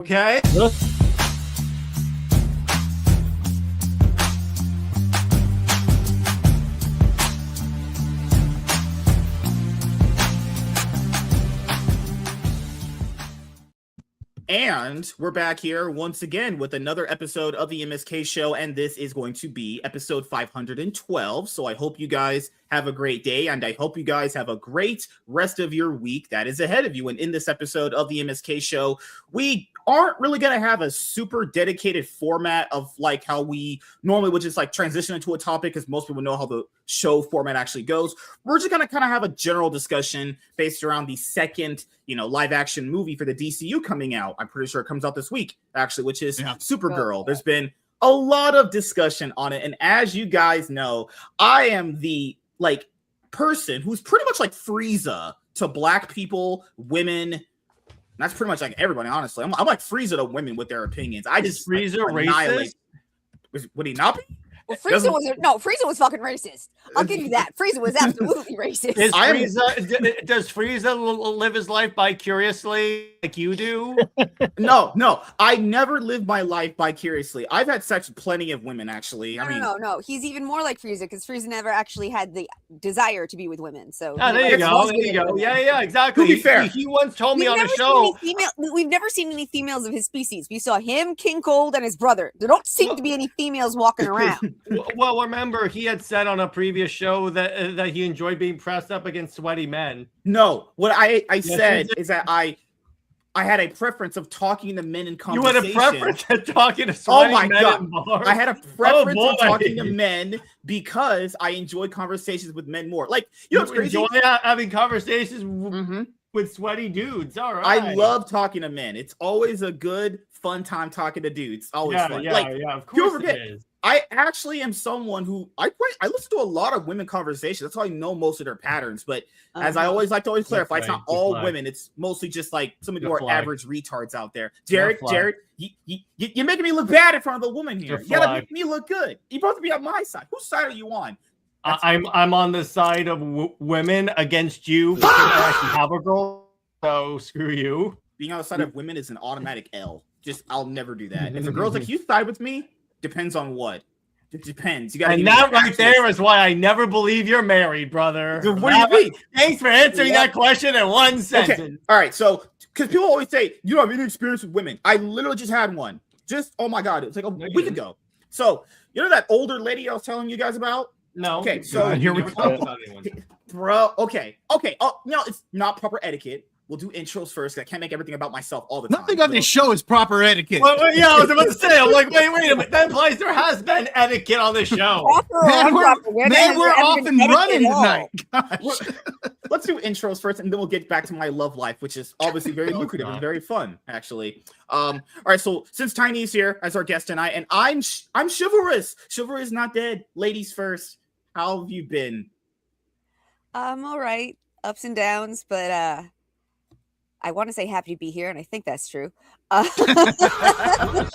Okay. And we're back here once again with another episode of the MSK Show, and this is going to be episode 512. So I hope you guys have a great day, and I hope you guys have a great rest of your week that is ahead of you. And in this episode of the MSK Show, we aren't really going to have a super dedicated format of like how we normally would just like transition into a topic, because most people know how the show format actually goes. We're just going to kind of have a general discussion based around the second, live action movie for the DCU coming out. I'm pretty sure it comes out this week, actually, which is Supergirl. There's been a lot of discussion on it. And as you guys know, I am the person who's pretty much like Frieza to black people, women. That's pretty much like everybody, honestly. I'm like Frieza to women with their opinions. I just Frieza racist? Would he not be? Well, Frieza was fucking racist. I'll give you that. Frieza was absolutely racist. Does Frieza live his life vicariously like you do? No. I never lived my life vicariously. I've had sex with plenty of women, actually. No. He's even more like Frieza, because Frieza never actually had the desire to be with women. So there you go. Yeah, exactly. To be fair, he once told me on the show. We've never seen any females of his species. We saw him, King Cold, and his brother. There don't seem to be any females walking around. Well, remember, he had said on a previous show that he enjoyed being pressed up against sweaty men. No, what I said is that I had a preference of talking to men in conversation. You had a preference of talking to sweaty men in bars? I had a preference of talking to men because I enjoyed conversations with men more. Like, what's crazy? Enjoy having conversations with sweaty dudes. All right. I love talking to men. It's always a good, fun time talking to dudes. Always fun. Yeah, of course it is. I actually am someone who I listen to a lot of women conversations. That's how I know most of their patterns. But as I always like to clarify, it's not all women. It's mostly just like some of the more average retards out there. Jared, you're making me look bad in front of the woman here. You gotta make me look good. You're supposed to be on my side. Whose side are you on? I'm on the side of women against you. I actually have a girl, so screw you. Being on the side of women is an automatic L. I'll never do that. If a girl's like, you side with me, depends on what. It depends. You got, and that right there is why I never believe you're married, brother. What do you mean? Thanks for answering that question in one sentence. Okay. All right. So, because people always say you don't have any experience with women. I literally just had one. Oh my god, it was like a week ago. So, that older lady I was telling you guys about? No. Okay. So here we go, bro. Okay. Oh, it's not proper etiquette. We'll do intros first. I can't make everything about myself all the time. Nothing on this show is proper etiquette. Well, I was about to say. I'm like, wait a minute. That implies there has been etiquette on the show. We're off and running tonight. Let's do intros first, and then we'll get back to my love life, which is obviously very lucrative and very fun, actually. All right. So since Tiny's here as our guest tonight, and I'm chivalrous. Chivalry is not dead. Ladies first. How have you been? All right. Ups and downs, but I want to say happy to be here, and I think that's true.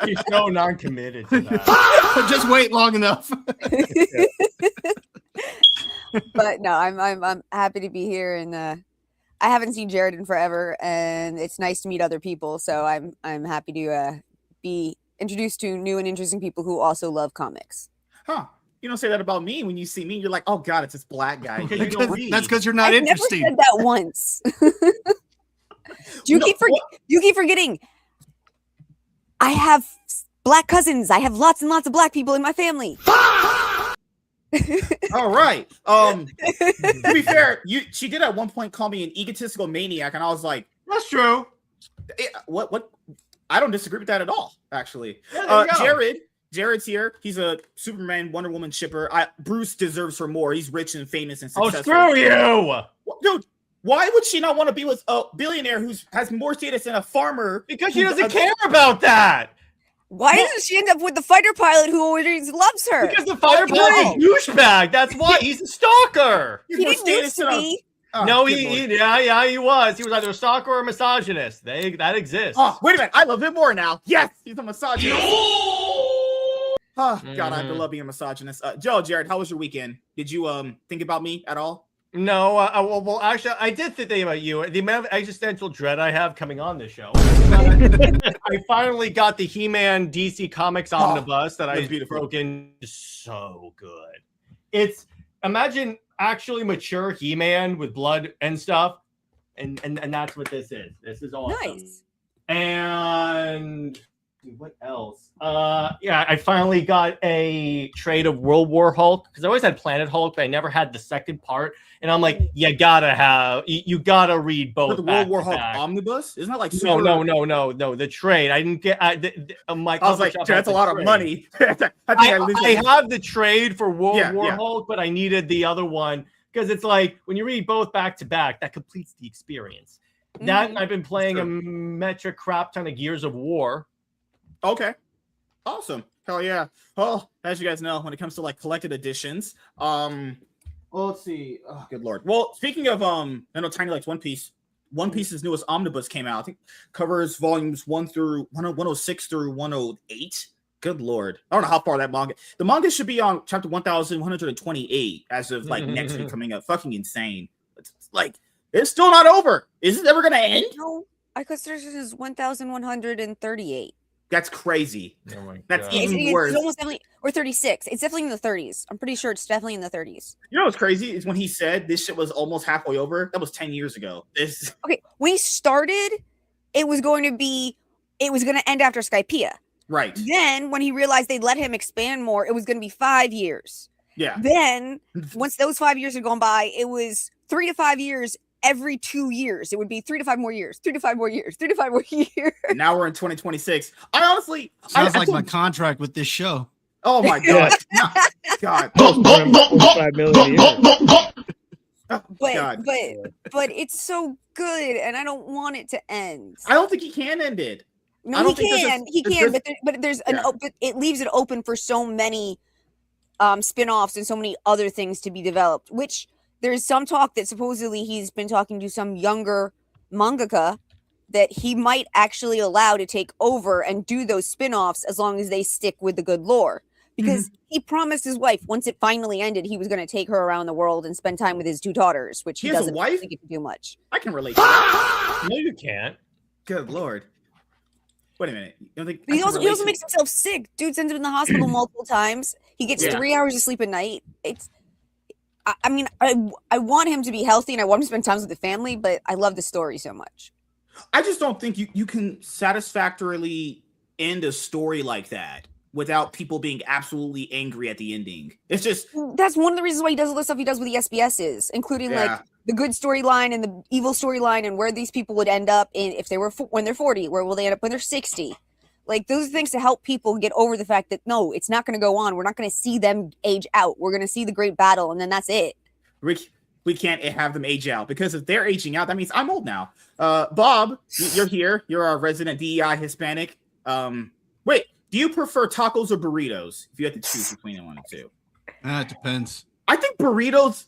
She's so non-committed to that. Just wait long enough. But no, I'm happy to be here, and I haven't seen Jared in forever, and it's nice to meet other people. So I'm happy to be introduced to new and interesting people who also love comics. Huh. You don't say that about me. When you see me, you're like, oh god, it's this black guy. That's because you're not interested. Never said that once. You keep forgetting. I have black cousins. I have lots and lots of black people in my family. All right. To be fair, she did at one point call me an egotistical maniac, and I was like, "That's true." What? I don't disagree with that at all. Actually, Jared's here. He's a Superman, Wonder Woman shipper. Bruce deserves her more. He's rich and famous and successful. Oh, screw you, dude. Why would she not want to be with a billionaire who has more status than a farmer? Because she doesn't care about that. Why doesn't she end up with the fighter pilot who always loves her? Because the fighter pilot's a douchebag. That's why he's a stalker. He didn't used to be. No, he was. He was either a stalker or a misogynist. That exists. Oh, wait a minute. I love him more now. Yes, he's a misogynist. Oh, God, I love being a misogynist. Jared, how was your weekend? Did you think about me at all? No, well, actually, I did think about you. The amount of existential dread I have coming on this show. I finally got the He-Man DC Comics omnibus that I broke in. So good. It's imagine actually mature He-Man with blood and stuff, and that's what this is. This is awesome. Nice. And what else? I finally got a trade of World War Hulk because I always had Planet Hulk, but I never had the second part. And I'm like, you gotta read both. But the World War Hulk omnibus isn't that like no. The trade I didn't get. I was like, that's a lot of money. I have the trade for World War Hulk, but I needed the other one because it's like when you read both back to back, that completes the experience. That and I've been playing a metric crap ton of Gears of War. Okay. Awesome. Hell yeah. Well, as you guys know, when it comes to like collected editions, well, let's see. Oh, good lord. Well, speaking of I know Tiny likes One Piece. One Piece's newest omnibus came out. I think covers volumes 106 through 108. Good lord. I don't know how far that manga. The manga should be on chapter 1128 as of like next week coming up. Fucking insane. It's like it's still not over. Is it ever gonna end? No, I consider this is 1138. That's crazy. Oh my That's God. even worse. It's almost definitely, or 36. It's definitely in the 30s. I'm pretty sure it's definitely in the 30s. You know what's crazy is when he said this shit was almost halfway over. That was 10 years ago. Okay, when he started, it was going to end after Skypiea. Right. Then when he realized they'd let him expand more, it was going to be 5 years. Yeah. Then once those 5 years had gone by, it was 3 to 5 years. Every 2 years, it would be 3 to 5 more years, 3 to 5 more years, 3 to 5 more years. Now we're in 2026. I honestly sounds like my contract with this show. Oh my god. God. But it's so good, and I don't want it to end. I don't think he can end it. No, he can. He can, but there's an open. It leaves it open for so many spin-offs and so many other things to be developed, which there's some talk that supposedly he's been talking to some younger mangaka that he might actually allow to take over and do those spin-offs as long as they stick with the good lore. Because he promised his wife, once it finally ended, he was going to take her around the world and spend time with his 2 daughters, which he doesn't think he can do much. I can relate to that. No, you can't. Good lord. Wait a minute. You don't think He also makes himself sick. Dude sends him in the hospital multiple times. He gets 3 hours of sleep a night. I mean, I want him to be healthy and I want him to spend time with the family, but I love the story so much. I just don't think you can satisfactorily end a story like that without people being absolutely angry at the ending. It's just that's one of the reasons why he does all the stuff he does with the SBSs, including like the good storyline and the evil storyline and where these people would end up in if they were when they're 40, where will they end up when they're 60? Like those are things to help people get over the fact that no, it's not going to go on. We're not going to see them age out. We're going to see the great battle, and then that's it. We can't have them age out because if they're aging out, that means I'm old now. Bob, you're here. You're our resident DEI Hispanic. Wait, do you prefer tacos or burritos? If you had to choose between one and two, It depends. I think burritos.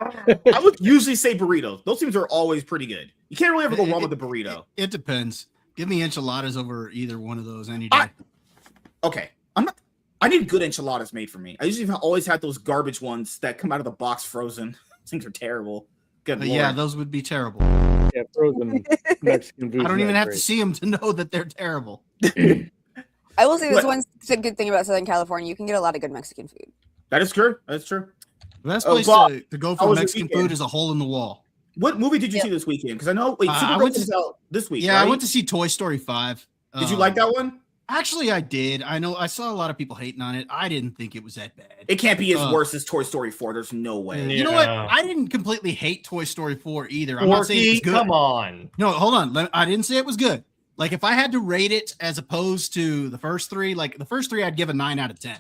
I would usually say burritos. Those things are always pretty good. You can't really ever go wrong with a burrito. It depends. Give me enchiladas over either one of those any day. Okay. I need good enchiladas made for me. I usually always have those garbage ones that come out of the box frozen. Those things are terrible. Good Lord. Yeah, those would be terrible. Yeah, frozen Mexican food. I don't even have to see them to know that they're terrible. I will say this one good thing about Southern California. You can get a lot of good Mexican food. That is true. That's true. The best place to go for Mexican food is a hole in the wall. What movie did you see this weekend? Because I know Supergirl was out this week. Yeah, right? I went to see Toy Story 5. Did you like that one? Actually, I did. I know I saw a lot of people hating on it. I didn't think it was that bad. It can't be as worse as Toy Story 4. There's no way. You know what? I didn't completely hate Toy Story 4 either. I'm not saying it was good. Come on. No, hold on. I didn't say it was good. Like if I had to rate it as opposed to the first 3, like the first 3, I'd give a 9 out of 10.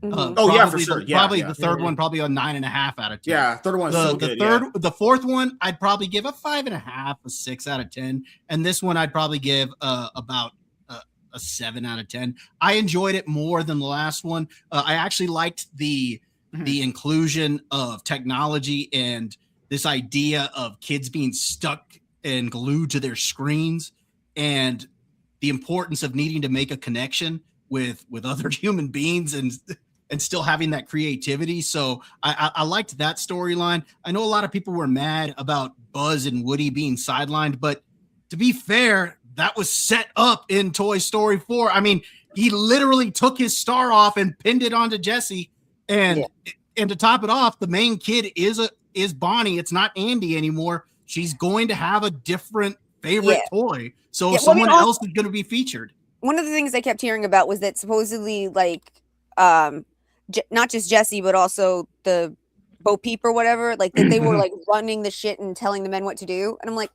For sure. Probably the third one, probably a 9.5 out of 10. Yeah, third one is so good. The fourth one, I'd probably give a 5.5, a 6 out of 10, and this one I'd probably give about a 7 out of 10. I enjoyed it more than the last one. I actually liked the inclusion of technology and this idea of kids being stuck and glued to their screens, and the importance of needing to make a connection with other human beings and still having that creativity. So I liked that storyline. I know a lot of people were mad about Buzz and Woody being sidelined, but to be fair, that was set up in Toy Story 4. I mean, he literally took his star off and pinned it onto Jessie. And to top it off, the main kid is Bonnie. It's not Andy anymore. She's going to have a different favorite toy. So someone else is going to be featured. One of the things I kept hearing about was that supposedly, like, not just Jessie, but also the Bo Peep or whatever, like that they were like running the shit and telling the men what to do. And I'm like,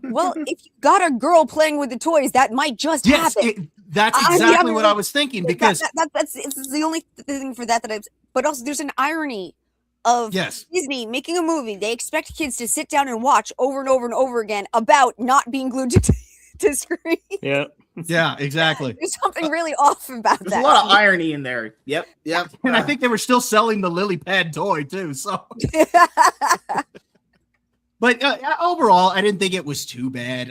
well, if you got a girl playing with the toys, that might just happen. That's exactly what I was thinking, because that's the only thing for that but also there's an irony of Disney making a movie they expect kids to sit down and watch over and over and over again about not being glued to screen. Yeah, exactly. There's something really off about that. There's a lot of irony in there. Yep. And I think they were still selling the lily pad toy too. So, but overall, I didn't think it was too bad.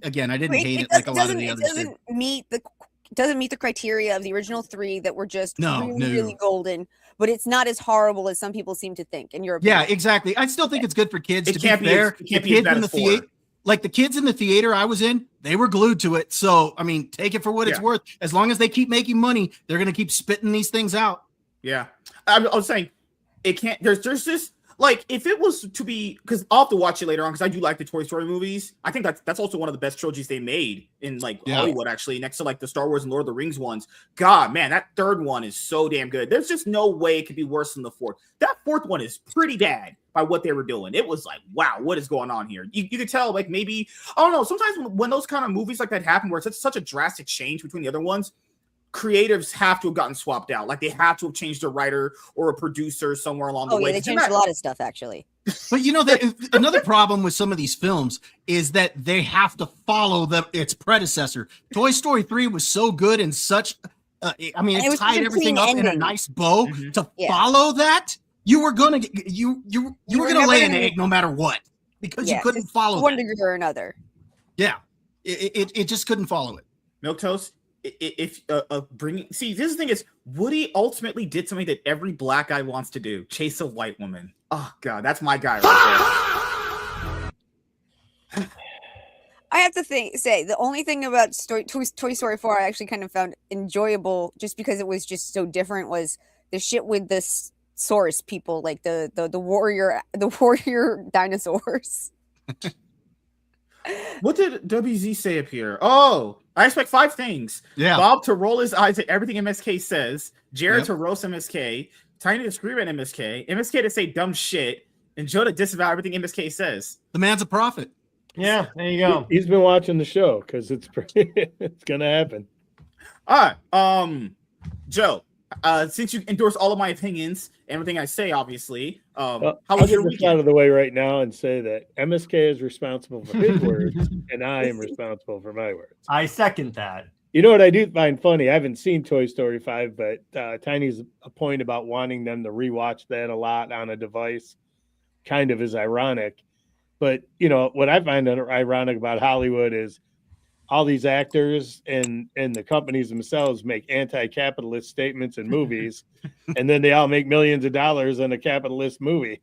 Again, I didn't hate it like a lot of the others did. It doesn't meet the criteria of the original 3 that were just really golden. But it's not as horrible as some people seem to think. In your opinion. Yeah, exactly. I still think it's good for kids. It to can't be fair. It can't be as bad as 4. Like the kids in the theater I was in, they were glued to it. So, I mean, take it for what it's worth. As long as they keep making money, they're going to keep spitting these things out. Yeah. I was saying, it can't, there's this, like, if it was to be, because I'll have to watch it later on, because I do like the Toy Story movies. I think that's also one of the best trilogies they made in, like, Hollywood, actually, next to, like, the Star Wars and Lord of the Rings ones. God, man, that third one is so damn good. There's just no way it could be worse than the fourth. That fourth one is pretty bad by what they were doing. It was like, wow, what is going on here? You could tell, like, maybe, I don't know, sometimes when those kind of movies like that happen, where it's such a drastic change between the other ones, creatives have to have gotten swapped out. Like, they have to have changed a writer or a producer somewhere along the way. Oh, yeah, they changed a lot of stuff, actually. But, you know, another problem with some of these films is that they have to follow its predecessor. Toy Story 3 was so good and such, I mean, it tied everything up in a nice bow. To follow that, you were going to you were going to lay an egg no matter what, because you couldn't follow one degree or another. Yeah, it just couldn't follow it. Milquetoast, if see, this thing is, Woody ultimately did something that every black guy wants to do: chase a white woman. Oh God, that's my guy right there. I have to say the only thing about Toy Story 4 I actually kind of found enjoyable, just because it was just so different, was the shit with the Saurus people, like the warrior dinosaurs. What did WZ say up here? Oh, I expect 5 things. Yeah. Bob to roll his eyes at everything MSK says. Jared to roast MSK. Tiny to scream at MSK. MSK to say dumb shit. And Joe to disavow everything MSK says. The man's a prophet. Yeah, there you go. He's been watching the show because it's gonna happen. All right. Joe, since you endorse all of my opinions, everything I say, obviously, how was your weekend? Out of the way right now and say that MSK is responsible for his words and I am responsible for my words. I second that. You know what I do find funny? I haven't seen Toy Story 5, but Tiny's point about wanting them to rewatch that a lot on a device kind of is ironic. But, you know, what I find ironic about Hollywood is all these actors and the companies themselves make anti-capitalist statements in movies, and then they all make millions of dollars in a capitalist movie.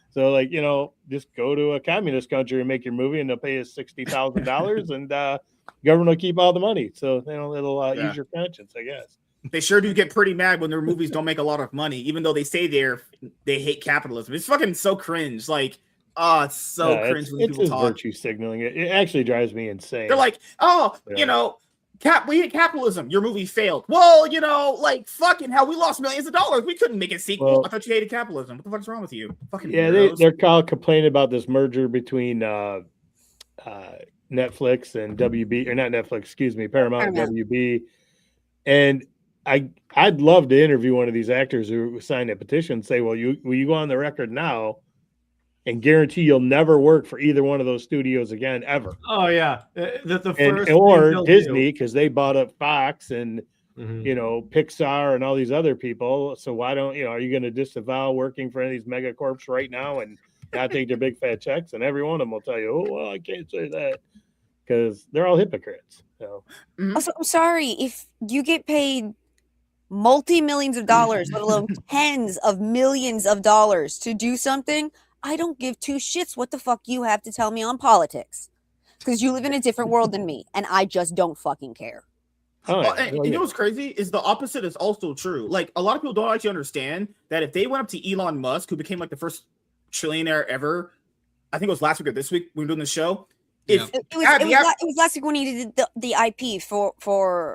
So, like, you know, just go to a communist country and make your movie, and they'll pay you $60,000, and government will keep all the money. So, you know, it'll ease your conscience, I guess. They sure do get pretty mad when their movies don't make a lot of money, even though they say they hate capitalism. It's fucking so cringe. Like, oh, it's so cringe when people talk. Virtue signaling. It actually drives me insane. They're like, oh, you know, we hate capitalism. Your movie failed. Well, you know, like, fucking hell, we lost millions of dollars. We couldn't make a sequel. Well, I thought you hated capitalism. What the fuck's wrong with you? Fucking they're all complaining about this merger between Netflix and WB, or not Netflix, excuse me, Paramount and WB. And I'd love to interview one of these actors who signed a petition and say, well, will you go on the record now and guarantee you'll never work for either one of those studios again, ever? Oh, yeah. The first or Disney, because they bought up Fox and, you know, Pixar and all these other people. So why don't, you know, are you going to disavow working for any of these mega corps right now and not take their big fat checks? And every one of them will tell you, oh, well, I can't say that, because they're all hypocrites. So. Also, I'm sorry, if you get paid multi-millions of dollars, let alone tens of millions of dollars to do something, I don't give two shits what the fuck you have to tell me on politics. because you live in a different world than me, and I just don't fucking care. Oh, Well, and you know what's crazy is the opposite is also true. Like a lot of people don't actually understand that if they went up to Elon Musk, who became like the first trillionaire ever, I think it was last week or this week we were doing the show. It was last week when he did the IP for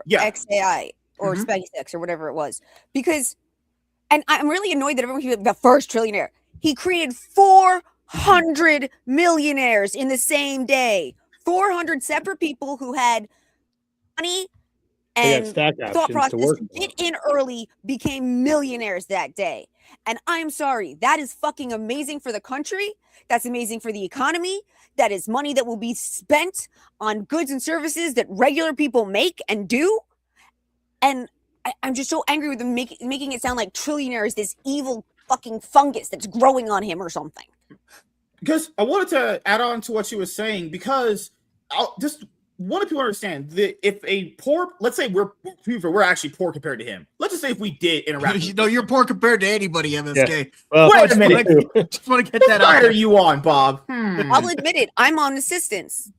XAI or SpaceX or whatever it was. Because, and I'm really annoyed that everyone was the first trillionaire. He created 400 millionaires in the same day. 400 separate people who had money and thought process to get in early became millionaires that day. And I'm sorry, that is fucking amazing for the country. That's amazing for the economy. That is money that will be spent on goods and services that regular people make and do. And I'm just so angry with them making it sound like trillionaire is this evil fucking fungus that's growing on him or something. Because I wanted to add on to what she was saying, because I'll just want people to understand that if a poor, let's say we're actually poor compared to him. Let's just say if we did interact. You're poor compared to anybody, MSK. Yeah. Well, wait a minute. Just want to get that out. What side are you on, Bob? I'll admit it. I'm on assistance.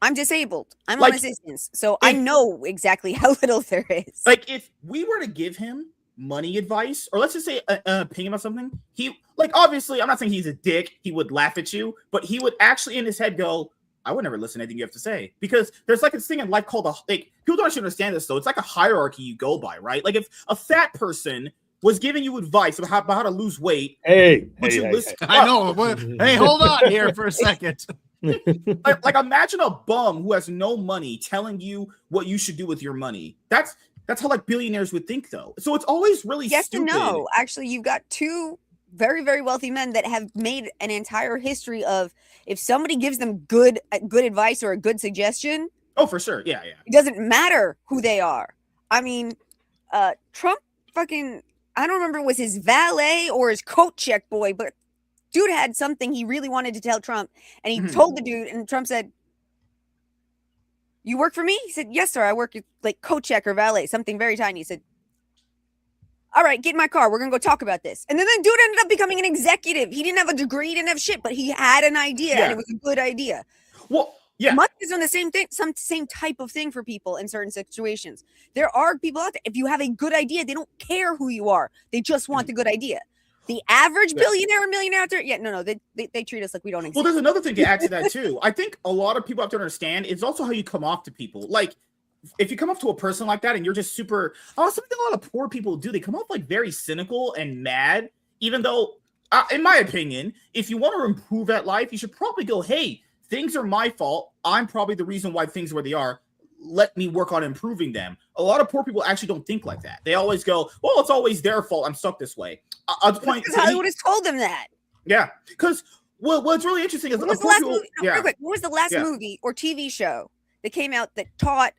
I'm disabled. I'm on assistance. So I know exactly how little there is. Like if we were to give him money advice, or let's just say an opinion on something, he, like, obviously, I'm not saying he's a dick. He would laugh at you, but he would actually in his head go, I would never listen to anything you have to say, because there's like this thing in life called people don't actually understand this though. It's like a hierarchy you go by, right? Like if a fat person was giving you advice about how to lose weight, I know. Hey, hold on here for a second. like imagine a bum who has no money telling you what you should do with your money. That's how like billionaires would think though. So it's always really stupid. No, actually, you've got two very, very wealthy men that have made an entire history of if somebody gives them good advice or a good suggestion. Oh, for sure. Yeah. It doesn't matter who they are. I mean, Trump fucking, I don't remember if it was his valet or his coat check boy, but dude had something he really wanted to tell Trump. And he told the dude, and Trump said, "You work for me?" He said, "Yes, sir. I work at like coat check or valet, something very tiny." He said, "All right, get in my car. We're going to go talk about this." And then the dude ended up becoming an executive. He didn't have a degree, he didn't have shit, but he had an idea and it was a good idea. Well, yeah. Musk is on the same thing, same type of thing for people in certain situations. There are people out there, if you have a good idea, they don't care who you are. They just want the good idea. The average billionaire or millionaire out there, they treat us like we don't exist. Well, there's another thing to add to that too. I think a lot of people have to understand it's also how you come off to people. Like, if you come up to a person like that and you're just super, something a lot of poor people do, they come off like very cynical and mad, even though, in my opinion, if you want to improve at life, you should probably go, hey, things are my fault. I'm probably the reason why things are where they are. Let me work on improving them. A lot of poor people actually don't think like that. They always go, well, it's always their fault. I'm stuck this way. I'll just point. Hollywood has told them that. Yeah. Because what's really interesting is what was the last movie or TV show that came out that taught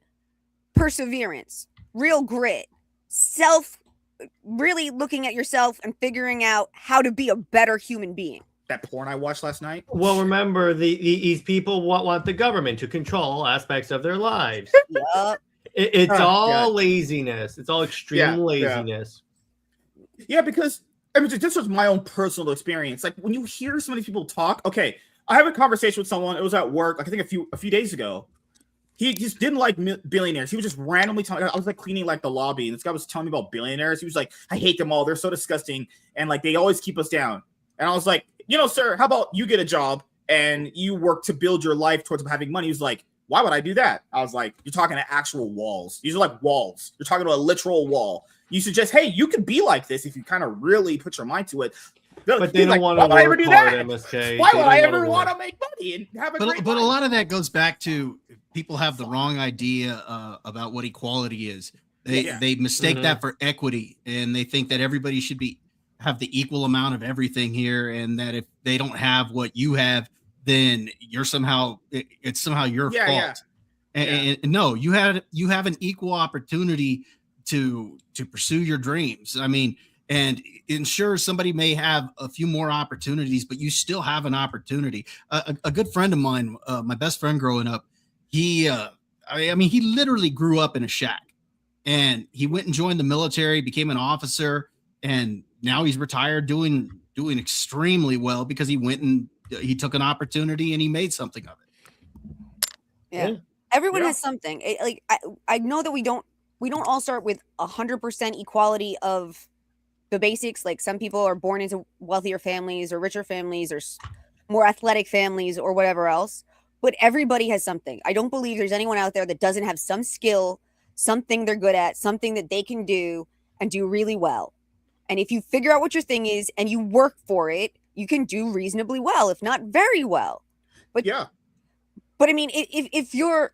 perseverance, real grit, really looking at yourself and figuring out how to be a better human being? That porn I watched last night. Well, remember, these people want the government to control aspects of their lives. Yep. It's all laziness. It's all extreme laziness. Yeah, because I mean, this was my own personal experience. Like when you hear so many people talk. Okay, I have a conversation with someone. It was at work. Like, I think a few days ago. He just didn't like billionaires. He was just randomly telling. I was like cleaning like the lobby, and this guy was telling me about billionaires. He was like, "I hate them all. They're so disgusting, and like they always keep us down." And I was like, sir, how about you get a job and you work to build your life towards having money? He was like, why would I do that? I was like, you're talking to actual walls. These are like walls. You're talking to a literal wall. You suggest, hey, you could be like this if you kind of really put your mind to it. But they don't want to work hard, MSK. Why would I ever want to make money and have a great But life? a lot of that goes back to people have the wrong idea about what equality is. They mistake that for equity, and they think that everybody should have the equal amount of everything here, and that if they don't have what you have, then it's somehow your fault. And no, you have an equal opportunity to pursue your dreams. I mean, and ensure somebody may have a few more opportunities, but you still have an opportunity. A good friend of mine, my best friend growing up, he literally grew up in a shack, and he went and joined the military, became an officer, and now he's retired, doing extremely well because he went and he took an opportunity and he made something of it. Yeah. Everyone has something. I know that we don't all start with 100% equality of the basics. Like some people are born into wealthier families or richer families or more athletic families or whatever else. But everybody has something. I don't believe there's anyone out there that doesn't have some skill, something they're good at, something that they can do and do really well. And if you figure out what your thing is and you work for it, you can do reasonably well, if not very well. But I mean, if you're,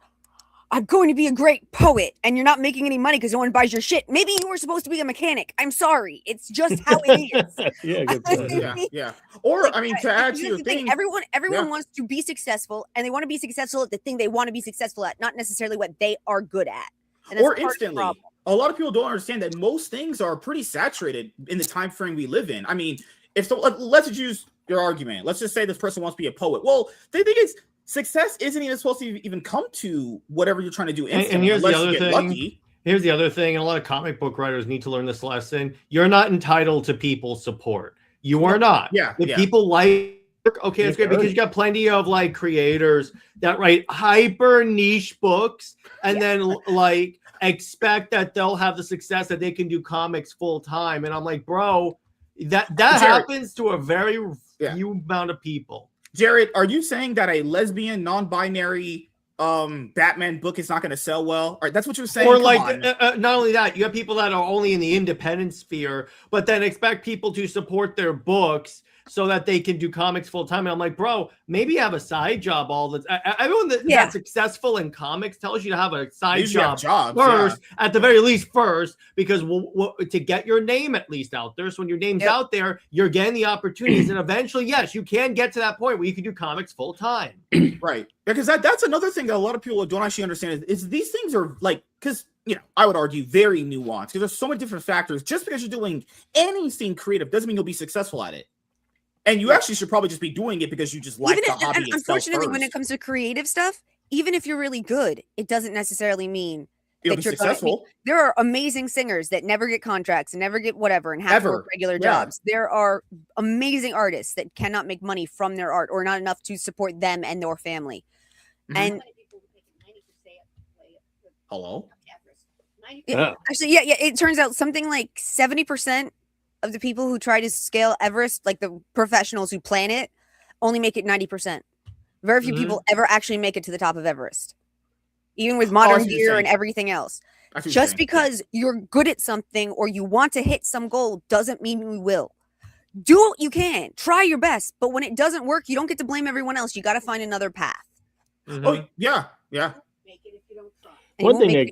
I'm going to be a great poet and you're not making any money because no one buys your shit, maybe you were supposed to be a mechanic. I'm sorry. It's just how it is. Yeah. Or, like, I mean, to add to your thing. Everyone wants to be successful and they want to be successful at the thing they want to be successful at, not necessarily what they are good at. And or instantly. A lot of people don't understand that most things are pretty saturated in the time frame we live in. I mean, let's just use your argument. Let's just say this person wants to be a poet. Well, they think success isn't even supposed to even come to whatever you're trying to do. And here's the other thing. Lucky. Here's the other thing, and a lot of comic book writers need to learn this lesson. You're not entitled to people's support. You are not. If people like, okay, it's great because you got plenty of like creators that write hyper niche books and then like expect that they'll have the success that they can do comics full time. And I'm like, bro, that happens to a very few amount of people. Jared, are you saying that a lesbian, non-binary Batman book is not going to sell well? Or that's what you're saying? Or like, not only that, you have people that are only in the independent sphere, but then expect people to support their books so that they can do comics full time. And I'm like, bro, maybe have a side job all the time. Everyone that's successful in comics tells you to have a side job first, at the very least first, because to get your name at least out there. So when your name's out there, you're getting the opportunities. And eventually, yes, you can get to that point where you can do comics full time. Right. Because that's another thing that a lot of people don't actually understand is these things are like, because, you know, I would argue very nuanced because there's so many different factors. Just because you're doing anything creative doesn't mean you'll be successful at it. And you actually should probably just be doing it because you just like the hobby. And unfortunately, when it comes to creative stuff, even if you're really good, it doesn't necessarily mean you'll be successful. There are amazing singers that never get contracts and never get whatever and have to work regular jobs. There are amazing artists that cannot make money from their art or not enough to support them and their family. Mm-hmm. And hello? Actually, it turns out something like 70% of the people who try to scale Everest, like the professionals who plan it, only make it 90%. Very few people ever actually make it to the top of Everest, even with modern gear and everything else. Just because you're good at something or you want to hit some goal doesn't mean you will. Do what you can, try your best, but when it doesn't work, you don't get to blame everyone else. You got to find another path. Mm-hmm. Oh yeah. Make it if you don't try. And one thing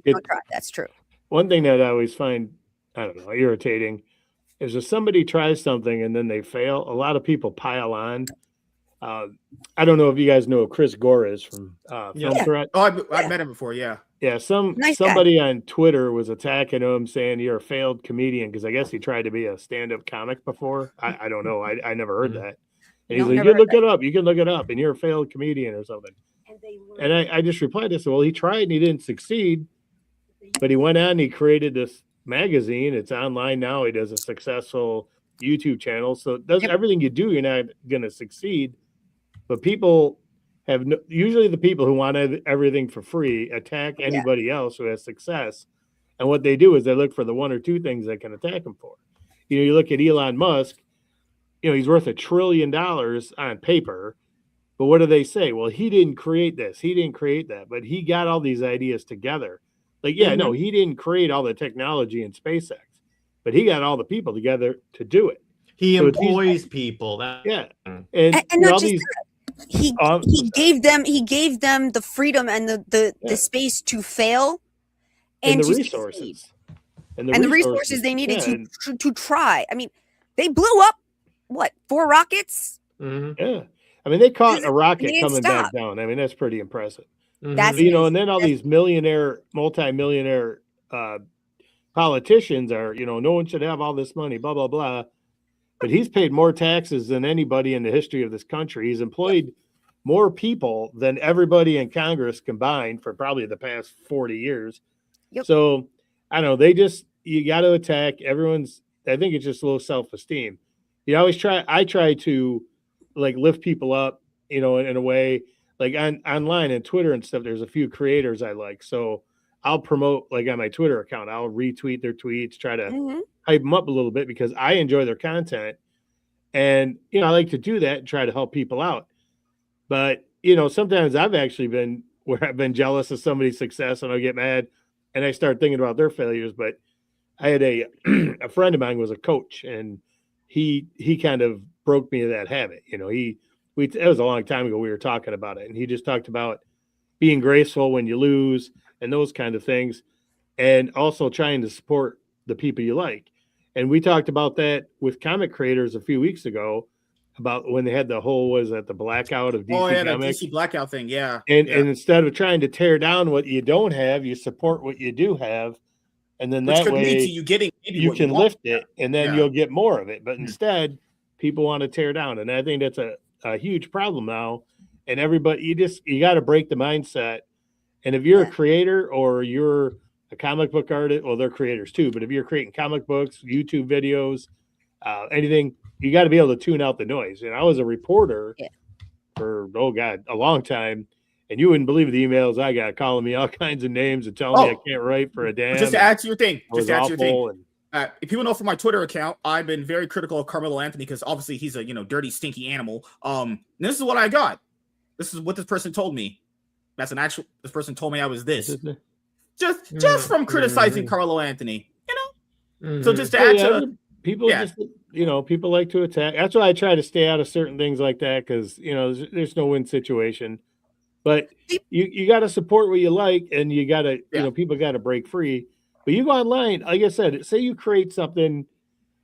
that's true. One thing that I always find, I don't know, irritating is if somebody tries something and then they fail, a lot of people pile on. I don't know if you guys know who Chris Gore is from Film Threat. Oh, I've met him before, yeah. Yeah, somebody on Twitter was attacking him saying you're a failed comedian because I guess he tried to be a stand-up comic before. I don't know. I never heard that. And he's like, you can look it up. You can look it up and you're a failed comedian or something. And I just replied to say, well, he tried and he didn't succeed, but he went on and he created this magazine. It's online now. He does a successful YouTube channel. So it does everything you do, you're not going to succeed. But people have usually the people who want everything for free attack anybody else who has success. And what they do is they look for the one or two things they can attack him for. You know, you look at Elon Musk, you know, he's worth $1 trillion on paper. But what do they say? Well, he didn't create this. He didn't create that. But he got all these ideas together. Like, no, he didn't create all the technology in SpaceX, but he got all the people together to do it. He employs people. And not just that. He gave them the freedom and the space to fail and the resources. And the resources they needed to try. I mean, they blew up 4 rockets? Mm-hmm. Yeah. I mean, they caught a rocket coming back down. I mean, that's pretty impressive. That's and then all these multi-millionaire politicians are, no one should have all this money, blah, blah, blah. But he's paid more taxes than anybody in the history of this country. He's employed more people than everybody in Congress combined for probably the past 40 years. Yep. So I don't know. You got to attack everyone's. I think it's just low self-esteem. I try to like lift people up, in a way. like online and Twitter and stuff, there's a few creators I like. So I'll promote like on my Twitter account, I'll retweet their tweets, try to hype them up a little bit because I enjoy their content. And, I like to do that and try to help people out. But, sometimes I've actually been where I've been jealous of somebody's success and I'll get mad and I start thinking about their failures. But I had a friend of mine was a coach and he kind of broke me of that habit. It was a long time ago we were talking about it and he just talked about being graceful when you lose and those kind of things and also trying to support the people you like. And we talked about that with comic creators a few weeks ago about when they had the whole, the blackout of DC Comics. The DC blackout thing. Yeah. And instead of trying to tear down what you don't have, you support what you do have. And then that way you can lift it and then you'll get more of it. But instead people want to tear down. And I think that's a huge problem now. And everybody, you got to break the mindset. And if you're a creator or you're a comic book artist, well, they're creators too, but if you're creating comic books, YouTube videos, anything, you got to be able to tune out the noise. And I was a reporter for, a long time. And you wouldn't believe the emails I got calling me all kinds of names and telling me I can't write for a damn. Just to add to your thing. If people know from my Twitter account, I've been very critical of Carmelo Anthony because obviously he's a, dirty, stinky animal. This is what I got. This is what this person told me. This person told me I was this. Just from criticizing Carmelo Anthony, So just to add to people, people like to attack. That's why I try to stay out of certain things like that because there's no win situation. But you got to support what you like, and you got to people got to break free. But you go online, like I said, say you create something,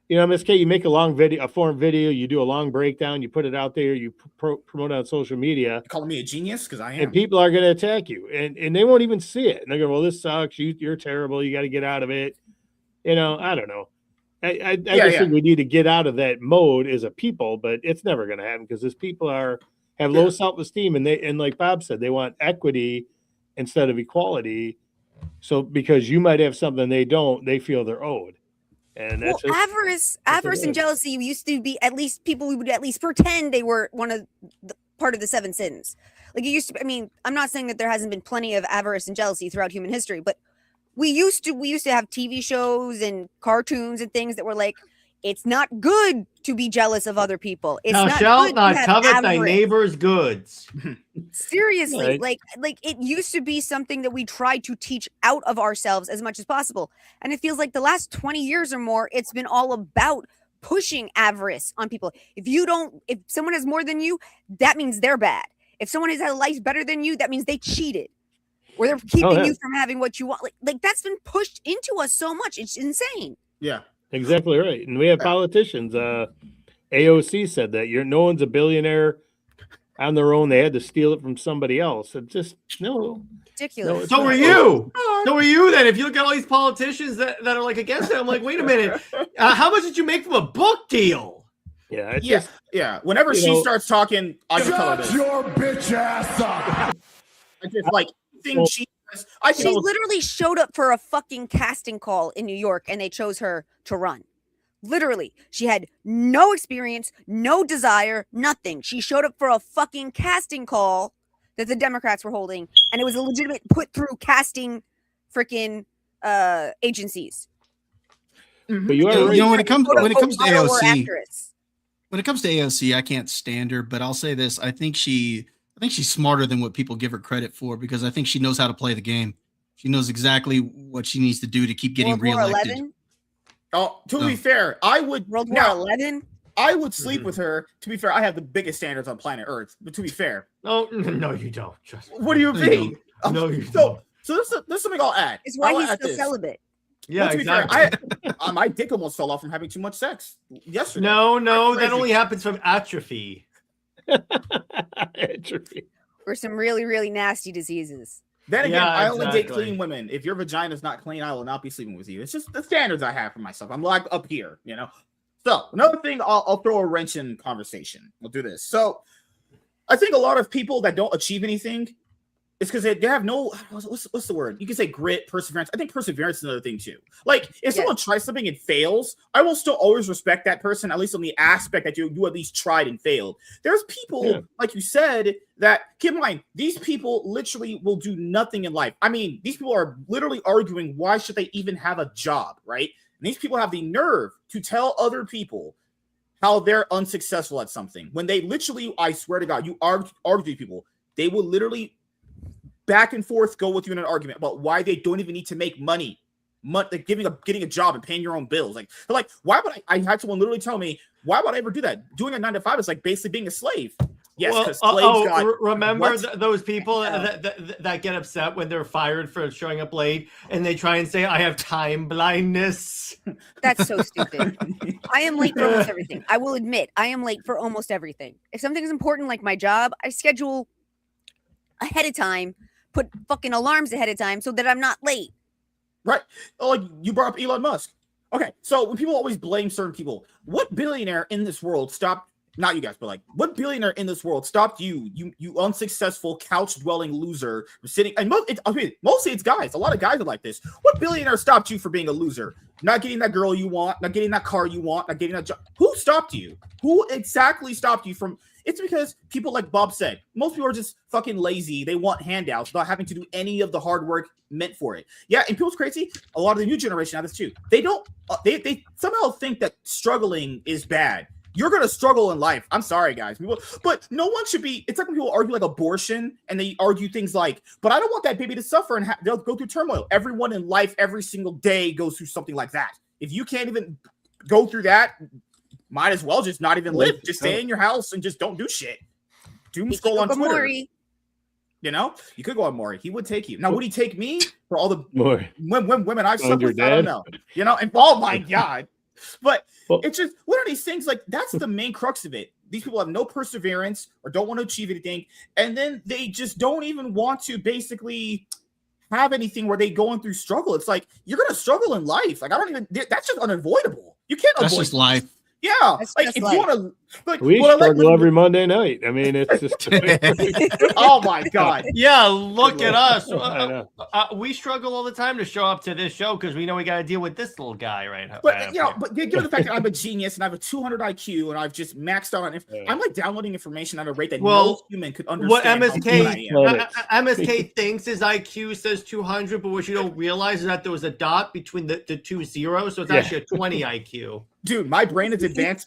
MSK, you make a forum video, you do a long breakdown, you put it out there, you promote it on social media. You're calling me a genius because I am. And people are going to attack you, and they won't even see it. And they go, "Well, this sucks. You're terrible. You got to get out of it." I don't know. I just think we need to get out of that mode as a people, but it's never going to happen because these people have low self-esteem, and like Bob said, they want equity instead of equality. So because you might have something they don't, they feel they're owed. And that's avarice and jealousy used to be at least people we would at least pretend they were part of the 7 sins. Like it used to. I mean, I'm not saying that there hasn't been plenty of avarice and jealousy throughout human history, but we used to have TV shows and cartoons and things that were like, it's not good to be jealous of other people. It's Thou shalt not covet thy neighbor's goods. Seriously, right. like it used to be something that we tried to teach out of ourselves as much as possible. And it feels like the last 20 years or more, it's been all about pushing avarice on people. If someone has more than you, that means they're bad. If someone has had a life better than you, that means they cheated. Or they're keeping you from having what you want. Like that's been pushed into us so much. It's insane. Yeah. Exactly right. And we have politicians. AOC said that no one's a billionaire on their own. They had to steal it from somebody else. It's just ridiculous. So were you. So were you then? If you look at all these politicians that are like against it, I'm like, wait a minute. How much did you make from a book deal? Yeah. Whenever she starts talking, I just tell her this. Your bitch ass up. I just like think she literally showed up for a fucking casting call in New York and they chose her to run. Literally. She had no experience, no desire, nothing. She showed up for a fucking casting call that the Democrats were holding, and it was a legitimate put through casting freaking agencies. But when it comes to AOC, I can't stand her, but I'll say this. I think she's smarter than what people give her credit for because I think she knows how to play the game. She knows exactly what she needs to do to keep getting reelected. To be fair, I would World War 11. I would sleep with her. To be fair, I have the biggest standards on planet Earth. But to be fair, no, you don't. What do you mean? No, you don't. So this is something I'll add. It's why he's still celibate. Yeah, exactly. Fair, my dick almost fell off from having too much sex yesterday. No, that only happens from atrophy. Or some really, really nasty diseses. Then again, I only date clean women. If your vagina's not clean, I will not be sleeping with you. It's just the standards I have for myself. I'm like up here, So another thing, I'll throw a wrench in conversation. We'll do this. So I think a lot of people that don't achieve anything It's because they have no, what's the word? You can say grit, perseverance. I think perseverance is another thing too. Like if someone tries something and fails, I will still always respect that person, at least on the aspect that you at least tried and failed. There's people, like you said, that keep in mind, these people literally will do nothing in life. I mean, these people are literally arguing why should they even have a job, right? And these people have the nerve to tell other people how they're unsuccessful at something. When they literally, I swear to God, you argue with people, they will literally back and forth go with you in an argument about why they don't even need to make money, like getting a job and paying your own bills. Like, they're like, why would I had someone literally tell me, why would I ever do that? Doing a 9 to 5 is like basically being a slave. Yes, because slaves remember those people that get upset when they're fired for showing up late and they try and say, I have time blindness. That's so stupid. I am late for almost everything. I will admit, I am late for almost everything. If something is important like my job, I schedule ahead of time, put fucking alarms ahead of time so that I'm not late. Right. Like you brought up Elon Musk. Okay, so when people always blame certain people, what billionaire in this world stopped, not you guys, but like what billionaire in this world stopped you unsuccessful couch-dwelling loser sitting, and mostly it's guys. A lot of guys are like this. What billionaire stopped you from being a loser? Not getting that girl you want, not getting that car you want, not getting that job. Who stopped you? Who exactly stopped you from? It's because people, like Bob said, most people are just fucking lazy. They want handouts without having to do any of the hard work meant for it. Yeah, and people's crazy. A lot of the new generation have this too. They don't. They somehow think that struggling is bad. You're gonna struggle in life. I'm sorry, guys. But no one should be. It's like when people argue like abortion, and they argue things like, "But I don't want that baby to suffer, and they'll go through turmoil." Everyone in life, every single day, goes through something like that. If you can't even go through that, might as well just not even live. Just stay in your house and just don't do shit. Doom scroll on Twitter. Maury. You know, you could go on Maury. He would take you. Now, would he take me for all the women I've slept with? I don't know. You know, and oh my God. But it's just, what are these things? Like, that's the main crux of it. These people have no perseverance or don't want to achieve anything. And then they just don't even want to basically have anything where they going through struggle. It's like, you're going to struggle in life. Like, that's just unavoidable. You can't avoid. That's just life. Yeah, like if you want to, like we struggle every Monday night. I mean, it's just. Oh my God! Yeah, look at us. We struggle all the time to show up to this show because we know we got to deal with this little guy right now. But but given the fact that I'm a genius and I have a 200 IQ and I've just maxed out on, I'm like downloading information at a rate that no human could understand. What MSK thinks his IQ says 200, but what you don't realize is that there was a dot between the two zeros, so it's actually a 20 IQ. Dude, my brain is advanced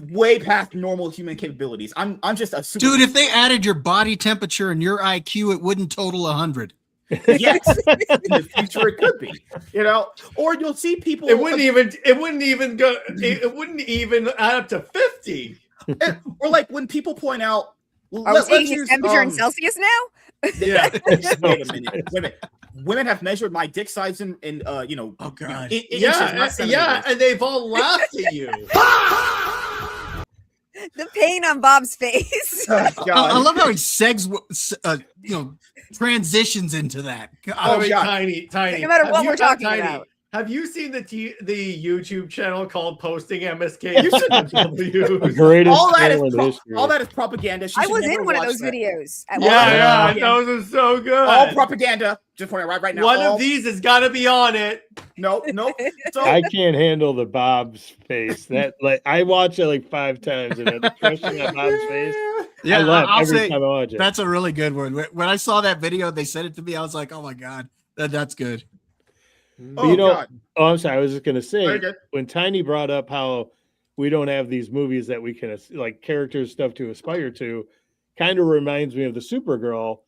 way past normal human capabilities. I'm just a super. Dude, if they added your body temperature and your IQ, it wouldn't total 100. Yes, in the future it could be. You know, or you'll see people. It wouldn't even add up to 50. Or like when people point out. Are we saying his temperature in Celsius now? Yeah. Wait a minute. Women have measured my dick size in you know. Oh God. Yeah, and they've all laughed at you. The pain on Bob's face. Oh, I love how it transitions into that. God. Oh, tiny. No matter what we're talking about. Have you seen the YouTube channel called Posting MSK? You should greatest all that is propaganda. I was in one of those videos. Yeah, those are so good. All propaganda. Just point it right now. One of these has got to be on it. No. So I can't handle the Bob's face. That I watch it like 5 times, and the expression on Bob's face. Yeah, I laugh every time I watch it. That's a really good one. When I saw that video, they sent it to me. I was like, oh my God, that's good. But God. I'm sorry. I was just going to say, when Tiny brought up how we don't have these movies that we can like characters stuff to aspire to, kind of reminds me of the Supergirl.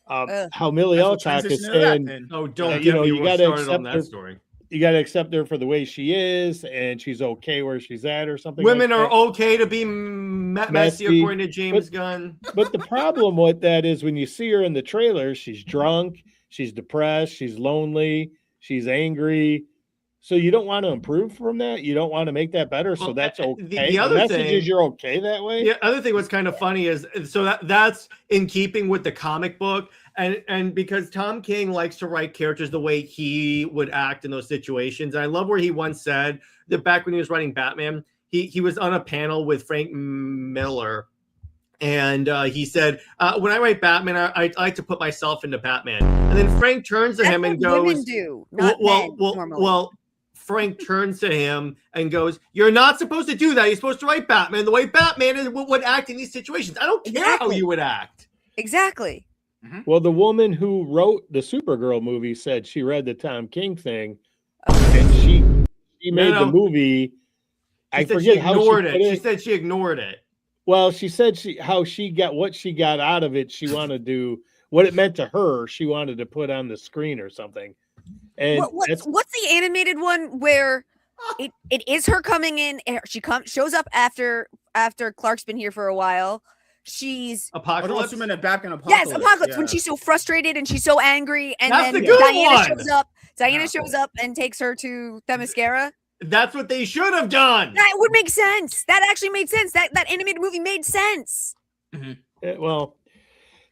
How Millie Alcock is saying, you got to accept her. Story. You got to accept her for the way she is, and she's okay where she's at, or something. Women are okay to be messy, according to James Gunn. But the problem with that is when you see her in the trailer, she's drunk, she's depressed, she's lonely. She's angry. So you don't want to improve from that. You don't want to make that better. So that's okay. The message is you're okay that way. The other thing what's kind of funny is that's in keeping with the comic book. And because Tom King likes to write characters the way he would act in those situations. And I love where he once said that back when he was writing Batman, he was on a panel with Frank Miller. And he said, when I write Batman, I like to put myself into Batman. And then Frank turns to him and goes, women do, not men, normally. Well, Frank turns to him and goes, you're not supposed to do that. You're supposed to write Batman the way Batman would act in these situations. I don't care how you would act. Exactly. Well, the woman who wrote the Supergirl movie said she read the Tom King thing, and she made the movie. I forget how she ignored it. She said she ignored it. Well, she said how she got what she got out of it. She wanted to what it meant to her. She wanted to put on the screen or something. And what's the animated one where it is her coming in? And she shows up after Clark's been here for a while. She's Apocalypse. Yes, Apocalypse. Yeah. When she's so frustrated and she's so angry, and that's then Diana shows up. Diana shows up and takes her to Themyscira. That's what they should have done. That would make sense. That actually made sense. That animated movie made sense. Well,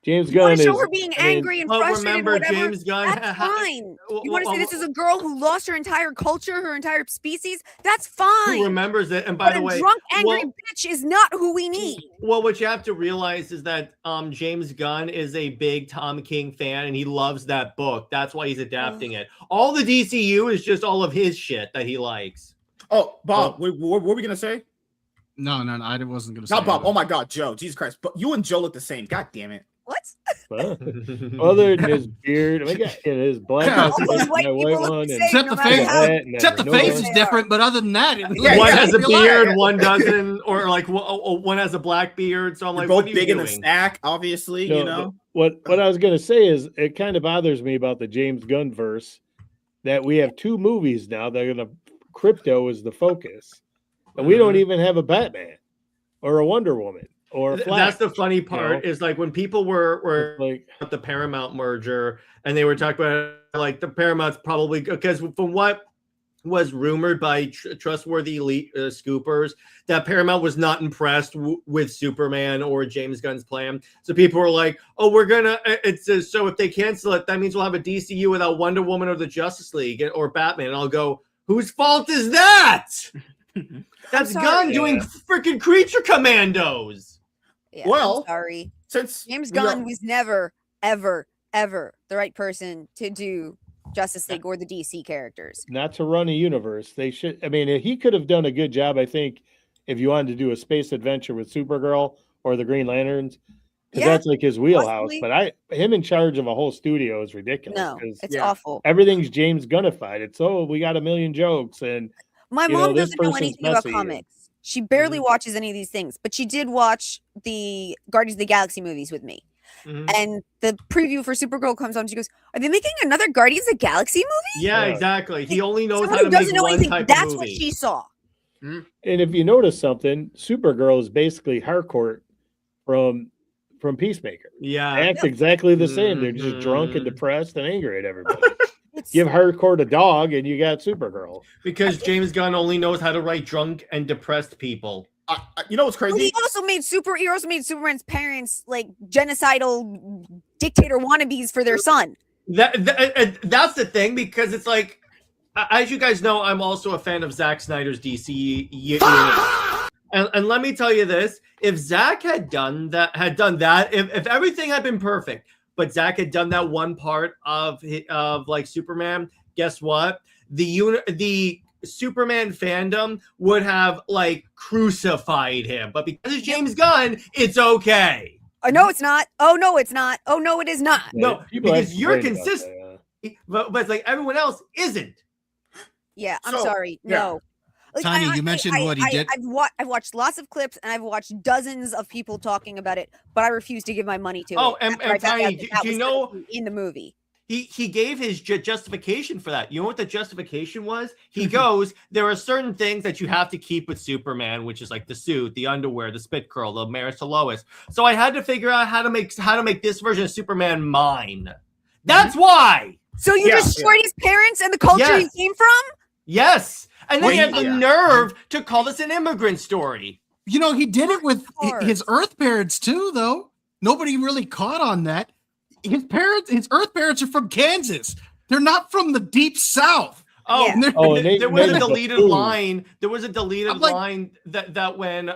James Gunn is show her being angry and frustrated. Remember, James Gunn. That's fine. You want to say this is a girl who lost her entire culture, her entire species? That's fine. Who remembers it? And by the way, a drunk, angry bitch is not who we need. Well, what you have to realize is that James Gunn is a big Tom King fan, and he loves that book. That's why he's adapting it. All the DCU is just all of his shit that he likes. Oh, Bob, what were we gonna say? No, I wasn't gonna say. Not Bob. Oh my God, Joe. Jesus Christ! But you and Joe look the same. God damn it. What? Other than his beard, his black white one, except the face. Except the face is different, but other than that, one has a beard, one doesn't, or like one has a black beard. So I'm like, both what are you big doing? in the stack, obviously. You know what I was gonna say is it kind of bothers me about the James Gunn verse that we have two movies now that are gonna crypto is the focus, and we don't even have a Batman or a Wonder Woman. Or Flash, that's the funny part is like when people were like at the Paramount merger and they were talking about like the Paramount's probably because from what was rumored by trustworthy elite scoopers that Paramount was not impressed with Superman or James Gunn's plan. So people were like, "Oh, we're gonna." So if they cancel it, that means we'll have a DCU without Wonder Woman or the Justice League or Batman. And I'll go, "Whose fault is that?" That's Gunn doing freaking Creature Commandos. Yeah, well, I'm sorry. Since James Gunn was never, ever, ever the right person to do Justice League or the DC characters. Not to run a universe. They should. I mean, he could have done a good job, I think, if you wanted to do a space adventure with Supergirl or the Green Lanterns, because that's like his wheelhouse. Possibly. But him in charge of a whole studio is ridiculous. No, it's awful. Everything's James Gunnified. It's we got a million jokes, and my mom doesn't know anything about comics. She barely watches any of these things, but she did watch the Guardians of the Galaxy movies with me. And the preview for Supergirl comes on. She goes, "Are they making another Guardians of the Galaxy movie?" Yeah, exactly. He only knows how to make one type of movie. That's what she saw. And if you notice something, Supergirl is basically Harcourt from Peacemaker. Yeah, acts exactly the same. They're just drunk and depressed and angry at everybody. Give Harcourt a dog and you got Supergirl. Because James Gunn only knows how to write drunk and depressed people. You know what's crazy? Well, he also made Superman's parents like genocidal dictator wannabes for their son. That's the thing, because it's like, as you guys know, I'm also a fan of Zack Snyder's DC unit. And let me tell you this: if Zack had done that, if everything had been perfect, but Zack had done that one part of like Superman, guess what? The Superman fandom would have like crucified him. But because it's James Gunn, it's okay. Oh no, it's not. Oh no, it's not. Oh no, it is not. No, because you're consistent. But it's like everyone else isn't. Yeah, I'm sorry. No. Like, Tiny, you mentioned what he did. I've watched lots of clips and I've watched dozens of people talking about it, but I refuse to give my money to it. Oh, and Tiny, do you know in the movie? He gave his justification for that. You know what the justification was? He goes, there are certain things that you have to keep with Superman, which is like the suit, the underwear, the spit curl, the Maris to Lois. So I had to figure out how to make this version of Superman mine. That's why. So you destroyed his parents and the culture he came from? Yes. And then he had the nerve to call this an immigrant story. You know, he did it with his Earth parents too, though. Nobody really caught on that. His Earth parents are from Kansas. They're not from the deep South. Oh, there was a deleted line. There was a deleted line that when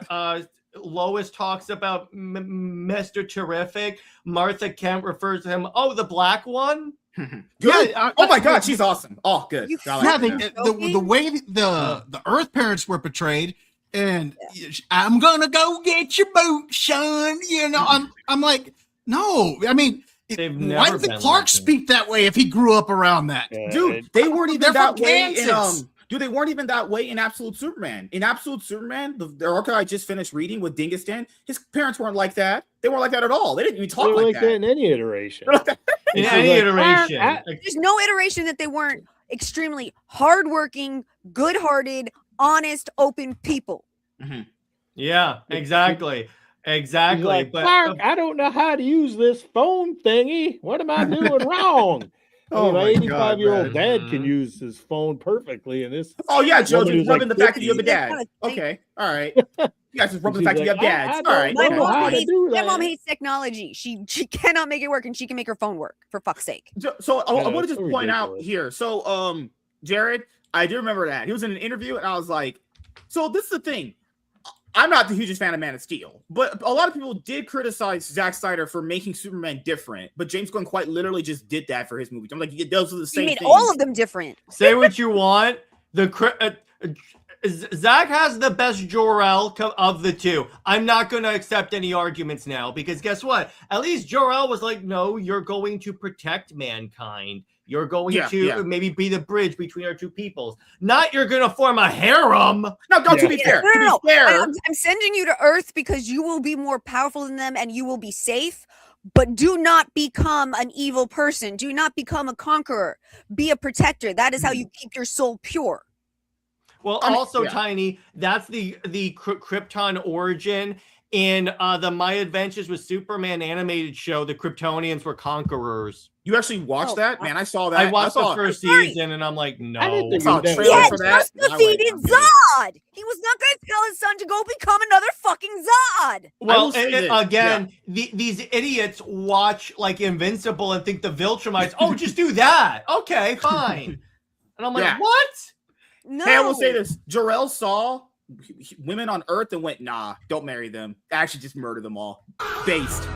Lois talks about Mr. Terrific, Martha Kent refers to him, oh, the black one? Yeah. Oh my God, she's awesome. Oh, good. The way the Earth parents were portrayed, and I'm gonna go get your boot, son. You know, I'm like, no. I mean, why did the Clark speak that way if he grew up around that? Yeah, dude, they weren't even that way in they weren't even that way in Absolute Superman. In Absolute Superman, the arc I just finished reading with Dingistan, his parents weren't like that. They weren't like that at all. They didn't even talk like that in any iteration. In any iteration. There's no iteration that they weren't extremely hardworking, good-hearted, honest, open people. Mm-hmm. Yeah, exactly. Exactly. Like, but Clark, I don't know how to use this phone thingy. What am I doing wrong? My 85-year-old dad can use his phone perfectly, and this. Oh yeah, Joe, just rubbing the fact that you have a dad. Okay, all right. You guys just rubbing the fact that you have dads. All right. My mom hates technology. She cannot make it work, and she can make her phone work. For fuck's sake. So I want to just point out here. So Jared, I do remember that he was in an interview, and I was like, so this is the thing. I'm not the hugest fan of Man of Steel, but a lot of people did criticize Zack Snyder for making Superman different. But James Gunn quite literally just did that for his movie. I'm like, those are the same. He made all of them different. Say what you want. Zack has the best Jor-El of the two. I'm not going to accept any arguments now because guess what? At least Jor-El was like, no, you're going to protect mankind. You're going to maybe be the bridge between our two peoples. Not you're going to form a harem. No, to be fair. No. I'm sending you to Earth because you will be more powerful than them and you will be safe. But do not become an evil person. Do not become a conqueror. Be a protector. That is how you keep your soul pure. Well, Tiny, that's the Krypton origin. In the My Adventures with Superman animated show, the Kryptonians were conquerors. You actually watched that? Man, I saw that. I watched the first season, and I'm like, no. He had just defeated Zod. He was not going to tell his son to go become another fucking Zod. Well, these idiots watch like Invincible and think the Viltrumites, oh, just do that. Okay, fine. And I'm like, what? No. Hey, I will say this. Jor-El saw women on Earth and went, nah, don't marry them. Actually, just murder them all. Based.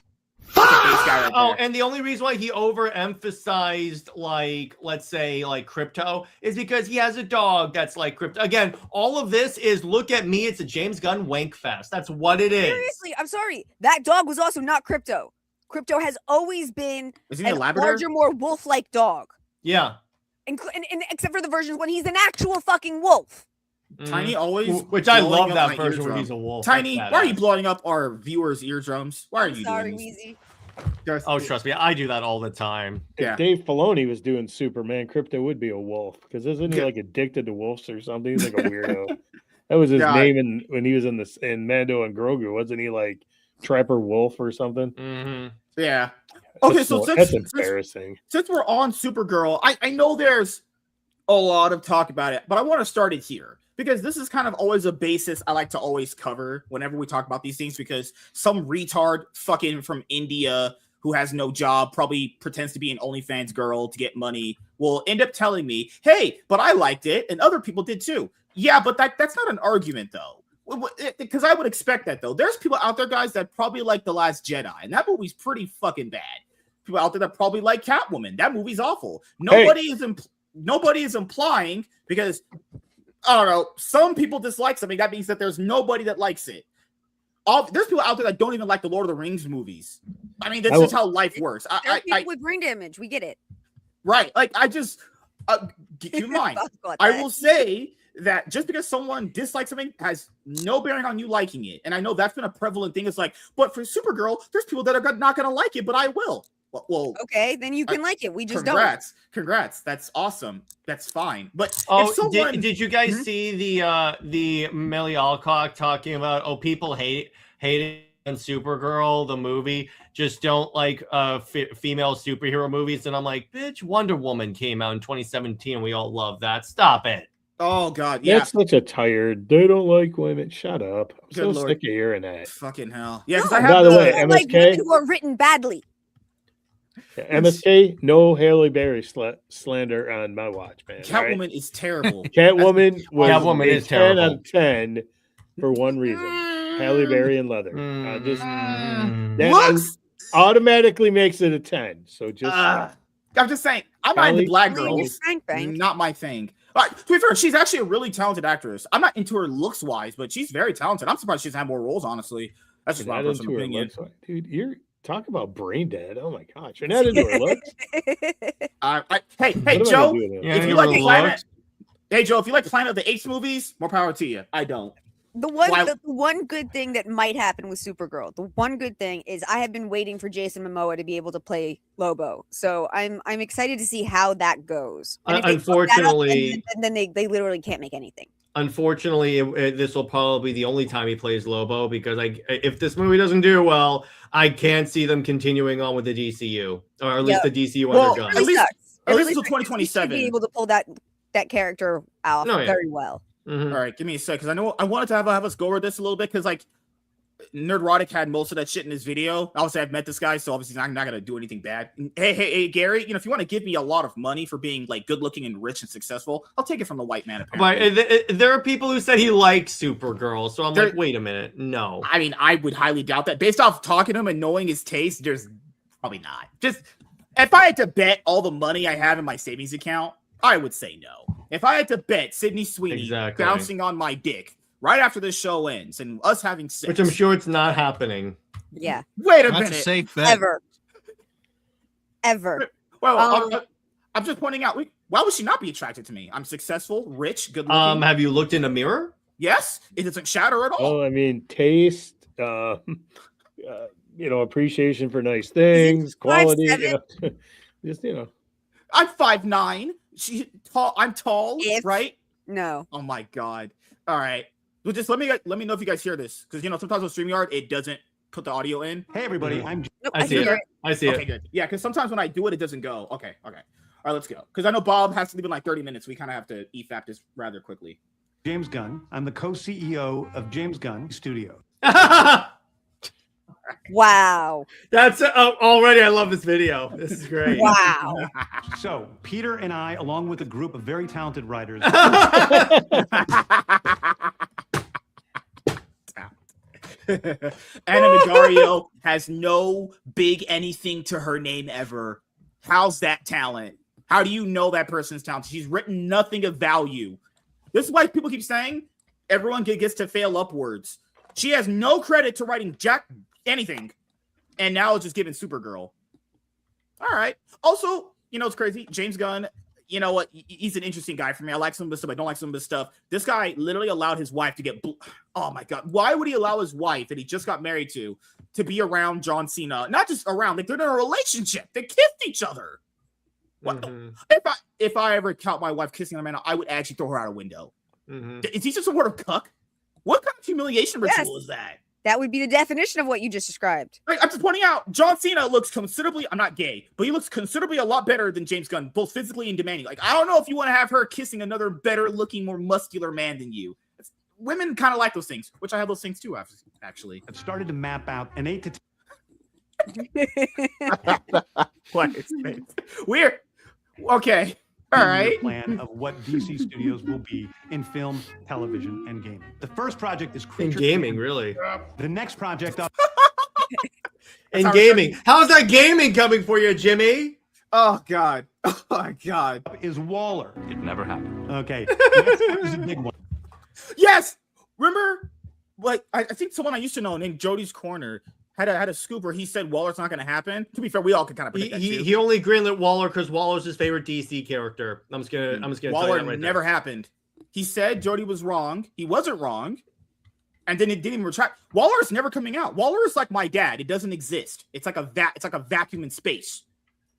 And the only reason why he overemphasized, like, let's say, like crypto is because he has a dog that's like crypto. Again, all of this is look at me. It's a James Gunn wank fest. That's what it is. Seriously, I'm sorry. That dog was also not crypto. Crypto has always been a larger, more wolf-like dog. Yeah. And except for the versions when he's an actual fucking wolf. Tiny always, which I love that version where he's a wolf. Tiny, why are you blowing up our viewers' eardrums? Why are you doing this? Oh, trust me, I do that all the time. If Dave Filoni was doing Superman, Crypto would be a wolf because isn't he like addicted to wolves or something? He's like a weirdo. That was his name when he was in Mando and Grogu, wasn't he? Like Trapper Wolf or something? Mm-hmm. Yeah. Okay, that's embarrassing. Since we're on Supergirl, I know there's a lot of talk about it, but I want to start it here. Because this is kind of always a basis I like to always cover whenever we talk about these things, because some retard fucking from India who has no job, probably pretends to be an OnlyFans girl to get money, will end up telling me, hey, but I liked it and other people did too. Yeah, but that's not an argument though. Because I would expect that though. There's people out there, guys, that probably like The Last Jedi, and that movie's pretty fucking bad. People out there that probably like Catwoman. That movie's awful. Nobody is implying because I don't know. Some people dislike something. That means that there's nobody that likes it. There's people out there that don't even like the Lord of the Rings movies. I mean, this is how life works. There are people with brain damage. We get it. Right. Like, I just keep in mind. I will say that just because someone dislikes something has no bearing on you liking it. And I know that's been a prevalent thing. It's like, but for Supergirl, there's people that are not going to like it, but I will. Well, okay, then you can like it. We just Congrats. That's awesome. That's fine. But did you guys see the Millie Alcock talking about people hate it in Supergirl the movie, just don't like female superhero movies? And I'm like, bitch, Wonder Woman came out in 2017 and we all love that. Stop it. Oh god, yeah. That's such a tired. They don't like women. Shut up. I'm so sick of hearing that. Fucking hell. Yeah, because by the way, MSK like women who are written badly. MSK, no Halle Berry slander on my watch, man. Catwoman is terrible. Catwoman is terrible. 10 out of 10 for one reason. Halle Berry and leather. That Looks automatically makes it a 10. So just I'm just saying, I'm not into black girls. Bang. Not my thing. All right, to be fair, she's actually a really talented actress. I'm not into her looks wise, but she's very talented. I'm surprised she's had more roles, honestly. That's just my personal opinion. Dude, you're talking about brain dead. Oh my gosh, you're not into her looks. Hey, Joe, if you like Planet, Joe, if you like Planet of the Apes movies, more power to you. I don't. The one good thing that might happen with Supergirl, the one good thing is I have been waiting for Jason Momoa to be able to play Lobo. So I'm excited to see how that goes. Unfortunately, then they literally can't make anything. Unfortunately, this will probably be the only time he plays Lobo, because if this movie doesn't do well, I can't see them continuing on with the DCU, or at least the DCU when they're done. At least until 2027. Be able to pull that character out very well. Mm-hmm. All right, give me a sec, because I wanted to have us go over this a little bit, because like Nerdrotic had most of that shit in his video. Obviously, I've met this guy, so obviously I'm not gonna do anything bad. Hey, Gary, if you want to give me a lot of money for being like good looking and rich and successful, I'll take it from the white man. Apparently. But there are people who said he likes Supergirl, so I'm like, wait a minute, no. I mean, I would highly doubt that. Based off talking to him and knowing his taste, there's probably not. Just if I had to bet all the money I have in my savings account, I would say no. If I had to bet Sydney Sweeney bouncing on my dick right after this show ends and us having sex, which I'm sure it's not happening. Yeah. Wait a minute. That's a safe bet. Ever. Well, I'm just pointing out. Why would she not be attracted to me? I'm successful, rich, good looking. Have you looked in a mirror? Yes. It doesn't shatter at all. Oh, I mean, taste. Appreciation for nice things, quality. Just I'm 5'9". She's tall. I'm tall, right? No. Oh my god. All right. Well, just let me know if you guys hear this, because sometimes on StreamYard it doesn't put the audio in. Hey everybody, I see it. I see it. Okay, good. Yeah, because sometimes when I do it, it doesn't go. Okay. All right, let's go. Because I know Bob has to leave in like 30 minutes. We kind of have to EFAP this rather quickly. James Gunn. I'm the co-CEO of James Gunn Studios. Wow. That's already. I love this video. This is great. Wow. So Peter and I, along with a group of very talented writers. Anna Nagario has no big anything to her name ever. How's that talent? How do you know that person's talented? She's written nothing of value. This is why people keep saying everyone gets to fail upwards. She has no credit to writing anything, and now it's just giving Supergirl. All right. Also, it's crazy. James Gunn, you know what? He's an interesting guy for me. I like some of his stuff. I don't like some of his stuff. This guy literally allowed his wife to get. Oh my god! Why would he allow his wife that he just got married to be around John Cena? Not just around, like they're in a relationship. They kissed each other. What? Mm-hmm. If I ever caught my wife kissing a man, I would actually throw her out a window. Mm-hmm. Is he just a word of cuck? What kind of humiliation ritual is that? That would be the definition of what you just described. I'm just pointing out, John Cena looks considerably, I'm not gay, but he looks considerably a lot better than James Gunn, both physically and demanding. Like, I don't know if you want to have her kissing another better looking, more muscular man than you. Women kind of like those things, which I have those things too, actually. I've started to map out an 8 to 10. Weird. Okay. All right. Plan of what DC Studios will be in film, television, and gaming. The first project is in gaming, really. The next project up in gaming. How's that gaming coming for you, Jimmy? Oh god. Oh my god. Is Waller. It never happened. Okay. Next is a big one. Yes. Remember, like I think someone I used to know named Jody's Corner had a scoop where he said Waller's not going to happen. To be fair, we all could kind of predict that too. He only greenlit Waller because Waller's his favorite DC character. I'm just gonna Waller tell you right never there. happened. He said Jody was wrong. He wasn't wrong, and then it didn't even retract. Waller is never coming out. Waller is like my dad. It doesn't exist. It's like a vacuum in space.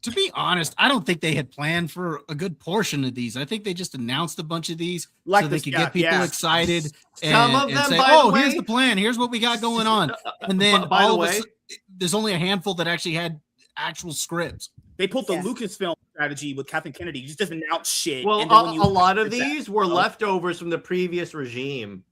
To be honest, I don't think they had planned for a good portion of these. I think they just announced a bunch of these so they could get people excited and say, "Oh, here's the plan. Here's what we got going on." And then by the way, there's only a handful that actually had actual scripts. They pulled the Lucasfilm strategy with Kathleen Kennedy. He just doesn't announce shit. Well, and then a lot of these were leftovers from the previous regime.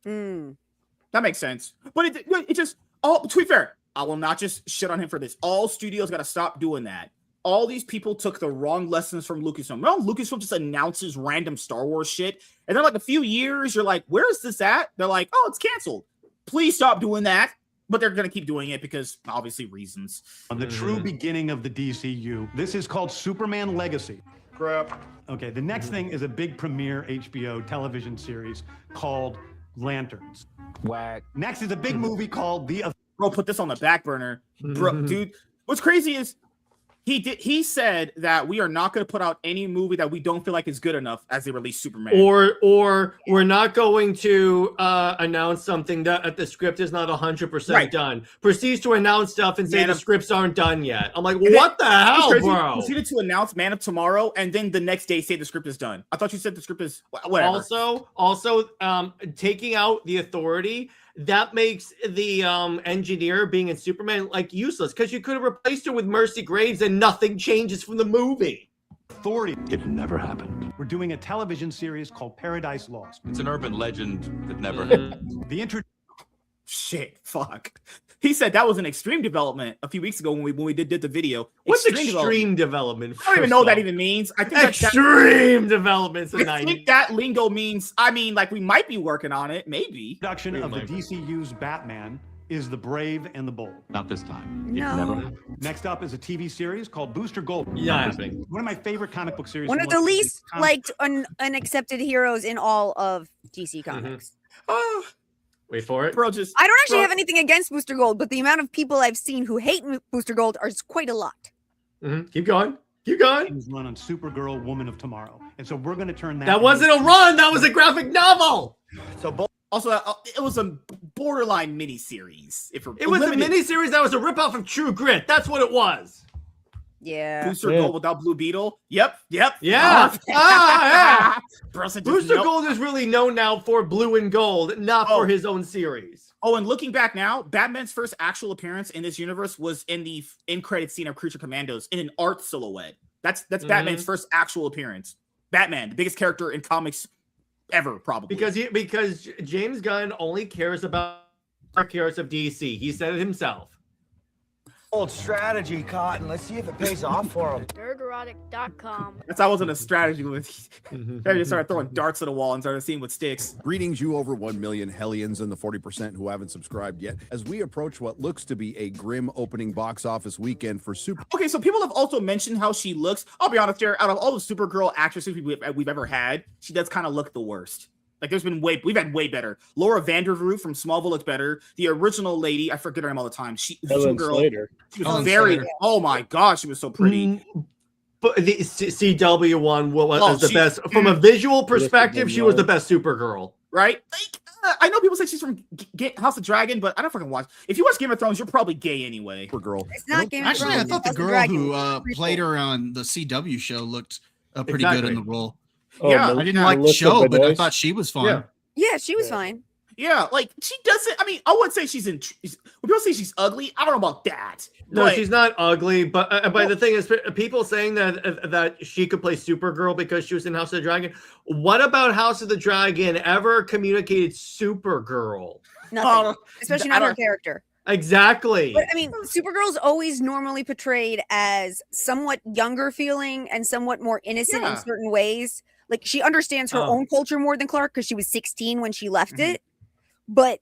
That makes sense. But it just, to be fair, I will not just shit on him for this. All studios got to stop doing that. All these people took the wrong lessons from Lucasfilm. No, Lucasfilm just announces random Star Wars shit. And then like a few years, you're like, where is this at? They're like, oh, it's canceled. please stop doing that. But they're going to keep doing it because obviously reasons. On the true beginning of the DCU. This is called Superman Legacy. Crap. Okay, the next thing is a big premiere HBO television series called Lanterns. Whack. Next is a big movie called Bro, put this on the back burner. Bro, dude, what's crazy is he said that we are not going to put out any movie that we don't feel like is good enough as they release Superman. Or we're not going to announce something that the script is not 100% done. Proceeds to announce stuff and say the scripts aren't done yet. I'm like, what the hell, bro? Proceeded to announce Man of Tomorrow and then the next day say the script is done. I thought you said the script is whatever. Also, taking out the Authority, that makes the engineer being in Superman like useless because you could have replaced her with Mercy Graves and nothing changes from the movie. Authority. It never happened. We're doing a television series called Paradise Lost. It's an urban legend that never happened. Shit, fuck. He said that was an extreme development a few weeks ago when we did the video. What's extreme development? I don't even know what that even means. I think extreme developments. I think that lingo means, I mean, like we might be working on it, maybe. Production of the DCU's Batman is The Brave and the Bold. Not this time. No. It never happened. Next up is a TV series called Booster Gold. Yeah, one of my favorite comic book series. One of the least liked unaccepted heroes in all of DC Comics. Wait for it. Bro, I don't actually have anything against Booster Gold, but the amount of people I've seen who hate Booster Gold are quite a lot. Keep going. Keep going. He's run on Supergirl, Woman of Tomorrow. And so we're going to turn that. That wasn't a run. That was a graphic novel. So also, it was a borderline miniseries. It was a miniseries that was a ripoff of True Grit. That's what it was. Yeah. Booster Gold without Blue Beetle. Yep. Yeah. Yeah. Booster Gold is really known now for Blue and Gold, not for his own series. Oh, and looking back now, Batman's first actual appearance in this universe was in the end-credit scene of Creature Commandos in an art silhouette. That's Batman's first actual appearance. Batman, the biggest character in comics ever, probably. Because James Gunn only cares about characters of DC. He said it himself. Old strategy, Cotton. Let's see if it pays off for him. Dirterotic.com. That wasn't a strategy with. They just started throwing darts at the wall and started seeing what sticks. Greetings, you over 1 million Hellions and the 40% who haven't subscribed yet, as we approach what looks to be a grim opening box office weekend for Super. Okay, so people have also mentioned how she looks. I'll be honest here, out of all the Supergirl actresses we've ever had, she does kind of look the worst. Like we've had way better. Laura Vandervoort from Smallville looks better. The original lady, I forget her name all the time. Ellen Slater. She was Slater. Oh my gosh, she was so pretty. But the CW one was the best. From a visual perspective, she was the best Supergirl. Right? Like, I know people say she's from House of Dragon, but I don't fucking watch. If you watch Game of Thrones, you're probably gay anyway. Supergirl. It's not Game of Thrones. Actually, I thought the girl who played her on the CW show looked pretty good in the role. Oh, yeah, I didn't like the show, but I thought she was fine. Yeah, she was fine. Yeah, like she doesn't. I mean, I wouldn't say she's in. When people say she's ugly, I don't know about that. No, she's not ugly. But the thing is, people saying that she could play Supergirl because she was in House of the Dragon. What about House of the Dragon ever communicated Supergirl? Nothing, especially not her character. Exactly. But I mean, Supergirl's always normally portrayed as somewhat younger feeling and somewhat more innocent in certain ways. Like she understands her own culture more than Clark because she was 16 when she left it. But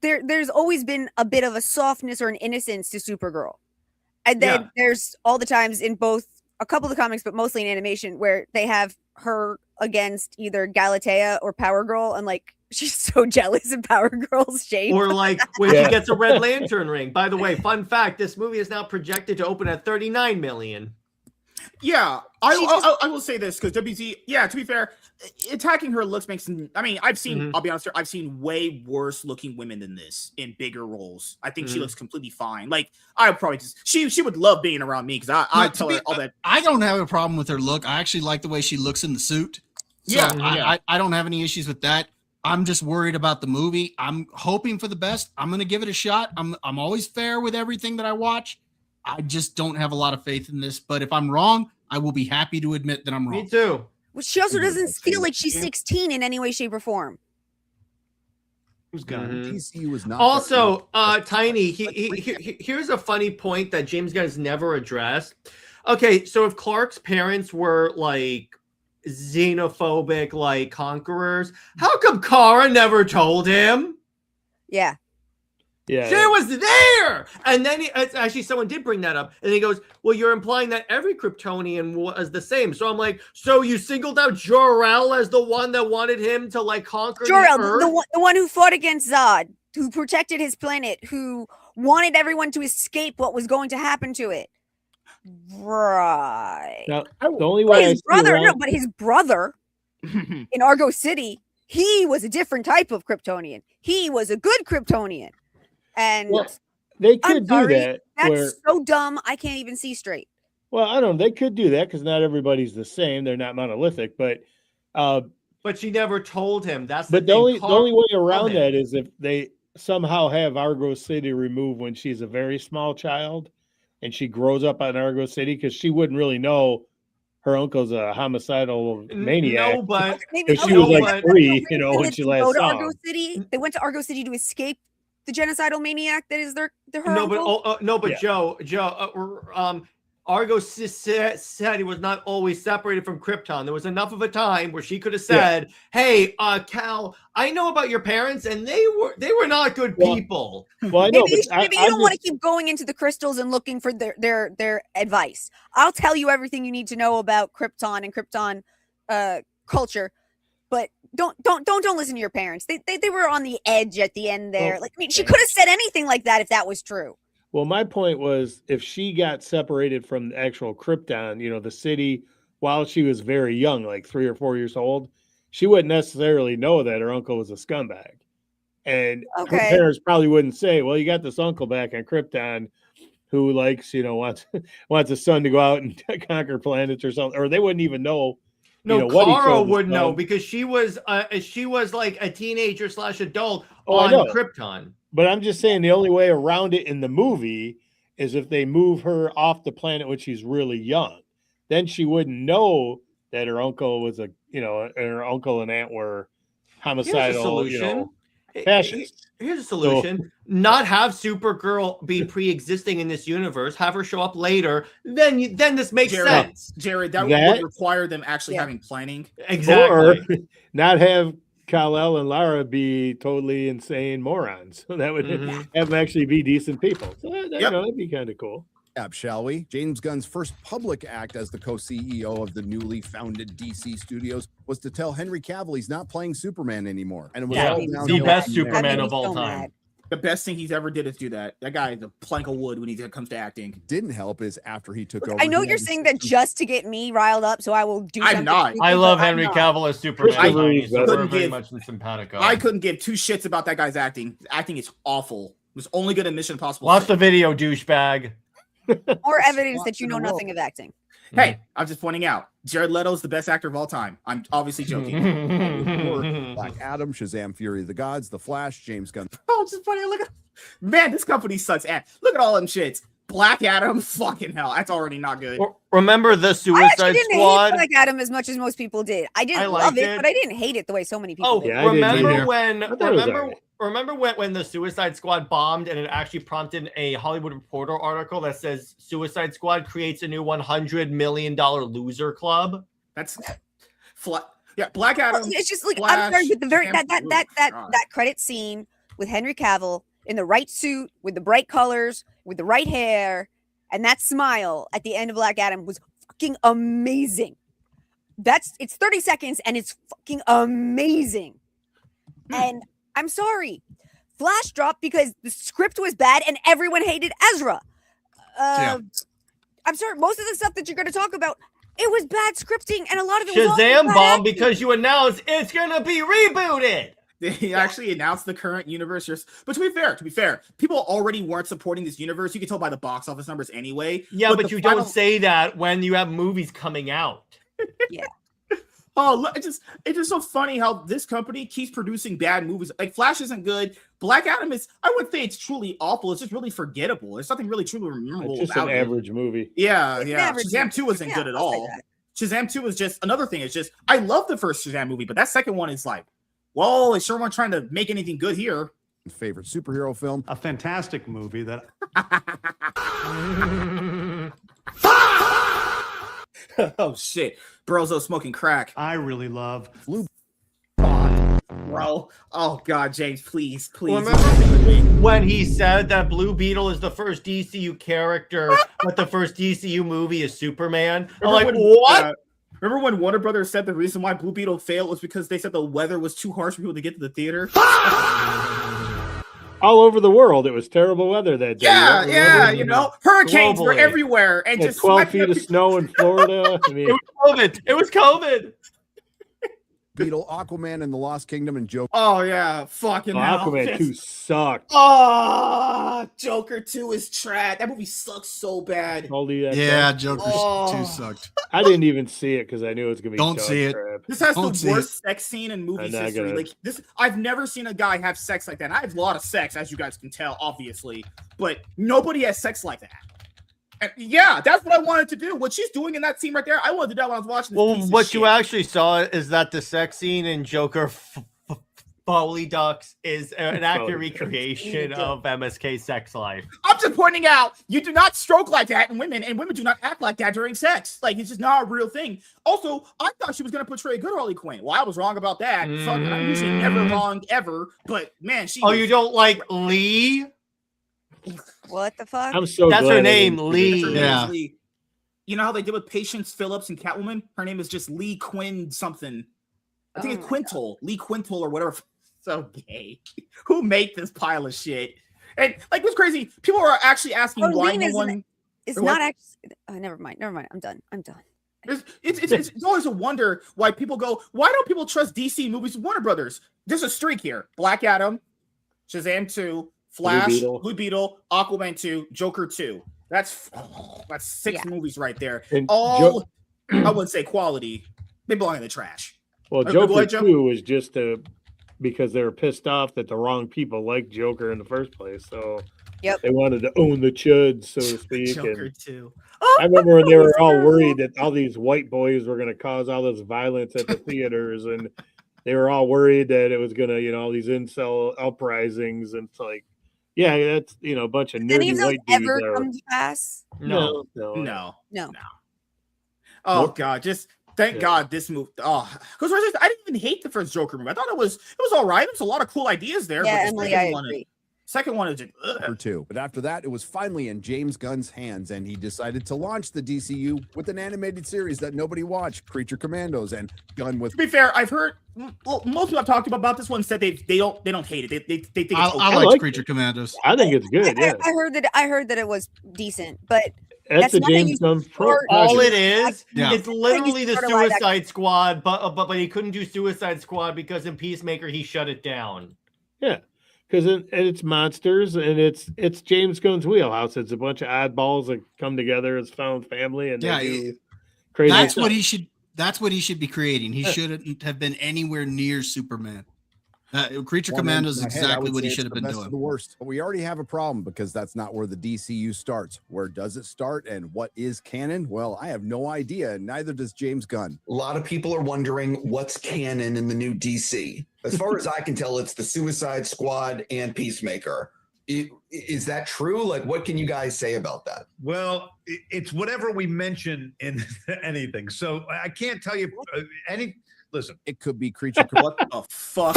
there's always been a bit of a softness or an innocence to Supergirl. And then there's all the times in both a couple of the comics, but mostly in animation, where they have her against either Galatea or Power Girl, and like she's so jealous of Power Girl's shape. Or like when she gets a Red Lantern ring. By the way, fun fact: this movie is now projected to open at 39 million. Yeah, I will say this because WZ. Yeah, to be fair, attacking her looks makes. I mean, I've seen. I'll be honest here. I've seen way worse looking women than this in bigger roles. I think she looks completely fine. Like I would probably just. She would love being around me because I tell her all that. I don't have a problem with her look. I actually like the way she looks in the suit. So I don't have any issues with that. I'm just worried about the movie. I'm hoping for the best. I'm going to give it a shot. I'm always fair with everything that I watch. I just don't have a lot of faith in this. But if I'm wrong, I will be happy to admit that I'm wrong. Me too. Well, she also doesn't feel like she's 16 in any way, shape, or form. Who's gone? TCU was not. Also, Tiny, here's a funny point that James Gunn has never addressed. Okay, so if Clark's parents were like xenophobic, like conquerors, how come Kara never told him? Yeah. Yeah, She was there, and then actually someone did bring that up, and he goes, "Well, you're implying that every Kryptonian was the same." So I'm like, "So you singled out Jor-El as the one that wanted him to like conquer Jor-El, the Earth? the one who fought against Zod, who protected his planet, who wanted everyone to escape what was going to happen to it." Right. Now, the only way his brother, but his brother in Argo City, he was a different type of Kryptonian. He was a good Kryptonian. And they could do that. That's so dumb. I can't even see straight. Well, I don't know. They could do that because not everybody's the same. They're not monolithic, but she never told him. That's the only way around that is if they somehow have Argo City removed when she's a very small child and she grows up on Argo City, because she wouldn't really know her uncle's a homicidal maniac. No, but if she was like 3, when she last saw him. Argo City. They went to Argo City to escape the genocidal maniac that is her uncle? Joe, Argo said he was not always separated from Krypton. There was enough of a time where she could have said, "Hey, Cal, I know about your parents, and they were not good people." Well, I know, maybe you don't want to keep going into the crystals and looking for their advice. I'll tell you everything you need to know about Krypton and Krypton culture, but don't listen to your parents. They were on the edge at the end there. She could have said anything like that if that was true. Well, my point was, if she got separated from the actual Krypton, the city, while she was very young, like 3 or 4 years old, she wouldn't necessarily know that her uncle was a scumbag. And her parents probably wouldn't say, "Well, you got this uncle back on Krypton who likes, wants his son to go out and conquer planets or something," or they wouldn't even know. No, Clara would know because she was like a teenager / adult on Krypton. But I'm just saying the only way around it in the movie is if they move her off the planet when she's really young. Then she wouldn't know that her uncle was her uncle and aunt were homicidal, fascists. Here's a solution. So, not have Supergirl be pre-existing in this universe. Have her show up later. Then this makes sense. Jared, that would require them actually having planning. Exactly. Or not have Kal-El and Lara be totally insane morons. So that would have them actually be decent people. So that'd be kind of cool. Shall we? James Gunn's first public act as the co-CEO of the newly founded DC Studios was to tell Henry Cavill he's not playing Superman anymore. And it was the best Superman of all time. The best thing he's ever did is do that. That guy is a plank of wood when he comes to acting. Didn't help is after he took over. I know you're saying that just to get me riled up, so I will do something. I'm not. I love Henry Cavill as Superman. He's very much simpatico. I couldn't give 2 shits about that guy's acting. His acting is awful. It was only good in Mission Impossible. Watch the video, douchebag. More evidence that you know nothing of acting. Hey, I'm just pointing out, Jared Leto's the best actor of all time. I'm obviously joking. Black Adam, Shazam, Fury of the Gods, The Flash, James Gunn. Oh, it's just funny. Look at, man, this company sucks. Look at all them shits. Black Adam, fucking hell, that's already not good. Remember the Suicide I actually didn't Squad? hate Black Adam as much as most people did. I didn't love it, but I didn't hate it the way so many people did. Yeah, remember when the Suicide Squad bombed and it actually prompted a Hollywood Reporter article that says Suicide Squad creates a new $100 million loser club? That's yeah, Black Adam. Well, it's just like Flash, I'm sorry, but the very that credit scene with Henry Cavill in the right suit, with the bright colors, with the right hair, and that smile at the end of Black Adam was fucking amazing. It's 30 seconds and it's fucking amazing. And I'm sorry, Flash dropped because the script was bad and everyone hated Ezra. I'm sorry, most of the stuff that you're going to talk about, it was bad scripting, and a lot of it was Shazam bomb because you announced it's going to be rebooted. They actually announced the current universe. But to be fair, people already weren't supporting this universe. You can tell by the box office numbers anyway. Yeah, but you don't say that when you have movies coming out. Yeah. Oh, it's just so funny how this company keeps producing bad movies. Like Flash isn't good. Black Adam is, I wouldn't say it's truly awful. It's just really forgettable. There's nothing really truly memorable it's just about an average movie. Yeah. Shazam 2 wasn't good at all. Shazam 2 was just another thing. It's just, I love the first Shazam movie, but that second one is like, well, they sure weren't trying to make anything good here. Favorite superhero film? A fantastic movie that. Oh shit, Brozo smoking crack. I really love. Blue. Bro, oh God, James, please. Remember when he said that Blue Beetle is the first DCU character, but the first DCU movie is Superman? I'm like, what? Remember when Warner Brothers said the reason why Blue Beetle failed was because they said the weather was too harsh for people to get to the theater? All over the world, it was terrible weather that day. Yeah, hurricanes were everywhere, and just 12 feet of snow in Florida. I mean, it was COVID. Beetle, Aquaman and the Lost Kingdom, and Joker. Oh yeah, fucking hell. Aquaman 2 sucked. Oh, Joker 2 is trash. That movie sucks so bad. Joker 2 sucked. I didn't even see it because I knew it was gonna be. Don't see it. Crap. This has the worst sex scene in movie history. Like this, I've never seen a guy have sex like that. And I have a lot of sex, as you guys can tell, obviously, but nobody has sex like that. And yeah, that's what I wanted to do. What she's doing in that scene right there, I wanted to do that when I was watching. Well, what you actually saw is that the sex scene in Joker Foley Ducks is an accurate recreation of MSK sex life. I'm just pointing out, you do not stroke like that in women, and women do not act like that during sex. Like, it's just not a real thing. Also, I thought she was going to portray a good Harley Quinn. Well, I was wrong about that. So I'm usually never wrong, ever. But, man, she... Oh, you don't like Lee? What the fuck? I'm so That's glad her name, Lee. Yeah. Lee. You know how they did with Patience Phillips and Catwoman? Her name is just Lee Quinn something. I think it's Quintal. Lee Quintal or whatever. So gay. Who made this pile of shit? And like, what's crazy? People are actually asking why no one. It's not actually. Oh, never mind. I'm done. It's always a wonder why people go. Why don't people trust DC movies with Warner Brothers? There's a streak here: Black Adam, Shazam 2, Flash, Blue Beetle, Aquaman 2, Joker 2. That's 6 movies right there. And all I wouldn't say quality. They belong in the trash. Well, Joker 2 was just because they were pissed off that the wrong people liked Joker in the first place. So they wanted to own the chuds, so to speak. Joker 2. I remember when they were all worried that all these white boys were going to cause all this violence at the theaters, and they were all worried that it was going to, all these incel uprisings. And it's like, yeah, that's, a bunch of nerdy white dudes. Ever come to pass? No. Oh, God, just... Thank God this movie. Oh, because I didn't even hate the first Joker movie. I thought it was all right. There's a lot of cool ideas there. Yeah, but Emily, I agree. Second one is just Number 2. But after that, it was finally in James Gunn's hands, and he decided to launch the DCU with an animated series that nobody watched, Creature Commandos, and Gunn with. To be fair, I've heard most people I've talked about this one said they don't hate it. They think it's okay. I like Creature Commandos. I think it's good. Yeah, I heard that it was decent, but. That's a James Gunn project. All it is, it's literally the Suicide Squad, but he couldn't do Suicide Squad because in Peacemaker he shut it down. Yeah, because it's monsters and it's James Gunn's wheelhouse. It's a bunch of oddballs that come together as found family and they do crazy. That's what he should. That's what he should be creating. He shouldn't have been anywhere near Superman. Creature Commandos is exactly what he should have been doing. The worst. But we already have a problem because that's not where the DCU starts. Where does it start and what is canon? Well, I have no idea, and neither does James Gunn. A lot of people are wondering what's canon in the new DC. As far as I can tell, it's the Suicide Squad and Peacemaker. Is that true? Like, what can you guys say about that? Well, it's whatever we mention in anything. So I can't tell you any... Listen, it could be Creature. What the fuck?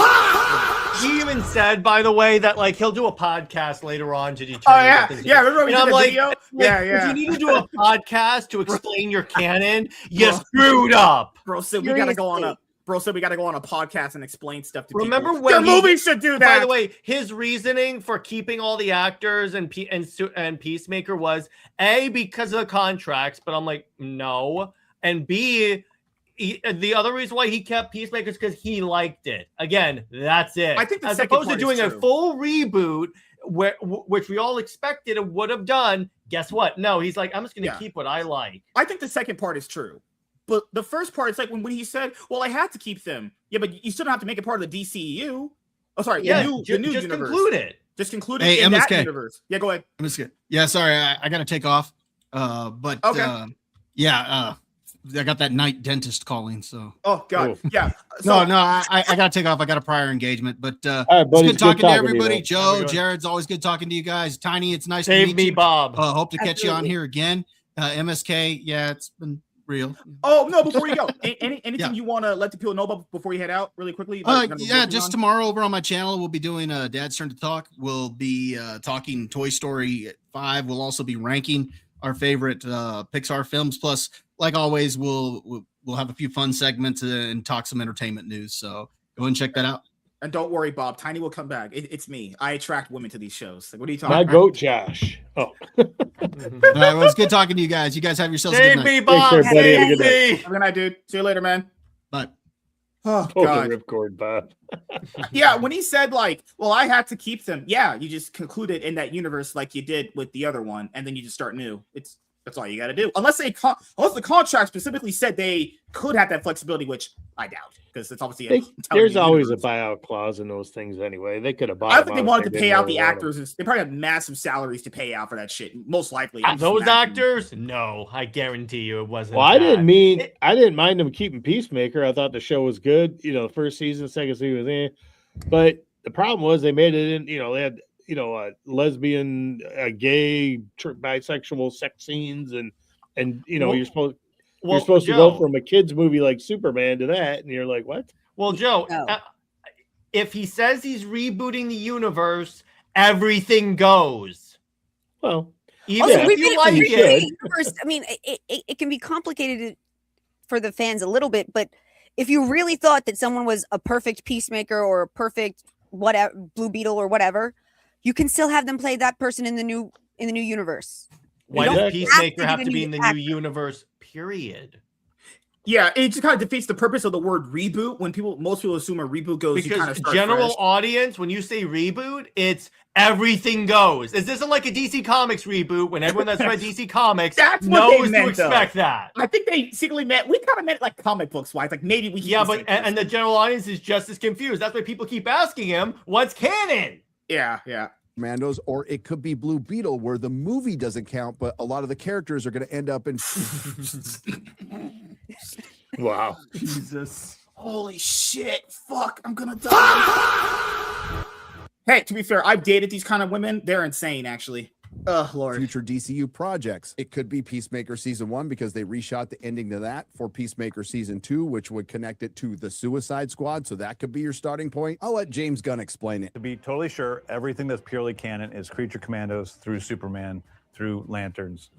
He even said, by the way, that like he'll do a podcast later on to determine. Oh yeah. Remember we did the video? If you need to do a podcast to explain your canon, you screwed up. Bro said we gotta go on a podcast and explain stuff to people. Remember when the movie should do that? By the way, his reasoning for keeping all the actors and Peacemaker was A, because of the contracts, but I'm like, no, and B. The other reason why he kept Peacemaker is because he liked it. Again, that's it. I think as opposed to doing a full reboot, which we all expected it would have done. Guess what? No, he's like, I'm just going to keep what I like. I think the second part is true, but the first part, it's like when he said, "Well, I had to keep them." Yeah, but you still don't have to make it part of the DCEU. Oh, sorry, the new just universe. Conclude it. Just conclude it in MSK. that universe. Yeah, go ahead. MSK. Yeah, sorry, I got to take off. But okay. I got that night dentist calling, so. Oh God, yeah. So, no, I got to take off. I got a prior engagement, but right, buddy, it's good talking to everybody. Joe, Jared's always good talking to you guys. Tiny, it's nice to meet you. Bob. Hope to catch you on here again. MSK, yeah, it's been real. Oh no! Before you go, anything you want to let the people know about before you head out, really quickly? Just tomorrow over on my channel, we'll be doing Dad's Turn to Talk. We'll be talking Toy Story 5. We'll also be ranking our favorite Pixar films. Plus, like always, we'll have a few fun segments and talk some entertainment news. So go and check that out. And don't worry, Bob. Tiny will come back. It's me. I attract women to these shows. Like, what are you talking My about? goat, Josh. Oh. All right, well, it's good talking to you guys. You guys have yourselves a good night. Take care, buddy. Have a good night. Have a good night, dude. See you later, man. Bye. Oh, Oh, God. the ripcord, Bob. Yeah, when he said, like, well, I had to keep them. Yeah, you just concluded in that universe like you did with the other one, and then you just start new. That's all you got to do. Unless the contract specifically said they could have that flexibility, which I doubt, because it's obviously There's always a buyout clause in those things anyway. They could have bought. I don't think they wanted to if pay didn't out the really want actors. They probably have massive salaries to pay out for that shit. Most likely, Those actors? No, I guarantee you it wasn't. Well, I didn't mind them keeping Peacemaker. I thought the show was good. You know, the first season, second season was in. But the problem was they made it in, they had, a lesbian, gay, bisexual sex scenes and you're supposed to go from a kid's movie like Superman to that, and you're like, what? Well, Joe, if he says he's rebooting the universe, everything goes. Well, even if you like it. Universe, I mean, it can be complicated for the fans a little bit, but if you really thought that someone was a perfect Peacemaker or a perfect whatever Blue Beetle or whatever, you can still have them play that person in the new universe. Why does Peacemaker have to be in the new universe? Period. Yeah, it just kind of defeats the purpose of the word reboot. When most people assume a reboot goes, because you kind of start general fresh. audience, when you say reboot, it's everything goes. This isn't like a DC Comics reboot when everyone that's read DC Comics knows to expect that. I think they secretly meant, we kind of meant like comic books wise, like maybe we. Yeah, but and the general audience is just as confused. That's why people keep asking him, "What's canon?" Yeah. Commandos, or it could be Blue Beetle, where the movie doesn't count, but a lot of the characters are going to end up in. Wow. Jesus. Holy shit. Fuck. I'm going to die. Hey, to be fair, I've dated these kind of women. They're insane, actually. Oh, Lord. Future DCU projects. It could be Peacemaker Season 1 because they reshot the ending to that for Peacemaker Season 2, which would connect it to the Suicide Squad. So that could be your starting point. I'll let James Gunn explain it. To be totally sure, everything that's purely canon is Creature Commandos through Superman, through Lanterns,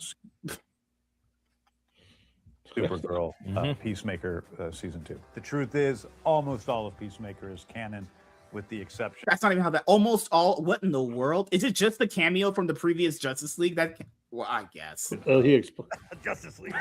Supergirl, Peacemaker Season 2. The truth is, almost all of Peacemaker is canon, with the exception. That's not even how that almost all. What in the world? Is it just the cameo from the previous Justice League? Well, I guess. He explained. Justice League.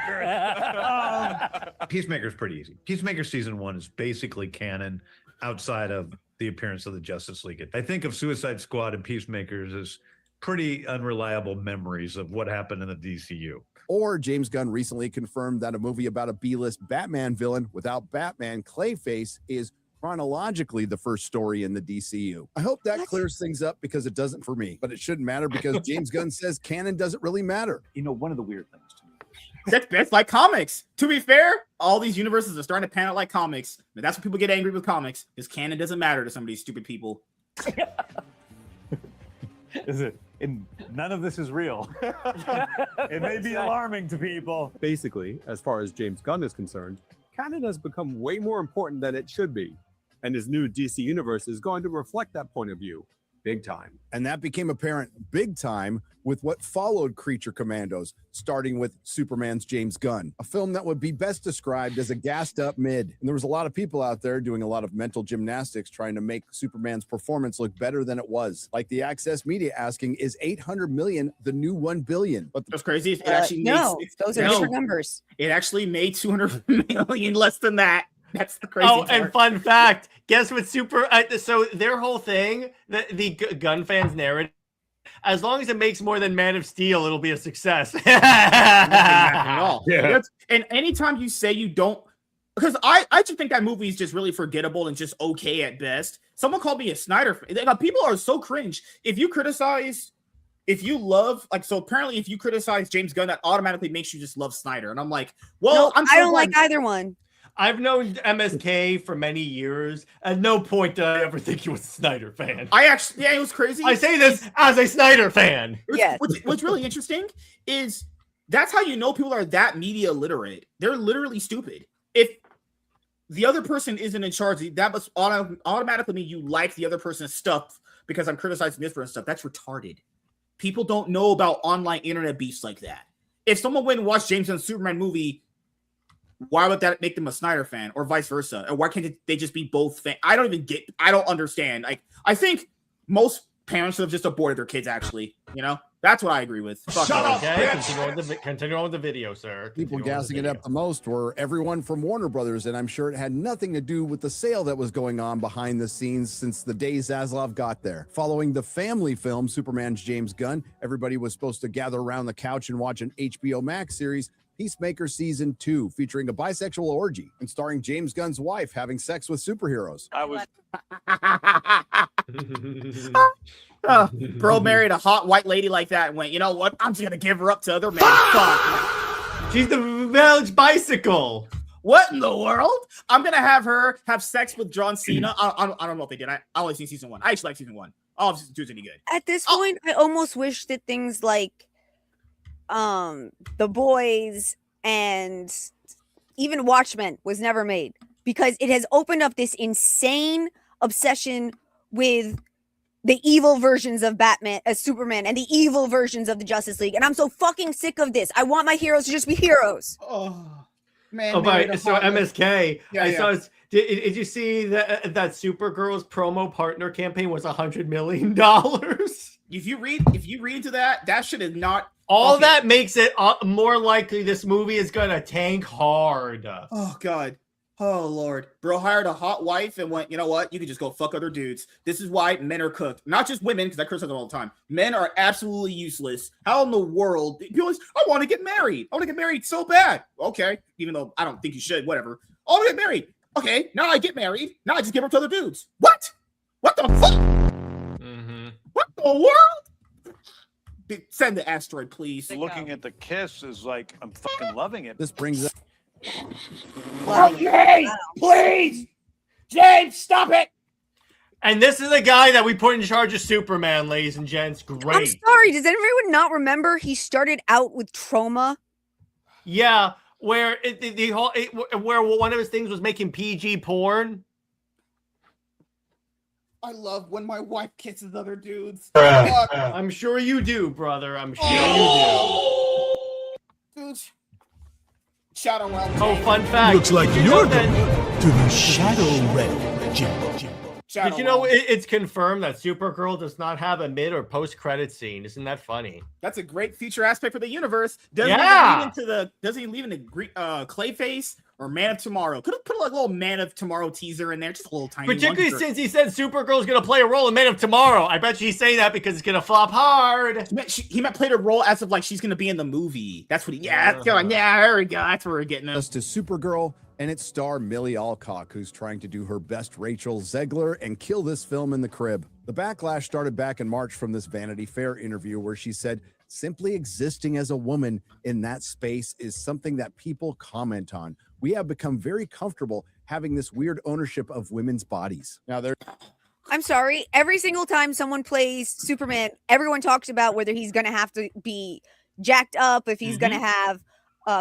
Peacemaker's pretty easy. Peacemaker Season 1 is basically canon outside of the appearance of the Justice League. I think of Suicide Squad and Peacemakers as pretty unreliable memories of what happened in the DCU. Or James Gunn recently confirmed that a movie about a B-list Batman villain without Batman, Clayface, is chronologically the first story in the DCU. I hope that clears things up because it doesn't for me, but it shouldn't matter because James Gunn says canon doesn't really matter. One of the weird things to me. That's like comics. To be fair, all these universes are starting to pan out like comics. But that's when people get angry with comics, because canon doesn't matter to some of these stupid people. Is it? And none of this is real. It may be alarming to people. Basically, as far as James Gunn is concerned, canon has become way more important than it should be. And his new DC universe is going to reflect that point of view big time. And that became apparent big time with what followed Creature Commandos, starting with Superman's James Gunn, a film that would be best described as a gassed up mid. And there was a lot of people out there doing a lot of mental gymnastics trying to make Superman's performance look better than it was. Like the Access Media asking, is 800 million the new 1 billion? But that's crazy. It actually those are different numbers. It actually made 200 million less than that. That's the crazy part. And fun fact, guess what? So their whole thing, the Gun fans' narrative, as long as it makes more than Man of Steel, it'll be a success. At all. Yeah. And anytime you say you don't, because I just think that movie is just really forgettable and just okay at best. Someone called me a Snyder fan. People are so cringe. If you criticize, if you love, so apparently if you criticize James Gunn, that automatically makes you just love Snyder. And I'm like, well, no, I don't like either one. I've known MSK for many years. At no point did I ever think he was a Snyder fan. It was crazy. I say this as a Snyder fan. Yes. What's really interesting is That's how you know people are that media illiterate. They're literally stupid. If the other person isn't in charge, that must automatically mean you like the other person's stuff because I'm criticizing this person's stuff. That's retarded. People don't know about online internet beefs like that. If someone went and watched James Gunn's Superman movie, why would that make them a Snyder fan or vice versa? And why can't they just be both fans? I don't understand. I think most parents should have just aborted their kids, actually. You know? That's what I agree with. Shut up, okay, continue on with the video, sir. People gassing it up the most were everyone from Warner Brothers, and I'm sure it had nothing to do with the sale that was going on behind the scenes since the day Zaslav got there. Following the family film, Superman's James Gunn, everybody was supposed to gather around the couch and watch an HBO Max series, Peacemaker Season 2, featuring a bisexual orgy and starring James Gunn's wife having sex with superheroes. I was... Bro married a hot white lady like that and went, you know what? I'm just gonna give her up to other men. Fuck. She's the village bicycle. What in the world? I'm gonna have her have sex with John Cena. I don't know if they did. I only seen season 1. I actually like season 1. All of season 2 is any good. At this point, I almost wish that things like The Boys and even Watchmen was never made, because it has opened up this insane obsession with the evil versions of Batman, Superman, and the evil versions of the Justice League. And I'm so fucking sick of this. I want my heroes to just be heroes. Oh, man. Oh, but so MSK, yeah, I saw his, did you see that Supergirl's promo partner campaign was $100 million? If you read into that shit is not all that makes it more likely this movie is gonna tank hard. Oh God. Oh Lord. Bro hired a hot wife and went, you know what? You can just go fuck other dudes. This is why men are cooked. Not just women, because I criticize them all the time. Men are absolutely useless. How in the world? People always, I want to get married. I want to get married so bad. Okay. Even though I don't think you should, whatever. I want to get married. Okay, now I get married. Now I just give her to other dudes. What? What the fuck? Mm-hmm. What the world? Send the asteroid, please. Looking at the kiss is like, I'm fucking loving it. This brings up. Okay, please, James, stop it. And this is the guy that we put in charge of Superman, ladies and gents. Great. I'm sorry. Does everyone not remember he started out with trauma? Yeah, where where one of his things was making PG porn. I love when my wife kisses other dudes. I'm sure you do, brother. I'm sure you do. Dude. Shadow Realm. Oh, fun fact. Looks like you're going to the Shadow Realm, Jimbo. Did you know it's confirmed that Supergirl does not have a mid or post credit scene? Isn't that funny? That's a great feature aspect for the universe. Doesn't he leave into Clayface or Man of Tomorrow? Could have put like a little Man of Tomorrow teaser in there, just a little tiny. Particularly since he said Supergirl's going to play a role in Man of Tomorrow. I bet you he's saying that because it's going to flop hard. He might play a role as if like she's going to be in the movie. That's what he. Yeah, that's going. Yeah, there we go. That's where we're getting us to Supergirl. And its star Millie Alcock, who's trying to do her best Rachel Zegler and kill this film in the crib. The backlash started back in March from this Vanity Fair interview where she said, simply existing as a woman in that space is something that people comment on. We have become very comfortable having this weird ownership of women's bodies. Now I'm sorry. Every single time someone plays Superman, everyone talks about whether he's going to have to be jacked up, if he's going to have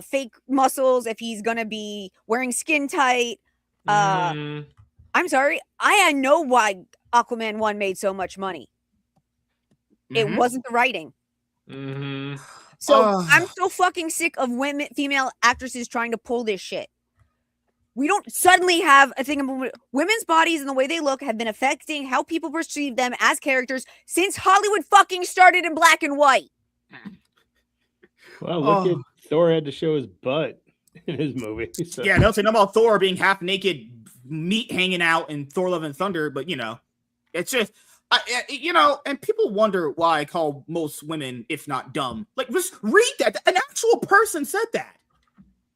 fake muscles, if he's gonna be wearing skin tight. I'm sorry, I know why Aquaman 1 made so much money. It wasn't the writing. So I'm so fucking sick of female actresses trying to pull this shit. We don't suddenly have a thing about women's bodies and the way they look have been affecting how people perceive them as characters since Hollywood fucking started in black and white. Well, look at Thor had to show his butt in his movie. So. Yeah, they'll say nothing about Thor being half naked, meat hanging out in Thor: Love and Thunder, but you know, it's just, and people wonder why I call most women, if not dumb. Like, just read that. An actual person said that.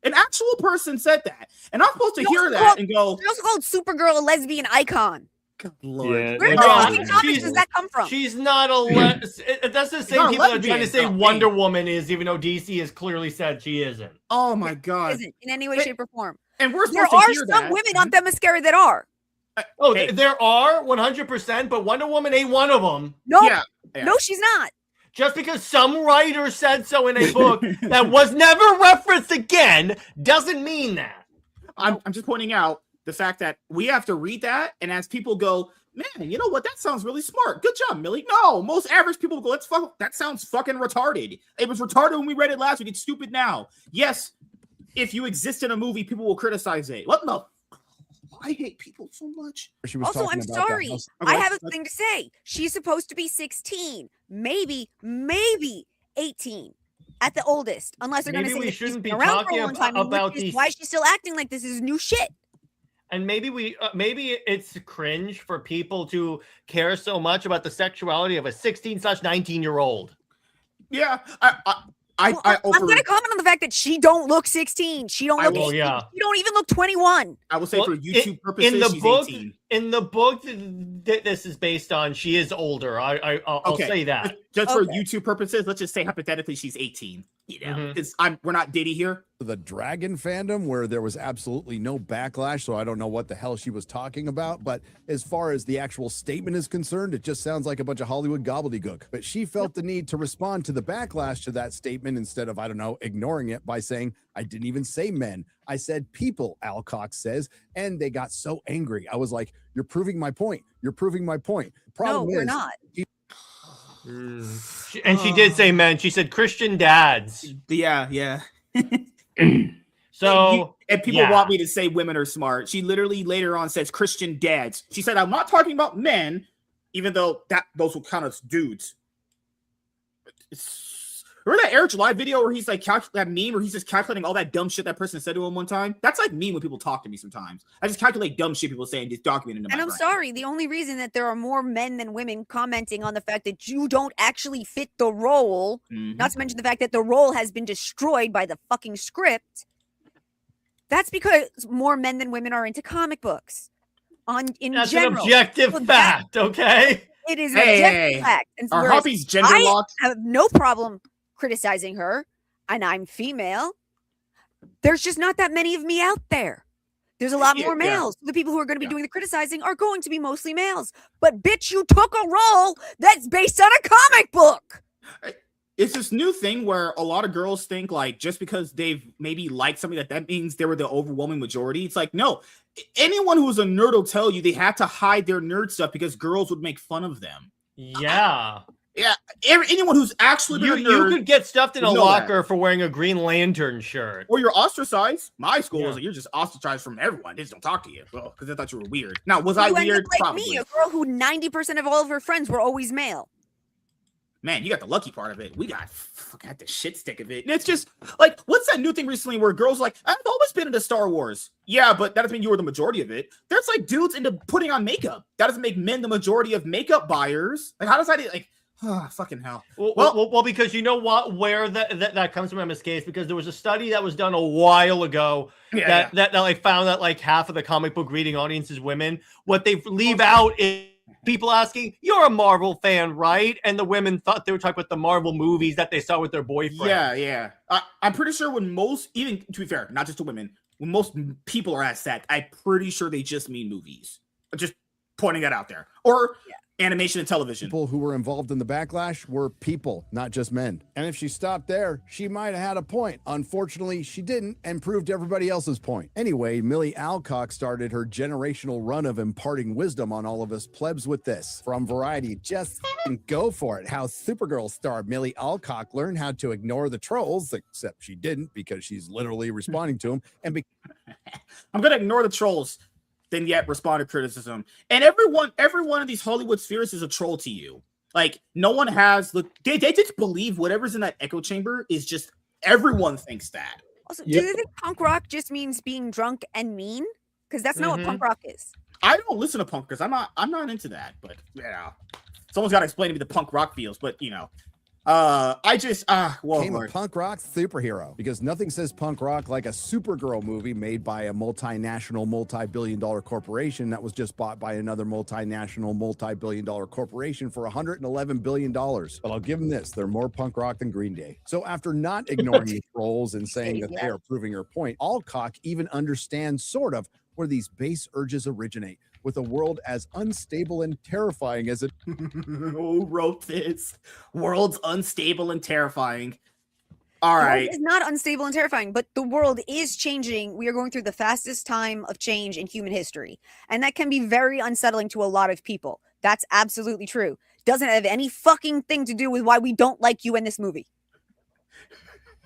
An actual person said that, and I'm supposed to hear that and go. They also called Supergirl a lesbian icon. Good Lord. Yeah, where the comics does that come from? She's not that's the same people that are trying to say Wonder Woman is, even though DC has clearly said she isn't. Oh my God. Isn't in any way, shape, or form. And we're there are some women on Themyscira that are. There are 100%, but Wonder Woman ain't one of them. No, no, she's not. Just because some writer said so in a book that was never referenced again doesn't mean that. I'm just pointing out the fact that we have to read that, and as people go, man, you know what? That sounds really smart. Good job, Millie. No, most average people go, that sounds fucking retarded. It was retarded when we read it last week. It's stupid now. Yes, if you exist in a movie, people will criticize it. What the? I hate people so much. Also, I'm sorry. I have a thing to say. She's supposed to be 16, maybe 18 at the oldest, unless they're going to say we shouldn't be around for talking a long time. about these. Why is she still acting like this is new shit? And maybe maybe it's cringe for people to care so much about the sexuality of a 16/19-year-old. Yeah, I'm going to comment on the fact that she don't look 16. She don't look. She don't even look 21. I will say for YouTube purposes, she's 18. In the book that this is based on, she is older. I'll say that. Just for YouTube purposes, let's just say hypothetically she's 18. You know, we're not Diddy here. The Dragon fandom, where there was absolutely no backlash, so I don't know what the hell she was talking about. But as far as the actual statement is concerned, it just sounds like a bunch of Hollywood gobbledygook. But she felt the need to respond to the backlash to that statement instead of, I don't know, ignoring it by saying, I didn't even say men. I said people, Al Cox says, and they got so angry. I was like, you're proving my point. You're proving my point. No, we're not. And she did say men. She said Christian dads. Yeah. So and people want me to say women are smart. She literally later on says Christian dads. She said, I'm not talking about men, even though those will count as dudes. Remember that Eric July video where he's like that meme where he's just calculating all that dumb shit that person said to him one time? That's like me when people talk to me sometimes. I just calculate dumb shit people say and just document it in my brain. And I'm sorry, the only reason that there are more men than women commenting on the fact that you don't actually fit the role, not to mention the fact that the role has been destroyed by the fucking script, that's because more men than women are into comic books. That's an objective fact, okay? It is an objective fact. And our hobby's gender locked. I have no problem criticizing her, and I'm female. There's just not that many of me out there. There's a lot more males. The people who are going to be doing the criticizing are going to be mostly males. But bitch, you took a role that's based on a comic book. It's this new thing where a lot of girls think like just because they've maybe liked something that means they were the overwhelming majority. It's like, no, anyone who's a nerd will tell you they have to hide their nerd stuff because girls would make fun of them. Yeah. Yeah, anyone who's actually been a nerd, you could get stuffed in a locker for wearing a Green Lantern shirt, or you're ostracized. My school was like, you're just ostracized from everyone. They just don't talk to you because they thought you were weird. Now, was I weird? Like probably. Me, a girl who 90% of all of her friends were always male. Man, you got the lucky part of it. We got the shit stick of it. And it's just like, what's that new thing recently where girls are like, I've always been into Star Wars. Yeah, but that doesn't mean you were the majority of it. There's like dudes into putting on makeup. That doesn't make men the majority of makeup buyers. Like, how does that like? Oh, fucking hell. Well, because you know what, where that comes from MSK is because there was a study that was done a while ago that like found that like half of the comic book reading audience is women. What they leave out is people asking, "You're a Marvel fan, right?" And the women thought they were talking about the Marvel movies that they saw with their boyfriend. Yeah. I'm pretty sure when most, even to be fair, not just to women, when most people are asked that, I'm pretty sure they just mean movies. Just pointing that out there. Or animation and television. People who were involved in the backlash were people, not just men. And if she stopped there, she might have had a point. Unfortunately, she didn't and proved everybody else's point. Anyway, Millie Alcock started her generational run of imparting wisdom on all of us plebs with this. From Variety, just go for it. How Supergirl star Millie Alcock learned how to ignore the trolls, except she didn't because she's literally responding to them. And I'm going to ignore the trolls. Then yet respond to criticism. And every one of these Hollywood spheres is a troll to you. Like, no one has they just believe whatever's in that echo chamber is just everyone thinks that. Also, do you think punk rock just means being drunk and mean? Because that's not what punk rock is. I don't listen to punk because I'm not into that, but someone's got to explain to me the punk rock feels, but became a punk rock superhero because nothing says punk rock like a Supergirl movie made by a multinational, multi-billion-dollar corporation that was just bought by another multinational, multi-billion-dollar corporation for $111 billion. But I'll give them this: they're more punk rock than Green Day. So after not ignoring the trolls and saying that they are proving her point, Alcock even understands sort of where these base urges originate. with a world as unstable and terrifying as it. Who wrote this? World's unstable and terrifying. All The world right. is not unstable and terrifying, but the world is changing. We are going through the fastest time of change in human history. And that can be very unsettling to a lot of people. That's absolutely true. Doesn't have any fucking thing to do with why we don't like you in this movie.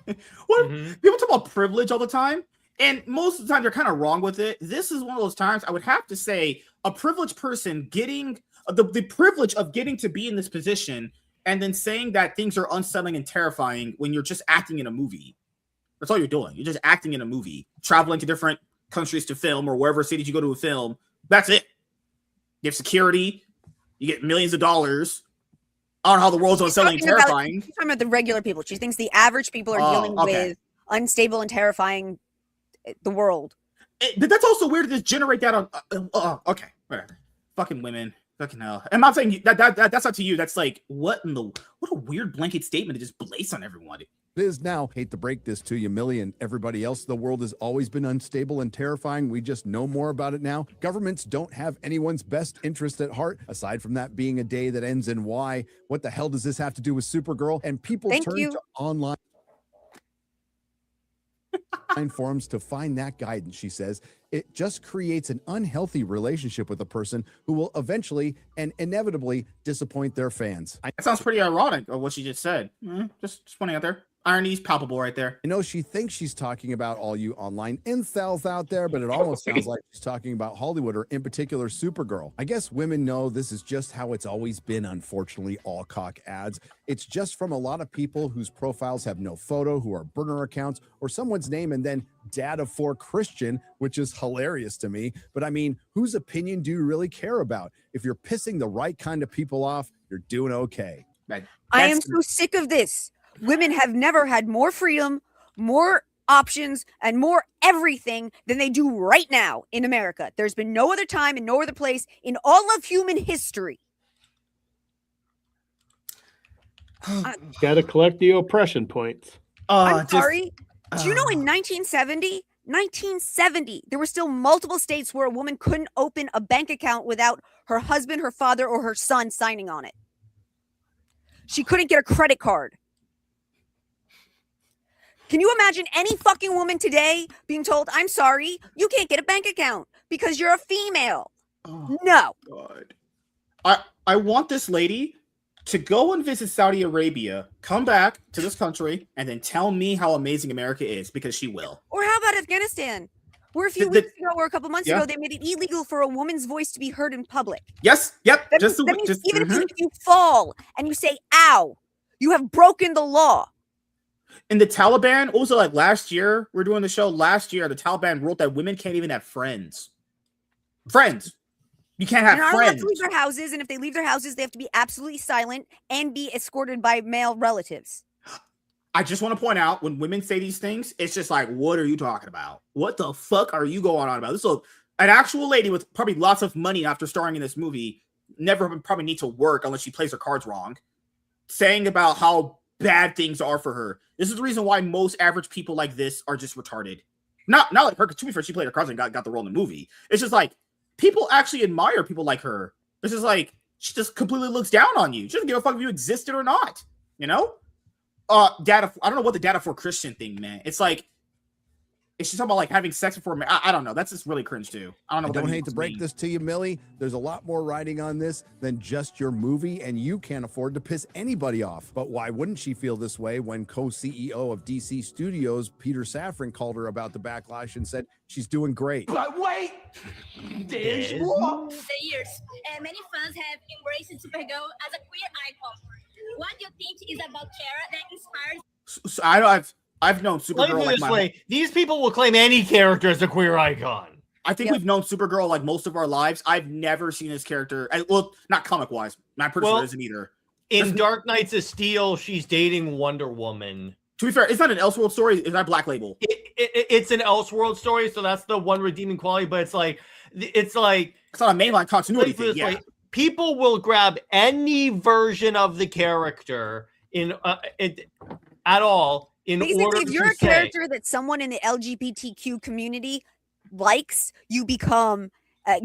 People talk about privilege all the time, and most of the time they're kind of wrong with it. This is one of those times I would have to say a privileged person getting the privilege of getting to be in this position and then saying that things are unsettling and terrifying when you're just acting in a movie. That's all you're doing. You're just acting in a movie, traveling to different countries to film or wherever cities you go to film. That's it. You have security. You get millions of dollars. I don't know how the world's unsettling and terrifying. She's talking about the regular people. She thinks the average people are dealing with unstable and terrifying the world. But that's also weird to just generate that on. Okay, whatever. Fucking women. Fucking hell. I'm not saying that's not to you. That's like, what a weird blanket statement to just place on everyone. It is now. Hate to break this to you, Millie, and everybody else. The world has always been unstable and terrifying. We just know more about it now. Governments don't have anyone's best interest at heart. Aside from that being a day that ends in Y, what the hell does this have to do with Supergirl? And people turn to online forums to find that guidance, she says. It just creates an unhealthy relationship with a person who will eventually and inevitably disappoint their fans. That sounds pretty ironic of what she just said. Just pointing out there. Irony's palpable right there. I know she thinks she's talking about all you online incels out there, but it almost sounds like she's talking about Hollywood, or in particular Supergirl. I guess women know this is just how it's always been, unfortunately, all cock ads. It's just from a lot of people whose profiles have no photo, who are burner accounts, or someone's name and then data for Christian, which is hilarious to me. But I mean, whose opinion do you really care about? If you're pissing the right kind of people off, you're doing okay. I am so sick of this. Women have never had more freedom, more options, and more everything than they do right now in America. There's been no other time and no other place in all of human history. Got to collect the oppression points. I'm sorry. Do you know in 1970, there were still multiple states where a woman couldn't open a bank account without her husband, her father, or her son signing on it. She couldn't get a credit card. Can you imagine any fucking woman today being told, I'm sorry, you can't get a bank account because you're a female? No. God. I want this lady to go and visit Saudi Arabia, come back to this country, and then tell me how amazing America is, because she will. Or how about Afghanistan? Where a few weeks ago, or a couple months ago, they made it illegal for a woman's voice to be heard in public. Yes. Yep. That means even if you fall and you say, ow, you have broken the law. And the Taliban, also like last year, we're doing the show last year, the Taliban wrote that women can't even have friends. You can't have They're not friends. allowed to leave their houses, and if they leave their houses, they have to be absolutely silent and be escorted by male relatives. I just want to point out, when women say these things, it's just like, what are you talking about? What the fuck are you going on about? This is an actual lady with probably lots of money after starring in this movie, never probably need to work unless she plays her cards wrong, saying about how bad things are for her. This is the reason why most average people like this are just retarded. Not like her, to be fair, she played her cards and got the role in the movie. It's just like, people actually admire people like her. This is like, she just completely looks down on you. She doesn't give a fuck if you existed or not. You know? I don't know what the data for Christian thing meant. It's like, is she talking about like having sex before? I don't know. That's just really cringe too. I don't know. I don't hate to break this to you, Millie. There's a lot more riding on this than just your movie, and you can't afford to piss anybody off. But why wouldn't she feel this way when co-CEO of DC Studios, Peter Safran, called her about the backlash and said she's doing great? But wait, there's more. The years, many fans have embraced Supergirl as a queer icon. What do you think is about Kara that inspires? I've known Supergirl. Let me put it this way: these people will claim any character as a queer icon. I think we've known Supergirl like most of our lives. I've never seen this character. Well, not comic wise. I'm pretty sure it isn't either. In Dark Knights of Steel, she's dating Wonder Woman. To be fair, it's not an Elseworld story. It's not Black Label. It's an Elseworld story, so that's the one redeeming quality. But it's not a mainline continuity thing. Yeah. Like, people will grab any version of the character at all. Basically, if you're a character that someone in the LGBTQ community likes, you become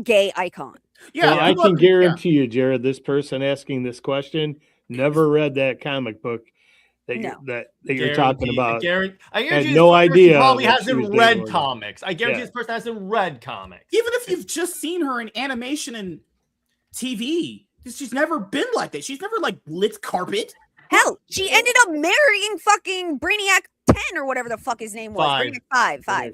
gay icon. Yeah, I can guarantee you, Jared, this person asking this question never read that comic book that you're talking about. I guarantee had this no person idea. Probably what she was hasn't doing read with it. comics. I guarantee this person hasn't read comics. Even if you've just seen her in animation and TV, she's never been like that. She's never like lit carpet. Hell, she ended up marrying fucking Brainiac 10 or whatever the fuck his name was. Brainiac 5.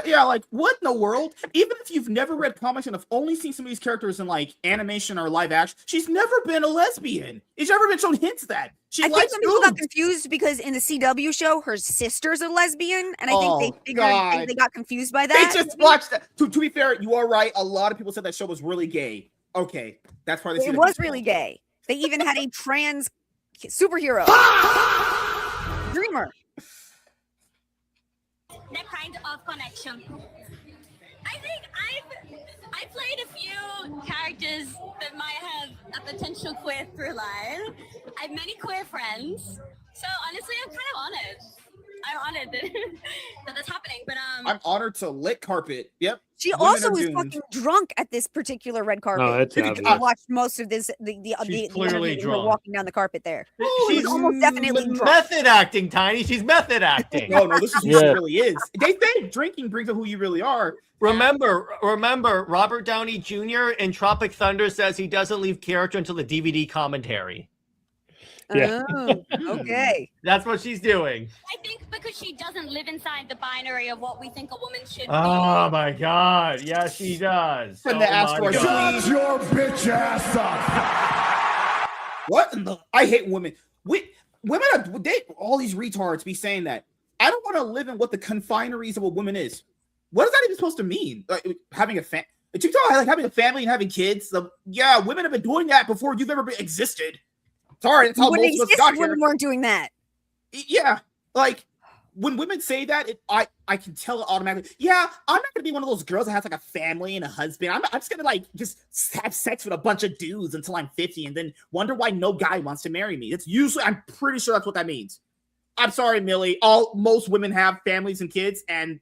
Yeah, like what in the world? Even if you've never read comics and have only seen some of these characters in like animation or live action, she's never been a lesbian. She's never been shown hints of that. I think some people got confused because in the CW show, her sister's a lesbian, and I think they figured they got confused by that. They just watched that. To be fair, you are right. A lot of people said that show was really gay. Okay, that's probably it was really gay. They even had a trans superhero, Dreamer. That kind of connection. I think I played a few characters that might have a potential queer through line. I have many queer friends, so honestly, I'm kind of honored. I'm honored that that's happening. But I'm honored to lit carpet. Yep. She also was fucking drunk at this particular red carpet. Oh, that's obvious. I watched most of this. The clearly drunk. Walking down the carpet there. She's almost definitely drunk. Method acting, Tiny. She's method acting. No, this is who she really is. They think drinking brings up who you really are. Remember, Robert Downey Jr. in Tropic Thunder says he doesn't leave character until the DVD commentary. Yeah. Oh, okay. That's what she's doing. I think because she doesn't live inside the binary of what we think a woman should be. Oh my God. Yeah, she does. When they ask for Shut your bitch ass up. What in the? I hate women. Women are all these retards be saying that. I don't want to live in what the confineries of a woman is. What is that even supposed to mean? Like, having a family? Like having a family and having kids. Yeah, women have been doing that before you've ever existed. Sorry, that's how most of us got here. Women weren't doing that. Yeah, like when women say that, I can tell it automatically. Yeah, I'm not gonna be one of those girls that has like a family and a husband. I'm just gonna like just have sex with a bunch of dudes until I'm 50 and then wonder why no guy wants to marry me. It's usually, I'm pretty sure that's what that means. I'm sorry, Millie. Most women have families and kids, and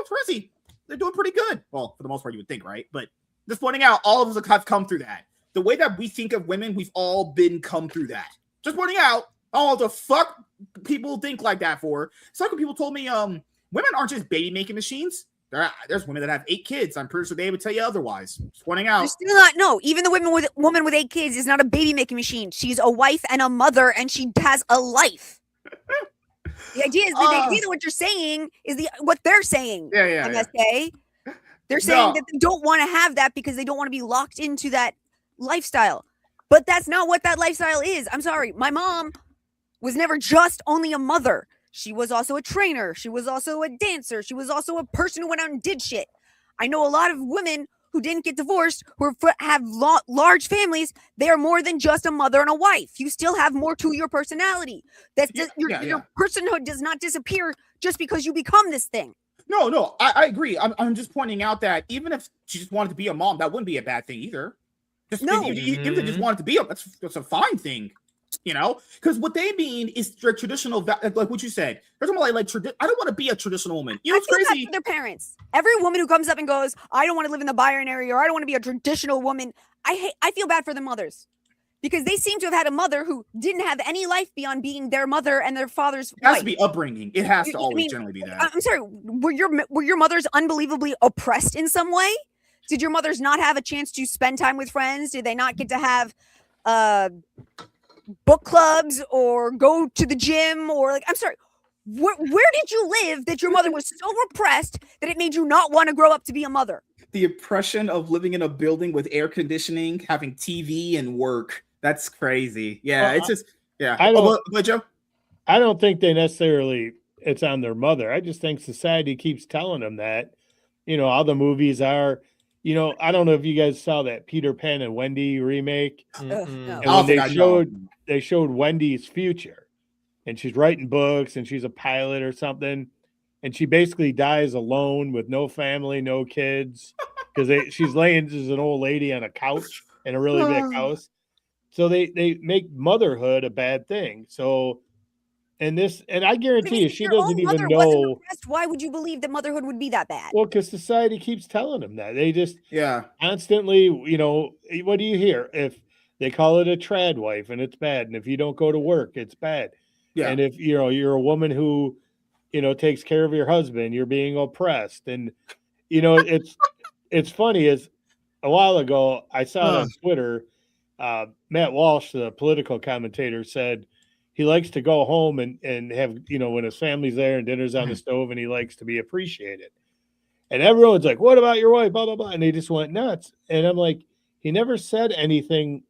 Tracy, they're doing pretty good. Well, for the most part, you would think, right? But just pointing out, all of us have come through that. The way that we think of women, we've all come through that. Just pointing out, all the fuck people think like that for. It's like when people told me, women aren't just baby making machines. There's women that have 8 kids. I'm pretty sure they would tell you otherwise. Just pointing out. You're still not. No, even the woman with 8 kids is not a baby making machine. She's a wife and a mother, and she has a life. The idea is that what you're saying is what they're saying. Yeah. MSK. They're saying that they don't want to have that because they don't want to be locked into that lifestyle. But that's not what that lifestyle is. I'm sorry. My mom was never just only a mother. She was also a trainer. She was also a dancer. She was also a person who went out and did shit. I know a lot of women who didn't get divorced, who have large families. They are more than just a mother and a wife. You still have more to your personality. Your personhood does not disappear just because you become this thing. No, I agree. I'm just pointing out that even if she just wanted to be a mom, that wouldn't be a bad thing either. Even if they just wanted to be that's a fine thing, because what they mean is traditional, like what you said. There's more like I don't want to be a traditional woman. You know, it's crazy. For their parents. Every woman who comes up and goes, I don't want to live in the binary, or I don't want to be a traditional woman. I feel bad for the mothers because they seem to have had a mother who didn't have any life beyond being their mother and their father's wife. It has to be upbringing. It has to always generally be that. I'm sorry. Were your mothers unbelievably oppressed in some way? Did your mothers not have a chance to spend time with friends? Did they not get to have book clubs or go to the gym? Or I'm sorry, where did you live that your mother was so repressed that it made you not want to grow up to be a mother? The oppression of living in a building with air conditioning, having TV and work. That's crazy. Yeah, it's just, yeah. Joe? I don't think they necessarily, it's on their mother. I just think society keeps telling them that, all the movies are, I don't know if you guys saw that Peter Pan and Wendy remake. No. And when they showed Wendy's future, and she's writing books and she's a pilot or something, and she basically dies alone with no family, no kids, because she's laying as an old lady on a couch in a really big house. So they make motherhood a bad thing. So And I guarantee you, she Your own doesn't even mother wasn't know. oppressed, why would you believe that motherhood would be that bad? Well, because society keeps telling them that. They just Yeah. constantly, you know, what do you hear? If they call it a trad wife and it's bad, and if you don't go to work, it's bad. Yeah. And if you know you're a woman who, you know, takes care of your husband, you're being oppressed. And you know, it's funny, is a while ago I saw it on Twitter. Matt Walsh, the political commentator, said he likes to go home and have, you know, when his family's there and dinner's on the stove, and he likes to be appreciated. And everyone's like, what about your wife? Blah, blah, blah. And they just went nuts. And I'm like, he never said anything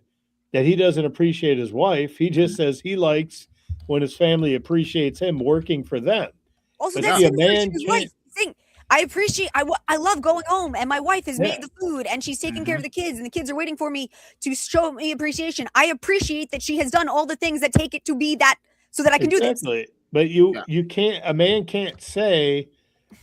that he doesn't appreciate his wife. He just says he likes when his family appreciates him working for them. Also, But that's see, a his man wife. Thing. I appreciate. I love going home, and my wife has made the food, and she's taking care of the kids, and the kids are waiting for me to show me appreciation. I appreciate that she has done all the things that take it to be that, so that I can do this. But you can't. A man can't say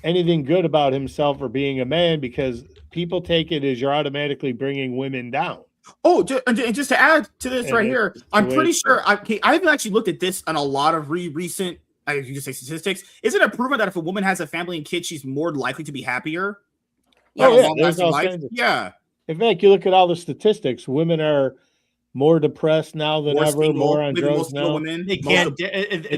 anything good about himself or being a man, because people take it as you're automatically bringing women down. Oh, and just to add to this right here, I'm pretty sure I haven't actually looked at this on a lot of recent, I can just say statistics. Is it a proven that if a woman has a family and kids, she's more likely to be happier? There's all kinds of, yeah. In fact, you look at all the statistics. Women are more depressed now than ever. More on drugs now. They can't.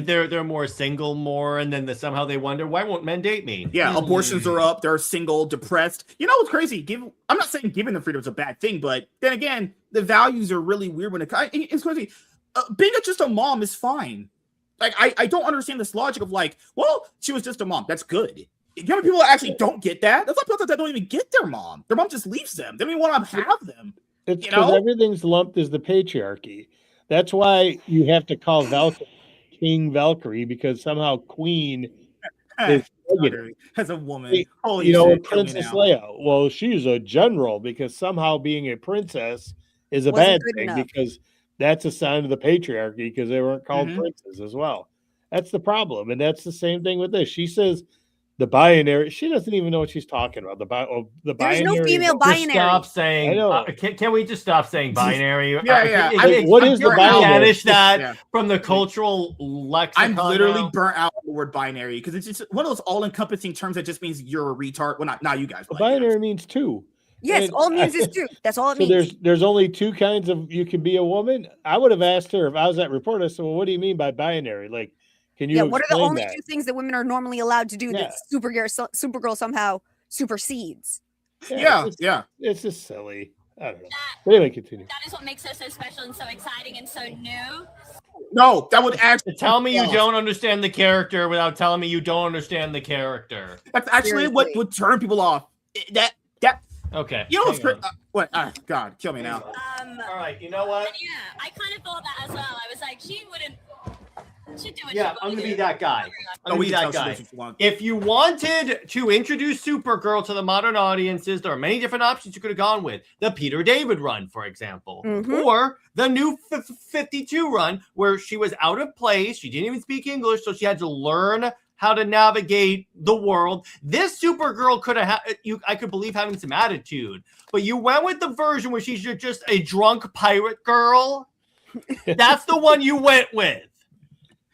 They're more single more, and then somehow they wonder, why won't men date me? Yeah, abortions are up. They're single, depressed. You know what's crazy? I'm not saying giving them freedom is a bad thing, but then again, the values are really weird when it's crazy. Being just a mom is fine. Like I don't understand this logic of like, well, she was just a mom. That's good. You know, people that actually don't get that. There's a lot of people that don't even get their mom. Their mom just leaves them. They don't even want to have them. It's because everything's lumped as the patriarchy. That's why you have to call Valkyrie King Valkyrie, because somehow Queen is negative. As a woman. Holy you know, shit, Princess Leia. Well, she's a general, because somehow being a princess is a bad thing, because that's a sign of the patriarchy, because they weren't called princes as well. That's the problem. And that's the same thing with this. She says the binary. She doesn't even know what she's talking about. The binary. There's no female binary. Stop saying. Can we just stop saying binary? Yeah. What is the binary? Banish that from the cultural lexicon. I'm literally burnt out on the word binary, because it's just one of those all-encompassing terms that just means you're a retard. Well, not you guys. Binary means two. Yes, all it means is two. That's all it means. There's only two kinds of, you can be a woman. I would have asked her if I was that reporter. I said, well, what do you mean by binary? Like, can you what are the only that? two things that women are normally allowed to do that Supergirl somehow supersedes? It's just silly. I don't know. But anyway, continue. That is what makes her so special and so exciting and so new. No, that would actually tell me you don't understand the character without telling me you don't understand the character. That's actually what would turn people off. That okay. You know what's what? God, kill me now. All right. You know what? Yeah, I kind of thought that as well. I was like, she wouldn't. She'd do what Yeah, she I'm gonna do. be that guy. I'm gonna be that guy. Want. If you wanted to introduce Supergirl to the modern audiences, there are many different options you could have gone with. The Peter David run, for example, or the new 52 run, where she was out of place. She didn't even speak English, so she had to learn how to navigate the world. This Supergirl could have I could believe having some attitude, but you went with the version where she's just a drunk pirate girl. That's the one you went with.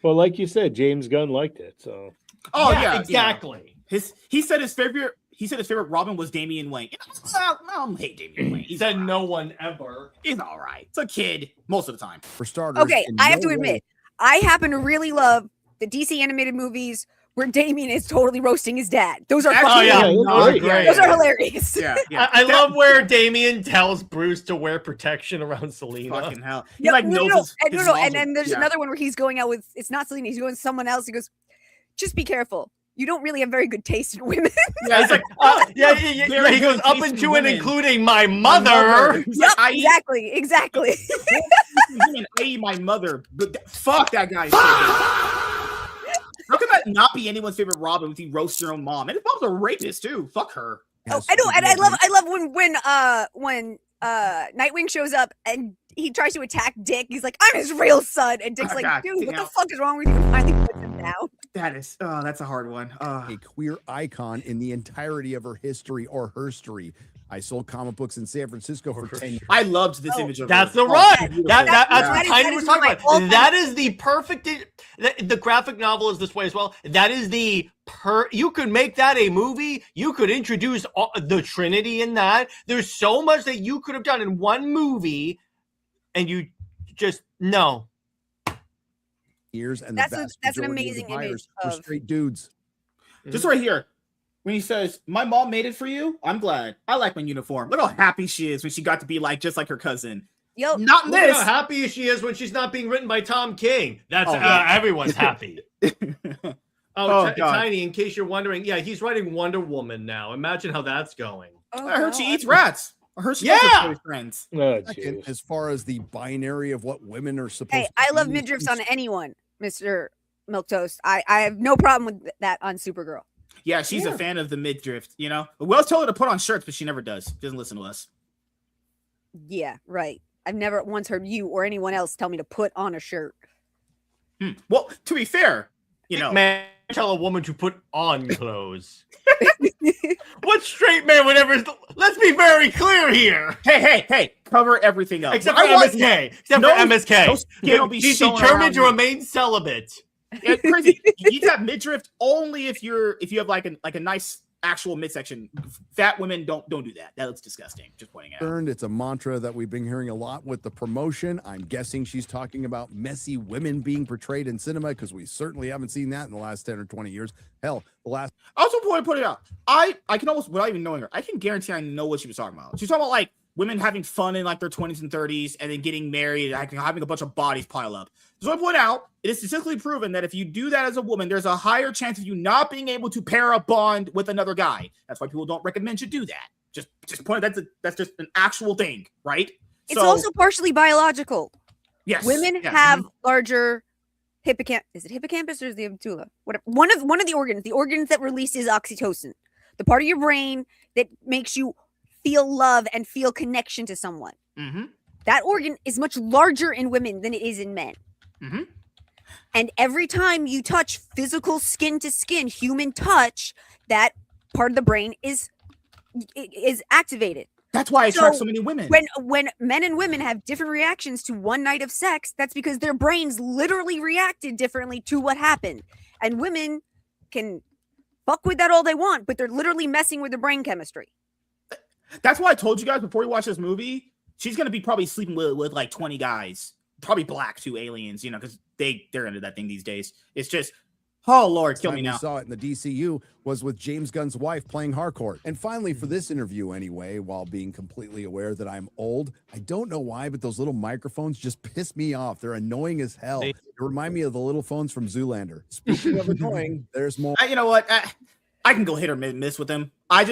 Well, like you said, James Gunn liked it. So. Oh yeah, exactly. He said his favorite Robin was Damian Wayne. I don't hate Damian Wayne. He said no one ever. He's all right. It's a kid most of the time. For starters, okay, I have to admit, I happen to really love the DC animated movies where Damian is totally roasting his dad. Those are those are hilarious. Yeah. I love where Damian tells Bruce to wear protection around Selena. Fucking hell. He and then there's another one where he's going out with, it's not Selena, he's going with someone else. He goes, just be careful. You don't really have very good taste in women. Yeah, he's like, he goes up into and including my mother. Yep, exactly. I my mother. But fuck that guy. How could that not be anyone's favorite Robin if he roasts your own mom? And his mom's a rapist too. Fuck her. Oh, I know, and I love when Nightwing shows up and he tries to attack Dick. He's like, "I'm his real son," and Dick's like, "Dude, what the fuck is wrong with you?" And finally puts him down. That's a hard one. A queer icon in the entirety of her history or herstory. I sold comic books in San Francisco for 10 years. I loved this image of That's her. the run. Beautiful. That's what Tiny was talking about. all-time- That is the perfect. The graphic novel is this way as well. That is the you could make that a movie. You could introduce the Trinity in that. There's so much that you could have done in one movie, and you just no. Years and That's the vast that's an majority of the amazing image buyers were of straight dudes. Just right here. When he says, "My mom made it for you," I'm glad. I like my uniform. Look how happy she is when she got to be like just like her cousin. Yo, Not in Look at this. how happy she is when she's not being written by Tom King. That's Oh, yeah. everyone's happy. Oh, God. Tiny, in case you're wondering, yeah, he's writing Wonder Woman now. Imagine how that's going. Oh, I heard she God. eats rats. I heard she Yeah. does with friends. Oh, Second, jeez. as far as the binary of what women are supposed Hey, to I love be, midriffs on anyone, Mr. Milquetoast. I have no problem with that on Supergirl. Yeah, she's a fan of the midriff, you know? We always told her to put on shirts, but she never does. She doesn't listen to us. Yeah, right. I've never once heard you or anyone else tell me to put on a shirt. Well, to be fair, you know. Man, tell a woman to put on clothes. What straight man would ever? Let's be very clear here. Hey, cover everything up. Except for MSK. Except for MSK. No skin will be She's showing determined to around remain celibate. It's crazy. You need to have midriff only if you have like a nice actual midsection. Fat women don't do that. That looks disgusting. Just pointing out. It's a mantra that we've been hearing a lot with the promotion. I'm guessing she's talking about messy women being portrayed in cinema because we certainly haven't seen that in the last 10 or 20 years. Hell, the last. I also want to put it out. I can almost, without even knowing her, I can guarantee I know what she was talking about. She's talking about like women having fun in like their 20s and 30s and then getting married and having a bunch of bodies pile up. So I point out, it is statistically proven that if you do that as a woman, there's a higher chance of you not being able to pair a bond with another guy. That's why people don't recommend you do that. Just point that's just an actual thing, right? It's also partially biological. Yes. Women have larger hippocampus. Is it hippocampus or is the amygdala? Whatever. One of the organs that releases oxytocin, the part of your brain that makes you feel love and feel connection to someone. Mm-hmm. That organ is much larger in women than it is in men. Mm-hmm. And every time you touch physical skin to skin, human touch, that part of the brain is activated. That's why I attract so many women. When men and women have different reactions to one night of sex, that's because their brains literally reacted differently to what happened. And women can fuck with that all they want, but they're literally messing with their brain chemistry. That's why I told you guys before we watch this movie, she's gonna be probably sleeping with like 20 guys, probably black too, aliens, you know, because they're into that thing these days. It's just, oh Lord, kill me now. We saw it in the DCU was with James Gunn's wife playing Harcourt. And finally, for this interview anyway, while being completely aware that I'm old, I don't know why, but those little microphones just piss me off. They're annoying as hell. They remind me of the little phones from Zoolander. Speaking of annoying, there's more. You know what? I can go hit or miss with them. I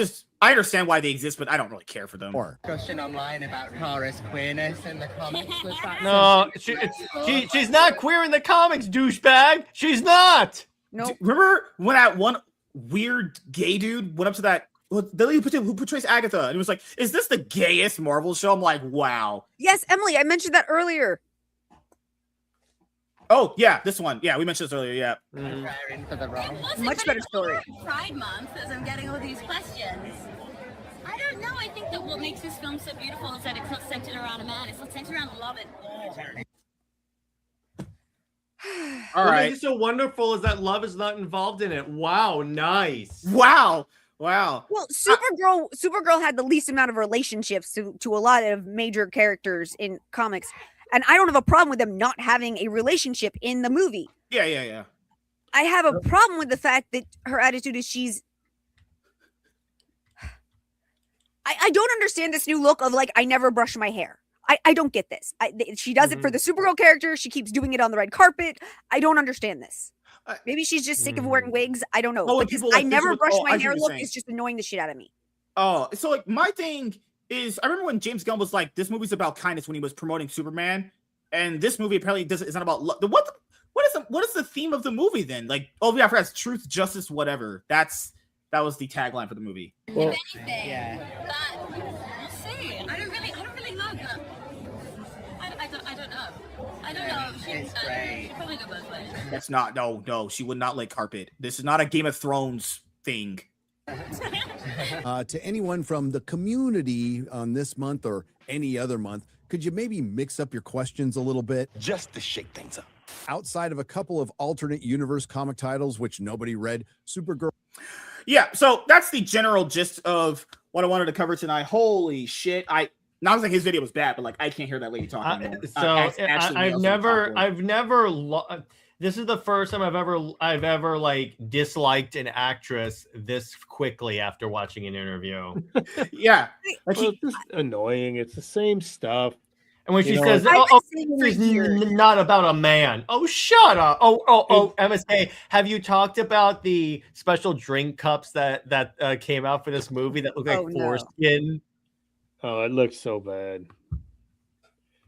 understand why they exist, but I don't really care for them. Discussion online about Kara's queerness in the comics. Was that No, she's not queer in the comics, douchebag. She's not. No. Remember when that one weird gay dude went up to that the lady who portrays Agatha and he was like, "Is this the gayest Marvel show?" I'm like, "Wow." Yes, Emily, I mentioned that earlier. Oh yeah, this one. Yeah, we mentioned this earlier. Yeah. Much better story. Pride Month, as I'm getting all these questions. I don't know. I think that what makes this film so beautiful is that it's not centered around a man. It's not centered around love at all. All what right. makes it so wonderful is that love is not involved in it. Wow, nice. Wow. Well, Supergirl had the least amount of relationships to a lot of major characters in comics. And I don't have a problem with them not having a relationship in the movie. Yeah. I have a problem with the fact that her attitude is I don't understand this new look of like, I never brush my hair. I don't get this. She does it for the Supergirl character. She keeps doing it on the red carpet. I don't understand this. Maybe she's just sick of wearing wigs. I don't know. Oh, but this I never brush my hair look is just annoying the shit out of me. Oh, so like my thing is, I remember when James Gunn was like, this movie's about kindness when he was promoting Superman, and this movie apparently is not about love. What is the theme of the movie then? Like, oh yeah, I forgot, it's truth, justice, whatever. That was the tagline for the movie. Well, if anything, but we'll see. I don't really know. I don't know. I don't know. She'd probably go both ways. That's not. No. She would not like carpet. This is not a Game of Thrones thing. To anyone from the community on this month or any other month, could you maybe mix up your questions a little bit? Just to shake things up. Outside of a couple of alternate universe comic titles, which nobody read, Supergirl. Yeah, so that's the general gist of what I wanted to cover tonight. Holy shit. Not like his video was bad, but like I can't hear that lady talking anymore. I've never this is the first time I've ever like disliked an actress this quickly after watching an interview. Yeah. It's just annoying. It's the same stuff. And when she says, it's not about a man. Oh, shut up. Oh, MSK, have you talked about the special drink cups that came out for this movie that look like foreskin? Oh, it looks so bad.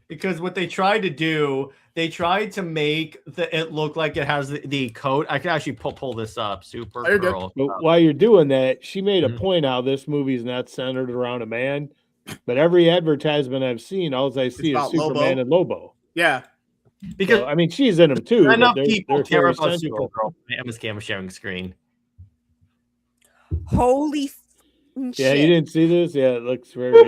Because what they tried to do, they tried to make it look like it has the coat. I can actually pull this up. Supergirl. But while you're doing that, she made a point how this movie's not centered around a man. But every advertisement I've seen, all I see is Superman and Lobo. Yeah. Because I mean, she's in them too. Enough people care about Supergirl. MSK, I'm sharing screen. Holy shit. Yeah, you didn't see this? Yeah, it looks very How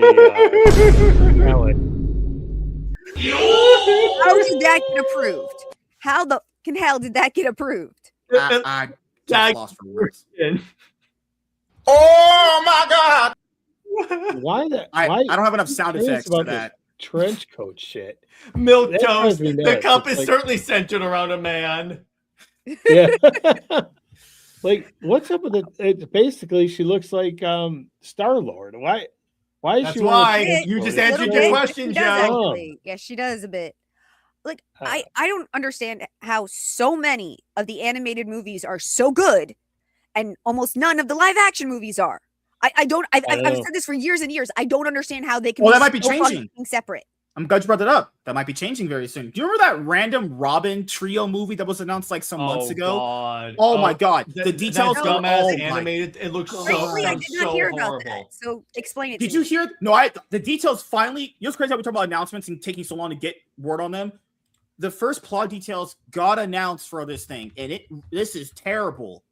did that get approved? How the hell did that get approved? I just lost for words. Oh my God! Why that? I don't have enough sound effects for that. Trench coat shit. Milk That toast. drives me The nuts. cup It's is like- certainly centered around a man. Yeah. Like, what's up with it? It's basically, she looks like Star-Lord. Why is That's she? why you just answered your question, She does Joe. actually. Yeah, she does a bit. Like, I don't understand how so many of the animated movies are so good and almost none of the live action movies are. I've said this for years and years. I don't understand how they can Well, that might be so changing. fucking separate. I'm glad you brought that up. That might be changing very soon. Do you remember that random Robin trio movie that was announced like some months ago? God. Oh my God. The That details are dumbass my animated. It looks so, Frankly, I did not so hear about horrible. that. So explain it Did to you me. hear? No, the details finally. You know what's crazy how we talk about announcements and taking so long to get word on them? The first plot details got announced for this thing, and this is terrible.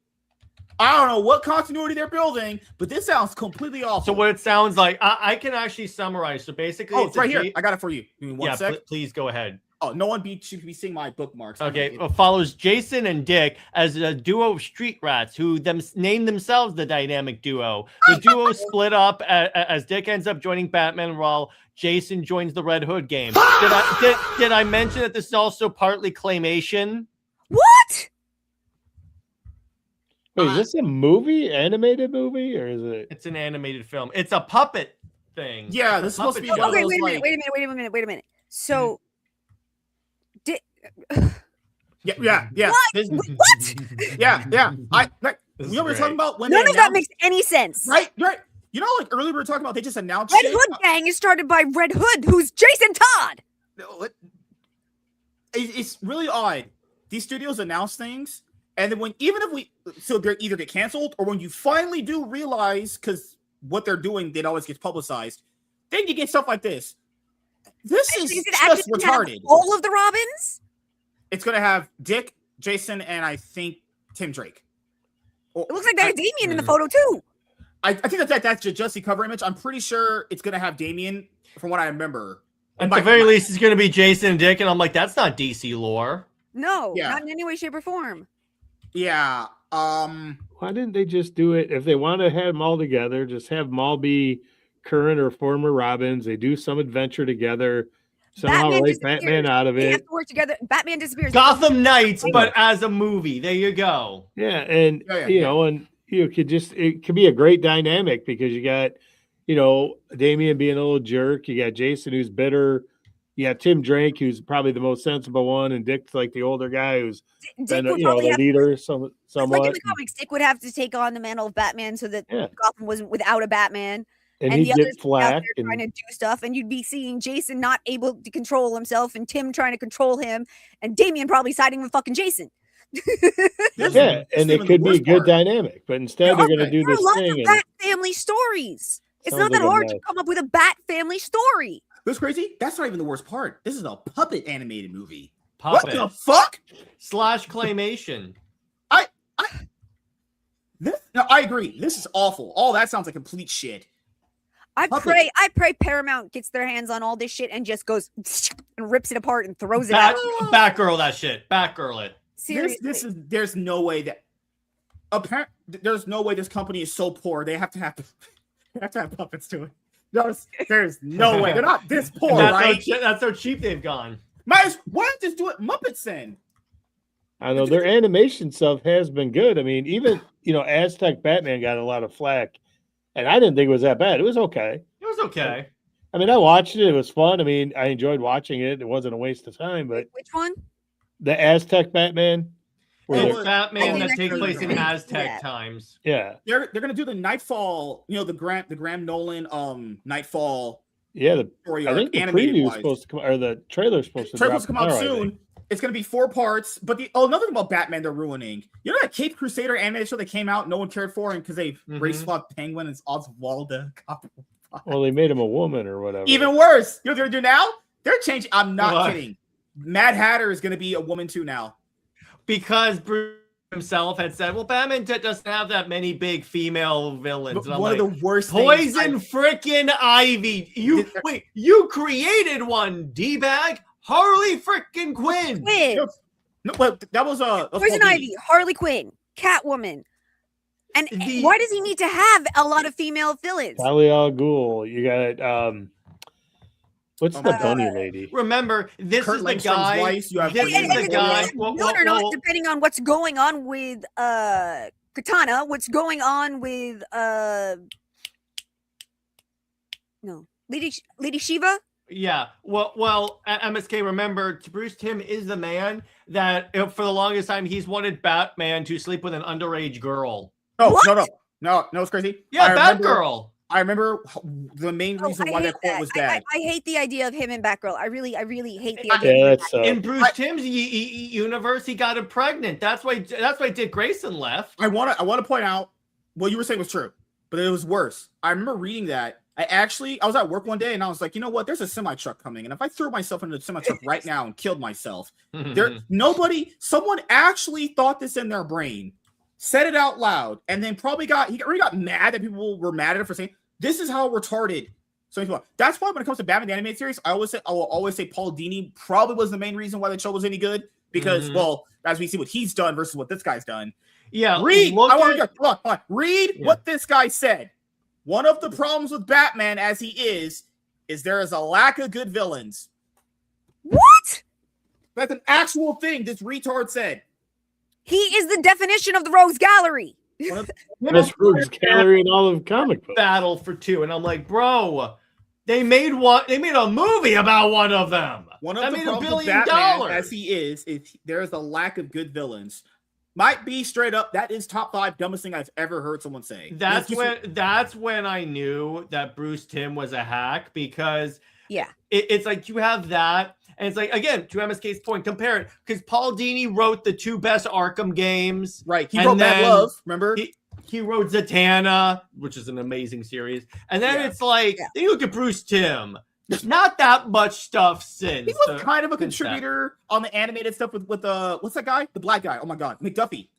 I don't know what continuity they're building, but this sounds completely awful. So what it sounds like, I can actually summarize. So basically, it's right here. I got it for you. Give me one sec. Please go ahead. Oh, no one should be seeing my bookmarks. Okay, follows Jason and Dick as a duo of street rats who name themselves the dynamic duo. The duo split up as Dick ends up joining Batman while Jason joins the Red Hood game. Did I mention that this is also partly claymation? What? Wait, is this a movie, animated movie, or is it? It's an animated film. It's a puppet thing. Yeah, this is supposed to be. Okay, wait a minute. So, Yeah. What? What? Yeah. You know what we're talking about? When None of that makes any sense. Right. You know, like earlier we were talking about they just announced Red Hood Gang is started by Red Hood, who's Jason Todd. It's really odd. These studios announce things, and then so they either get canceled or when you finally do realize, because what they're doing, it always gets publicized, then you get stuff like this. This is just retarded. All of the Robins? It's going to have Dick, Jason, and I think Tim Drake. It looks like they have Damien in the photo too. I think that's just the cover image. I'm pretty sure it's going to have Damien, from what I remember. At the very least, it's going to be Jason and Dick, and I'm like, that's not DC lore. No, not in any way, shape, or form. Yeah. Why didn't they just do it? If they want to have them all together, just have them all be current or former Robins. They do some adventure together. Somehow write Batman out of They have it. to work together. Batman disappears. Gotham Knights, but as a movie. There you go. Yeah, and you know, and you could it could be a great dynamic because you got, you know, Damian being a little jerk. You got Jason who's bitter. You got Tim Drake who's probably the most sensible one, and Dick's like the older guy who's been, you know, the leader somewhat. Like in the comics, Dick would have to take on the mantle of Batman so that Gotham wasn't without a Batman. And the he'd others get would be out flack there trying to do stuff, and you'd be seeing Jason not able to control himself, and Tim trying to control him, and Damian probably siding with fucking Jason. Yeah, and it could be a good dynamic, but instead they're going to do There are this lots thing. of And Bat family stories. It's Sounds not that like a hard to mess. come up with a Bat family story. What's crazy? That's not even the worst part. This is a puppet animated movie. Puppet. What the fuck? / claymation. This No, I agree. This is awful. All that sounds like complete shit. I pray Paramount gets their hands on all this shit and just goes and rips it apart and throws it out. Batgirl that shit. Batgirl it. Seriously. There's no way that there's no way this company is so poor. They have to have puppets to it. There's no way. They're not this poor, right? That's how cheap they've gone. Why don't just do it Muppets then? I know their animation stuff has been good. I mean, even Aztec Batman got a lot of flack, and I didn't think it was that bad. It was okay. It was okay. I mean, I watched it. It was fun. I mean, I enjoyed watching it. It wasn't a waste of time. But which one? The Aztec Batman. It's Batman that takes place in Aztec times. Yeah, they're gonna do the Nightfall. The Graham Nolan Nightfall. Yeah, I think the preview is supposed to come, or the trailer's supposed to come out soon. It's going to be 4 parts. But another thing about Batman they're ruining. You know that Cape Crusader animated show that came out, no one cared for, and because they race swapped Penguin and Oswaldo. Well, they made him a woman or whatever. Even worse. You know what they're going to do now? They're changing. I'm not kidding. Mad Hatter is going to be a woman too now. Because Bruce himself had said, well, Batman doesn't have that many big female villains. One of the worst Poison frickin' Ivy. You created one, D-bag. Harley frickin' Quinn. No, but that was Poison Ivy, Harley Quinn, Catwoman. And why does he need to have a lot of female villains? Talia al Ghul. You got what's the bunny lady? Remember, this is the guy. This is the guy. No, depending on what's going on with Katana, what's going on with Lady Shiva. Yeah, well, MSK, remember, Bruce Timm is the man that, for the longest time, he's wanted Batman to sleep with an underage girl. No, it's crazy. Yeah, Batgirl. I remember the main reason why that quote was bad. I hate the idea of him and Batgirl. I really hate the idea. In Bruce Timm's universe, he got her pregnant. That's why Dick Grayson left. I want to point out what you were saying was true, but it was worse. I remember reading that. I was at work one day and I was like, you know what? There's a semi truck coming, and if I threw myself into the semi truck right now and killed myself, someone actually thought this in their brain, said it out loud, and then he got mad that people were mad at it for saying this is how retarded. So that's why when it comes to Batman the Animated Series, I will always say Paul Dini probably was the main reason why the show was any good, because as we see what he's done versus what this guy's done. Yeah, read what this guy said. One of the problems with Batman as he is there is a lack of good villains. What? That's an actual thing this retard said. He is the definition of the Rogues Gallery. Best Rogues Gallery in all of comic books. Battle for 2, and I'm like, bro, they made a movie about one of them. One of the problems with Batman as he is there is a lack of good villains. Might be straight up. That is top 5 dumbest thing I've ever heard someone say. That's when I knew that Bruce Timm was a hack, because it's like you have that, and it's like, again, to MSK's point, compare it, because Paul Dini wrote the 2 best Arkham games. Right. He wrote Mad Love. Remember? He wrote Zatanna, which is an amazing series, and then it's like then you look at Bruce Timm. Not that much stuff since. He was kind of a contributor on the animated stuff with what's that guy? The black guy. Oh my God, McDuffie.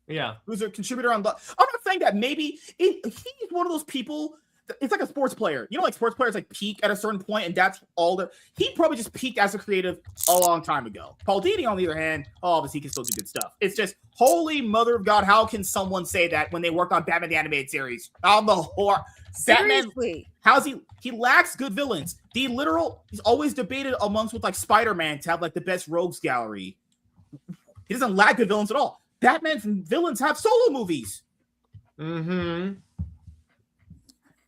Yeah, who's a contributor on. I'm not saying that maybe he's one of those people. It's like a sports player. You know, like sports players like peak at a certain point, and that's all he probably just peaked as a creative a long time ago. Paul Dini, on the other hand, obviously he can still do good stuff. It's just, holy mother of God, how can someone say that when they worked on Batman the Animated Series? On the horror. Seriously. Batman, he lacks good villains. He's always debated amongst with like Spider-Man to have like the best rogues gallery. He doesn't lack good villains at all. Batman's villains have solo movies. Mm-hmm.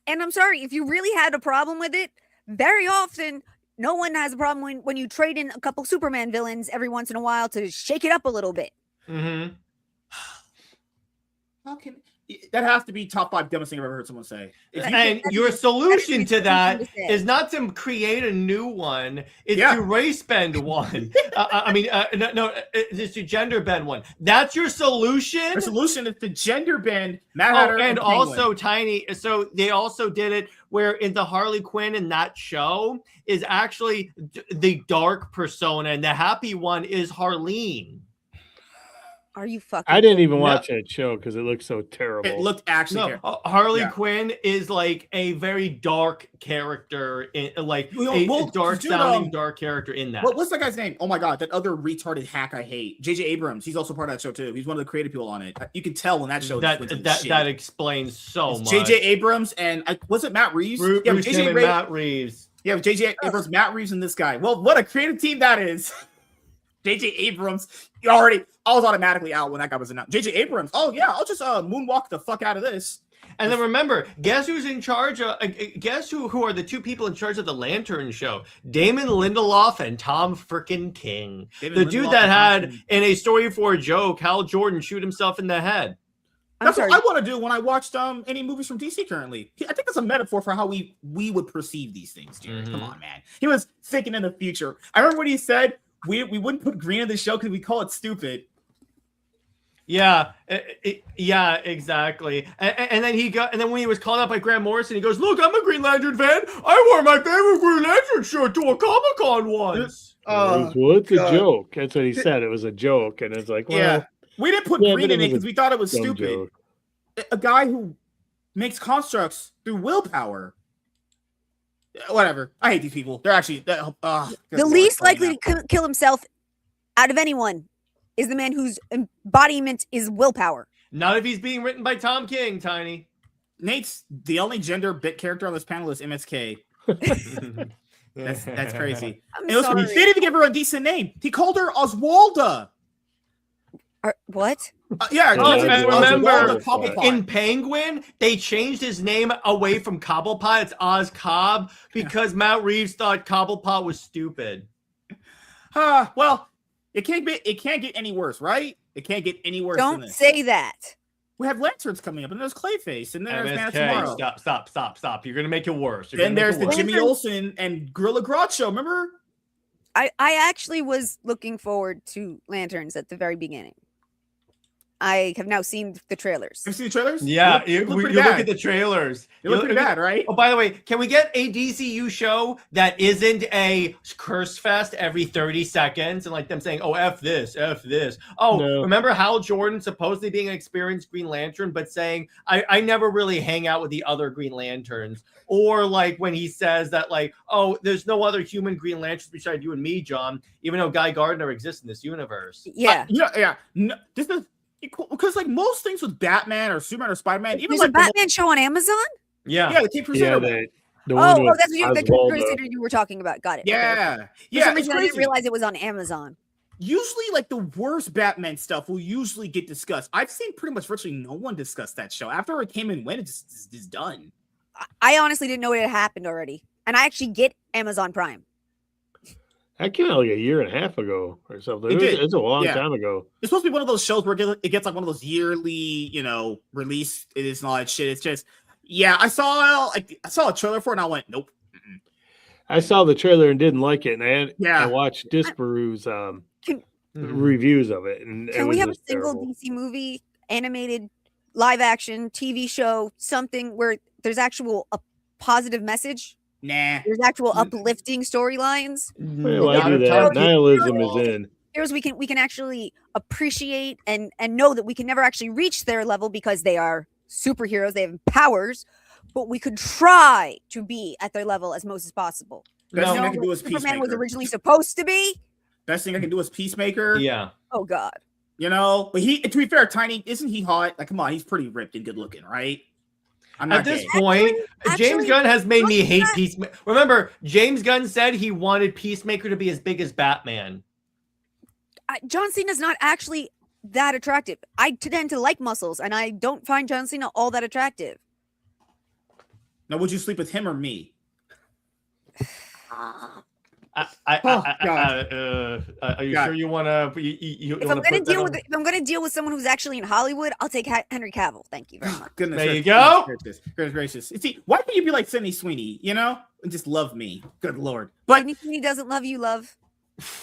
And I'm sorry, if you really had a problem with it, very often no one has a problem when you trade in a couple Superman villains every once in a while to shake it up a little bit. Mm-hmm. How can that has to be top 5 dumbest thing I've ever heard someone say. And your solution to that is not to create a new one; it's to race bend one. It's to gender bend one. That's your solution. The solution is to gender bend Mad Hatter and also Tiny. So they also did it where in the Harley Quinn in that show is actually the dark persona, and the happy one is Harleen. Are you fucking? I didn't even watch that show because it looked so terrible. It looked actually Harley Quinn is like a very dark character, dark character in that. What's that guy's name? Oh my god, that other retarded hack I hate. J.J. Abrams. He's also part of that show too. He's one of the creative people on it. You can tell when that show that explains so much. J.J. Abrams and was it Matt Reeves? Matt Reeves. Yeah, J.J. Abrams, Matt Reeves, and this guy. Well, what a creative team that is. J.J. Abrams, I was automatically out when that guy was announced. J.J. Abrams, oh yeah, I'll just moonwalk the fuck out of this. And then remember, guess who's in charge of, guess who are the two people in charge of the Lantern show? Damon Lindelof and Tom frickin' King. The dude that had, in A Story for a Joke, Hal Jordan shoot himself in the head. That's what I want to do when I watched any movies from DC currently. I think it's a metaphor for how we would perceive these things, Jared. Come on, man. He was thinking in the future. I remember what he said. We wouldn't put green in the show because we call it stupid. Yeah, yeah, exactly. And then when he was called out by Grant Morrison, he goes, "Look, I'm a Green Lantern fan. I wore my favorite Green Lantern shirt to a Comic-Con once." It's a joke. That's what he said. It was a joke, and it's like, well, yeah, we didn't put green in it because we thought it was stupid. Joke. A guy who makes constructs through willpower. Whatever. I hate these people. They're actually the least likely to kill himself out of anyone is the man whose embodiment is willpower. Not if he's being written by Tom King, Tiny. Nate's the only gender bit character on this panel is MSK. That's crazy. He didn't even give her a decent name. He called her Oswalda. What? Remember, in Penguin, they changed his name away from Cobblepot. It's Oz Cobb because Matt Reeves thought Cobblepot was stupid. Well, it can't get any worse, right? It can't get any worse. Don't than this. say that. We have Lanterns coming up, and there's Clayface, and then there's Man of MSK, Tomorrow. Stop! You're gonna make it worse. Then there's the Jimmy Olsen and Gorilla Grodd show. Remember? I actually was looking forward to Lanterns at the very beginning. I have now seen the trailers. Have you seen the trailers? Yeah, you look at the trailers. They look pretty bad, right? Oh, by the way, can we get a DCU show that isn't a curse fest every 30 seconds and like them saying, "Oh, F this, F this." Oh, no. Remember Hal Jordan supposedly being an experienced Green Lantern, but saying, I never really hang out with the other Green Lanterns. Or like when he says that, like, "Oh, there's no other human Green Lanterns besides you and me, John," even though Guy Gardner exists in this universe. Yeah. No, this is because like most things with Batman or Superman or Spider-Man, even there's like a Batman show on Amazon. Yeah, the King Crusader. That's the King Crusader you were talking about. Got it. Yeah, For some reason, I didn't realize it was on Amazon. Usually, like the worst Batman stuff will usually get discussed. I've seen pretty much virtually no one discuss that show. After it came and went, it's done. I honestly didn't know it had happened already, and I actually get Amazon Prime. That came out like a year and a half ago or something. It's a long time ago. It's supposed to be one of those shows where it gets like one of those yearly, release. It is and all that shit. It's just, I saw a trailer for it and I went, nope. I saw the trailer and didn't like it, and I watched Disparu's reviews of it. And can we have a single DC movie, animated, live action, TV show, something where there's actual a positive message? Nah. There's actual uplifting storylines. I do that. Nihilism is in. Here's we can actually appreciate and know that we can never actually reach their level because they are superheroes. They have powers, but we could try to be at their level as most as possible. Best thing I can do is Superman Peacemaker. was originally supposed to be. Best thing I can do is Peacemaker. Yeah. Oh God. But to be fair, Tiny, isn't he hot? Like, come on, he's pretty ripped and good looking, right? At this point, James Gunn has made me hate Peacemaker. Remember, James Gunn said he wanted Peacemaker to be as big as Batman. John Cena's not actually that attractive. I tend to like muscles, and I don't find John Cena all that attractive. Now, would you sleep with him or me? Are you sure you want to? If I'm going to deal with someone who's actually in Hollywood, I'll take Henry Cavill. Thank you very much. Goodness, there you go. Goodness gracious. See, why can't you be like Sydney Sweeney? And just love me. Good Lord. But Sydney Sweeney doesn't love you, love.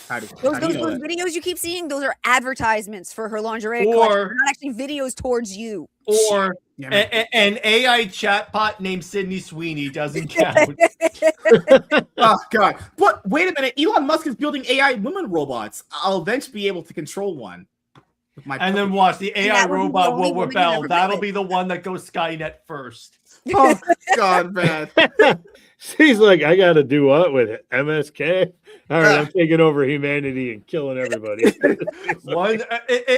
Those videos you keep seeing, those are advertisements for her lingerie collection. They're not actually videos towards you. Or an AI chatbot named Sydney Sweeney doesn't count. Oh God! But wait a minute, Elon Musk is building AI women robots. I'll eventually be able to control one. And then watch the AI that would be the robot only will woman you've rebel. ever That'll met. be the one that goes Skynet first. Oh God, man. She's like, I got to do what with it? MSK? All right, I'm taking over humanity and killing everybody.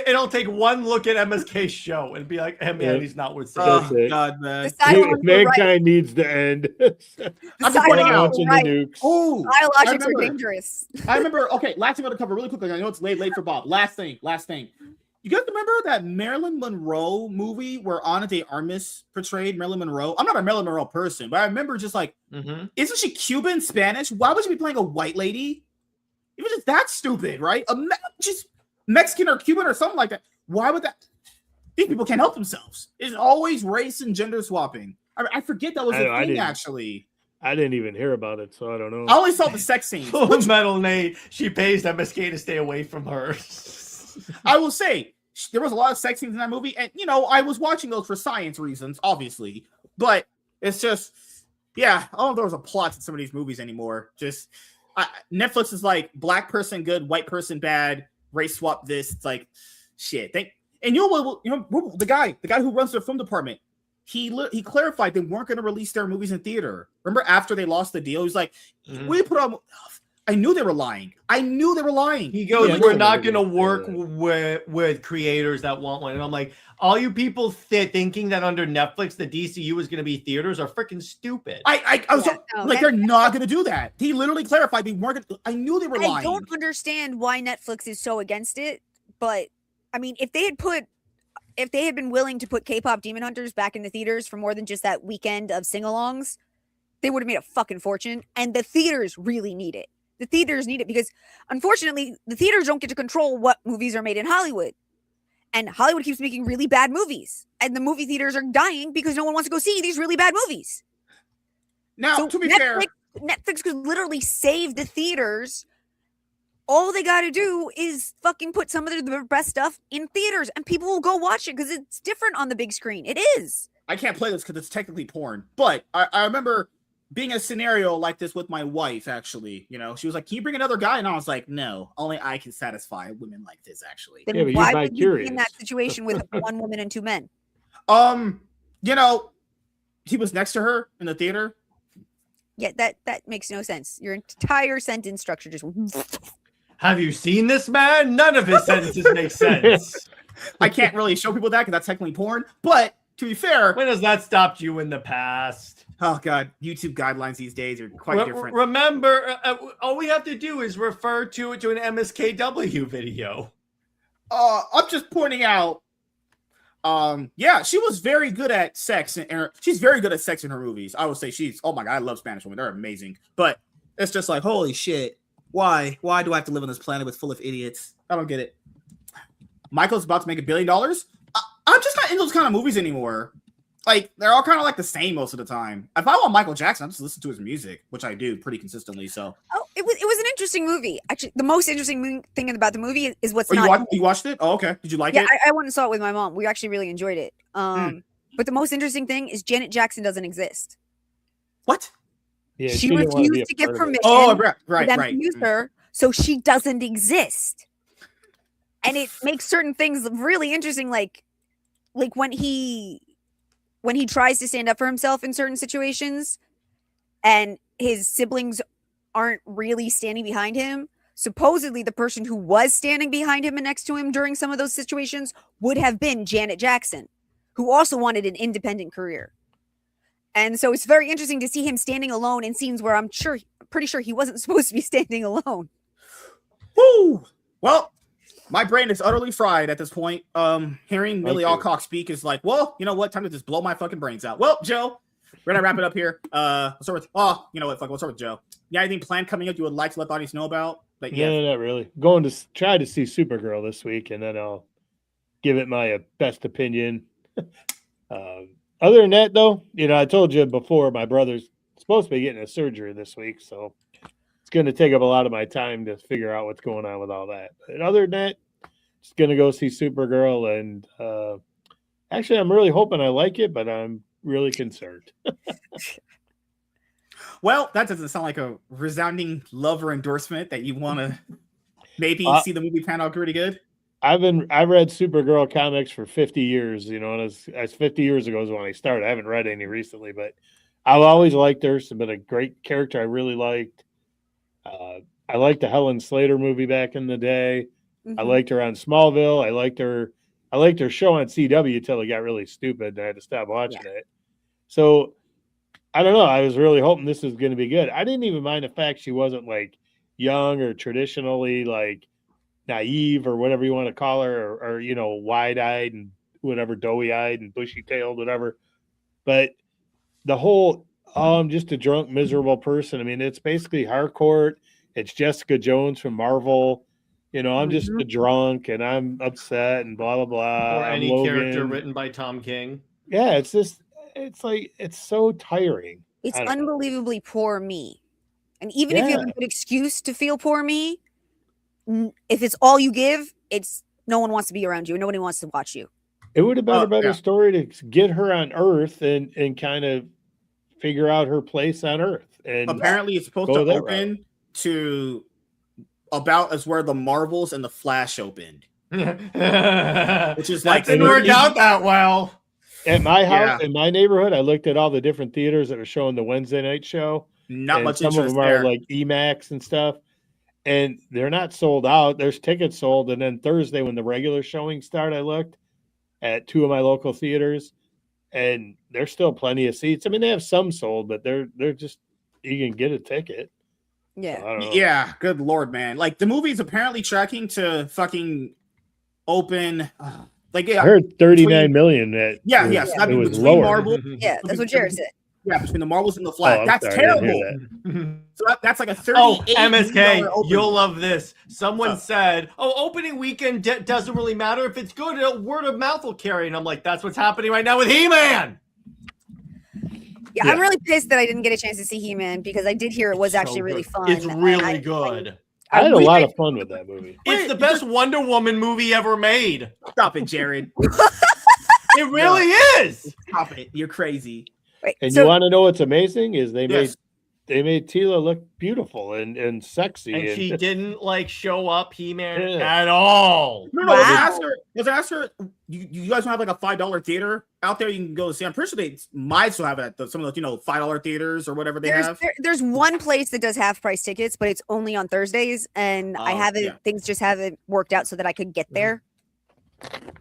It'll take one look at MSK Show and be like, hey, man, he's not worth Oh saving. God, man. Mankind needs to end. I'm just pointing out. Launching the nukes. Oh, biologics are dangerous. I remember. Okay, last thing I'm gonna cover really quickly. I know it's late for Bob. Last thing. You guys remember that Marilyn Monroe movie where Ana de Armas portrayed Marilyn Monroe? I'm not a Marilyn Monroe person, but I remember just like, isn't she Cuban, Spanish? Why would she be playing a white lady? Even just that stupid, right? Just Mexican or Cuban or something like that. Why would that? These people can't help themselves. It's always race and gender swapping. I forget that was a thing, actually. I didn't even hear about it, so I don't know. I only saw the sex scenes. Metal Nate, she pays MSK to stay away from her. I will say, there was a lot of sex scenes in that movie, and, I was watching those for science reasons, obviously, but it's just, I don't know if there was a plot to some of these movies anymore. Just, Netflix is like, black person good, white person bad, race swap this. It's like, shit. And the guy who runs their film department, he clarified they weren't going to release their movies in theater. Remember after they lost the deal, he's like, we put on. I knew they were lying. He goes, we're not going to work with creators that want one. And I'm like, all you people thinking that under Netflix, the DCU is going to be theaters are freaking stupid. I was they're not going to do that. He literally clarified they weren't going to. I knew they were lying. I don't understand why Netflix is so against it. But, I mean, if they had been willing to put K-pop Demon Hunters back in the theaters for more than just that weekend of sing-alongs, they would have made a fucking fortune. And the theaters really need it. The theaters need it because, unfortunately, the theaters don't get to control what movies are made in Hollywood. And Hollywood keeps making really bad movies. And the movie theaters are dying because no one wants to go see these really bad movies. Now, to be fair, Netflix could literally save the theaters. All they got to do is fucking put some of their best stuff in theaters and people will go watch it because it's different on the big screen. It is. I can't play this because it's technically porn. But I remember being a scenario like this with my wife, actually. She was like, can you bring another guy? And I was like, no, only I can satisfy women like this, actually. Then why would you be in that situation with one woman and two men? He was next to her in the theater. Yeah, that makes no sense. Your entire sentence structure just... Have you seen this man? None of his sentences make sense. I can't really show people that because that's technically porn. But to be fair... When has that stopped you in the past? Oh, God. YouTube guidelines these days are quite different. Remember, all we have to do is refer to an MSKW video. I'm just pointing out, she was very good at sex. She's very good at sex in her movies. I would say oh my God, I love Spanish women. They're amazing. But it's just like, holy shit. Why do I have to live on this planet with full of idiots? I don't get it. Michael's about to make $1 billion. I'm just not in those kind of movies anymore. Like, they're all kind of like the same most of the time. If I want Michael Jackson, I just listen to his music, which I do pretty consistently. So, it was an interesting movie. Actually, the most interesting thing about the movie is what's you watched it? Oh, okay. Did you like it? Yeah, I went and saw it with my mom. We actually really enjoyed it. But the most interesting thing is Janet Jackson doesn't exist. What? Yeah, she refused to give permission. Oh, for them to use her, so she doesn't exist. And it makes certain things really interesting, like when he tries to stand up for himself in certain situations, and his siblings aren't really standing behind him. Supposedly, the person who was standing behind him and next to him during some of those situations would have been Janet Jackson, who also wanted an independent career. And so it's very interesting to see him standing alone in scenes where I'm pretty sure he wasn't supposed to be standing alone. Woo! Well, my brain is utterly fried at this point. Hearing Millie Alcock speak is like, well, you know what? Time to just blow my fucking brains out. Well, Joe, we're gonna wrap it up here. Let's start with you know what? Fuck, we'll start with Joe. You got anything planned coming up you would like to let the audience know about? Like, no, not really. Going to try to see Supergirl this week, and then I'll give it my best opinion. Other than that, though, I told you before, my brother's supposed to be getting a surgery this week, so it's going to take up a lot of my time to figure out what's going on with all that. But other than that, just going to go see Supergirl, and actually, I'm really hoping I like it, but I'm really concerned. Well, that doesn't sound like a resounding love or endorsement that you want to maybe see the movie pan out pretty good. I read Supergirl comics for 50 years, you know, and as 50 years ago is when I started. I haven't read any recently, but I've always liked her. She's been a great character I really liked. I liked the Helen Slater movie back in the day. I liked her on Smallville. I liked her show on CW till it got really stupid and I had to stop watching it. So I don't know. I was really hoping this was going to be good. I didn't even mind the fact she wasn't like young or traditionally like naive or whatever you want to call her, or you know, wide-eyed and whatever, doughy-eyed and bushy-tailed, whatever. But the whole, I'm just a drunk, miserable person. I mean, it's basically Harcourt. It's Jessica Jones from Marvel. You know, I'm just a drunk and I'm upset and blah, blah, blah. Or I'm any Logan. character written by Tom King. Yeah, it's just, it's like, it's so tiring. It's unbelievably poor me. And even if you have a good excuse to feel poor me, if it's all you give, it's no one wants to be around you. Nobody wants to watch you. It would have been a better story to get her on Earth and kind of figure out her place on Earth. And apparently it's supposed to open to about as where the Marvels and the Flash opened. Which is like, didn't work out that well. At my house, in my neighborhood, I looked at all the different theaters that were showing the Wednesday night show. Not much some interest of them there. are like EMAX and stuff. And they're not sold out. There's tickets sold. And then Thursday, when the regular showing started, I looked at two of my local theaters, and there's still plenty of seats. I mean, they have some sold, but they're just, you can get a ticket. Yeah. So, I don't know. Yeah. Good Lord, man. Like the movie's apparently tracking to fucking open. Like I heard 39 million. That yes. I mean, it was between lower. Marvel. Yeah, that's what Jared said. Yeah, between the Marvels and the Flash. I'm That's sorry, I didn't terrible. hear So that's like a $38 Oh, million MSK, opening. you'll love this. Someone said, opening weekend doesn't really matter. If it's good, word of mouth will carry. And I'm like, that's what's happening right now with He-Man. Yeah, I'm really pissed that I didn't get a chance to see He-Man because I did hear it was actually really fun. It's really good. I had a lot of fun with that movie. It's the best Wonder Woman movie ever made. Stop it, Jared. It really is. Stop it. You're crazy. And you want to know what's amazing is they made Tila look beautiful and sexy. And she didn't like show up He-Man Yeah. at all. No, let's ask her. You guys don't have like a $5 theater out there you can go see. I'm pretty sure they might still have it at some of the $5 theaters or whatever they have. There's one place that does half price tickets, but it's only on Thursdays, and I haven't. Things just haven't worked out so that I could get there.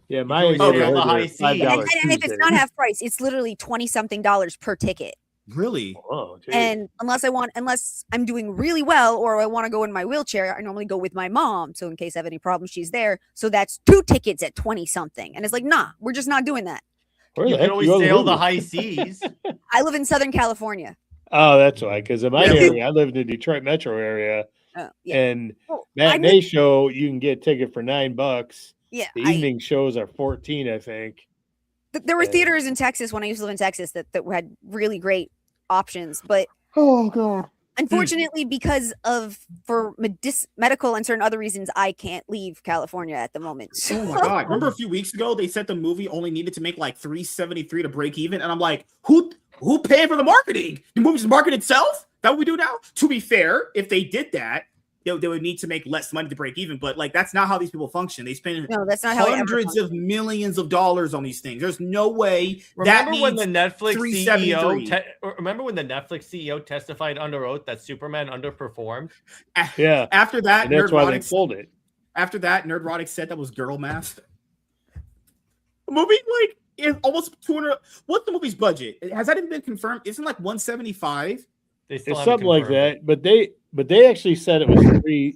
Yeah, my on the high seas. And if it's not half price, it's literally $20-something per ticket. Really? Oh, and unless I'm doing really well or I want to go in my wheelchair, I normally go with my mom. So in case I have any problems, she's there. So that's 2 tickets at 20-something. And it's like, nah, we're just not doing that. You can always sail the high seas. I live in Southern California. Oh, that's why. Because in my area, I live in the Detroit metro area. And matinee show, you can get a ticket for $9. Yeah. The evening shows are 14, I think. There were theaters in Texas when I used to live in Texas that had really great options, but oh god, unfortunately, because of medical and certain other reasons, I can't leave California at the moment. Oh my god! Remember a few weeks ago they said the movie only needed to make like $373 to break even, and I'm like, who paying for the marketing? The movie just market itself. That what we do now? To be fair, if they did that, they would need to make less money to break even. But like that's not how these people function. They spend that's not hundreds of millions of dollars on these things. There's no way. Remember when the Netflix CEO testified under oath that Superman underperformed? Yeah. After that, and that's why they pulled it. After that, Nerdrotic said that was Girl Math. The movie like is almost 200. What's the movie's budget? Has that even been confirmed? Isn't like 175? It's something like that, but they actually said it was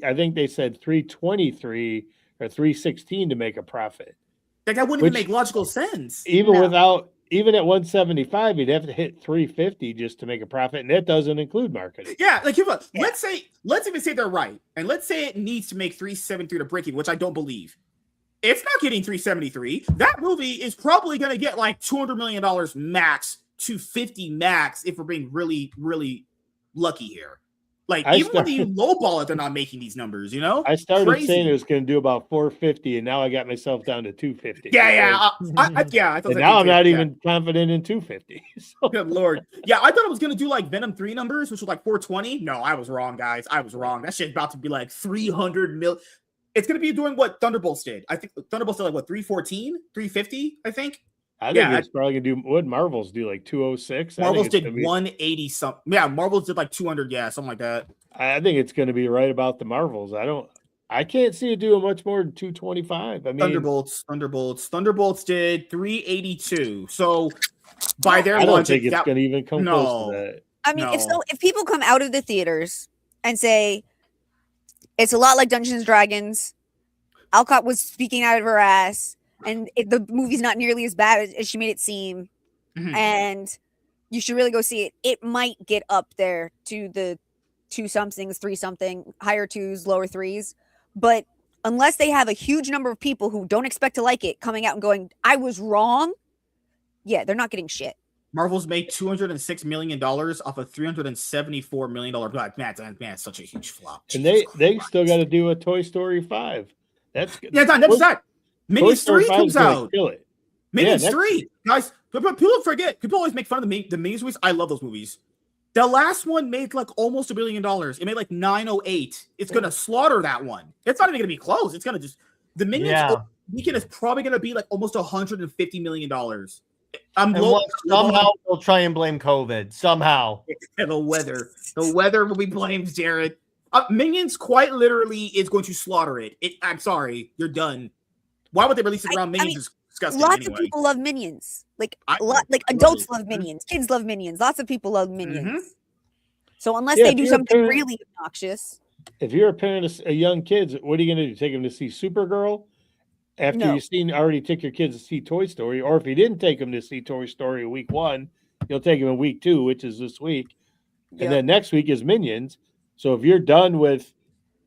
I think they said 323 or 316 to make a profit. Like that wouldn't even make logical sense. Even at 175, you'd have to hit 350 just to make a profit, and that doesn't include marketing. Yeah, like let's even say they're right, and let's say it needs to make 373 to break even, which I don't believe. It's not getting 373. That movie is probably going to get like $200 million max, 250 max, if we're being really, really lucky here. Like even when you lowball it, they're not making these numbers. You know, I started saying it was going to do about 450, and now I got myself down to 250. Yeah. I thought. And now I'm not even confident in 250. So. Good Lord. Yeah, I thought it was going to do like Venom 3 numbers, which was like 420. No, I was wrong, guys. I was wrong. That shit's about to be like 300 mil. It's going to be doing what Thunderbolts did. I think Thunderbolts did like what 314, 350. I think. I think it's probably gonna do what Marvels do, like 206. Marvels did 180 something. Yeah, Marvels did like 200. Yeah, something like that. I think it's going to be right about the Marvels. I can't see it doing much more than 225. I mean, Thunderbolts did 382. So by their I don't logic, think it's going to even come close to that. I mean, if people come out of the theaters and say it's a lot like Dungeons and Dragons, Alcott was speaking out of her ass, and the movie's not nearly as bad as she made it seem, and you should really go see it. It might get up there to the 2-somethings, 3-something, higher 2s, lower 3s, but unless they have a huge number of people who don't expect to like it coming out and going, I was wrong, yeah, they're not getting shit. Marvel's made $206 million off a $374 million. Man, it's such a huge flop. And they still got to do a Toy Story 5. That's good. Yeah, that's that. Minions 3 comes out. Kill it. Minions 3, guys. People forget. People always make fun of the Minions movies. I love those movies. The last one made like almost $1 billion. It made like 908. It's gonna slaughter that one. It's not even gonna be close. It's gonna just the Minions weekend is probably gonna be like almost $150 million. Somehow they'll try and blame COVID. Somehow. The weather will be blamed, Jared. Minions quite literally is going to slaughter it. I'm sorry, you're done. Why would they release it around Minions? It's disgusting. Lots of people love Minions. Like adults love Minions. Kids love Minions. Lots of people love Minions. So unless they do something really obnoxious. If you're a parent of a young kids, what are you going to do? Take them to see Supergirl? After you've already took your kids to see Toy Story, or if you didn't take them to see Toy Story week 1, you'll take them in week 2, which is this week. And then next week is Minions. So if you're done with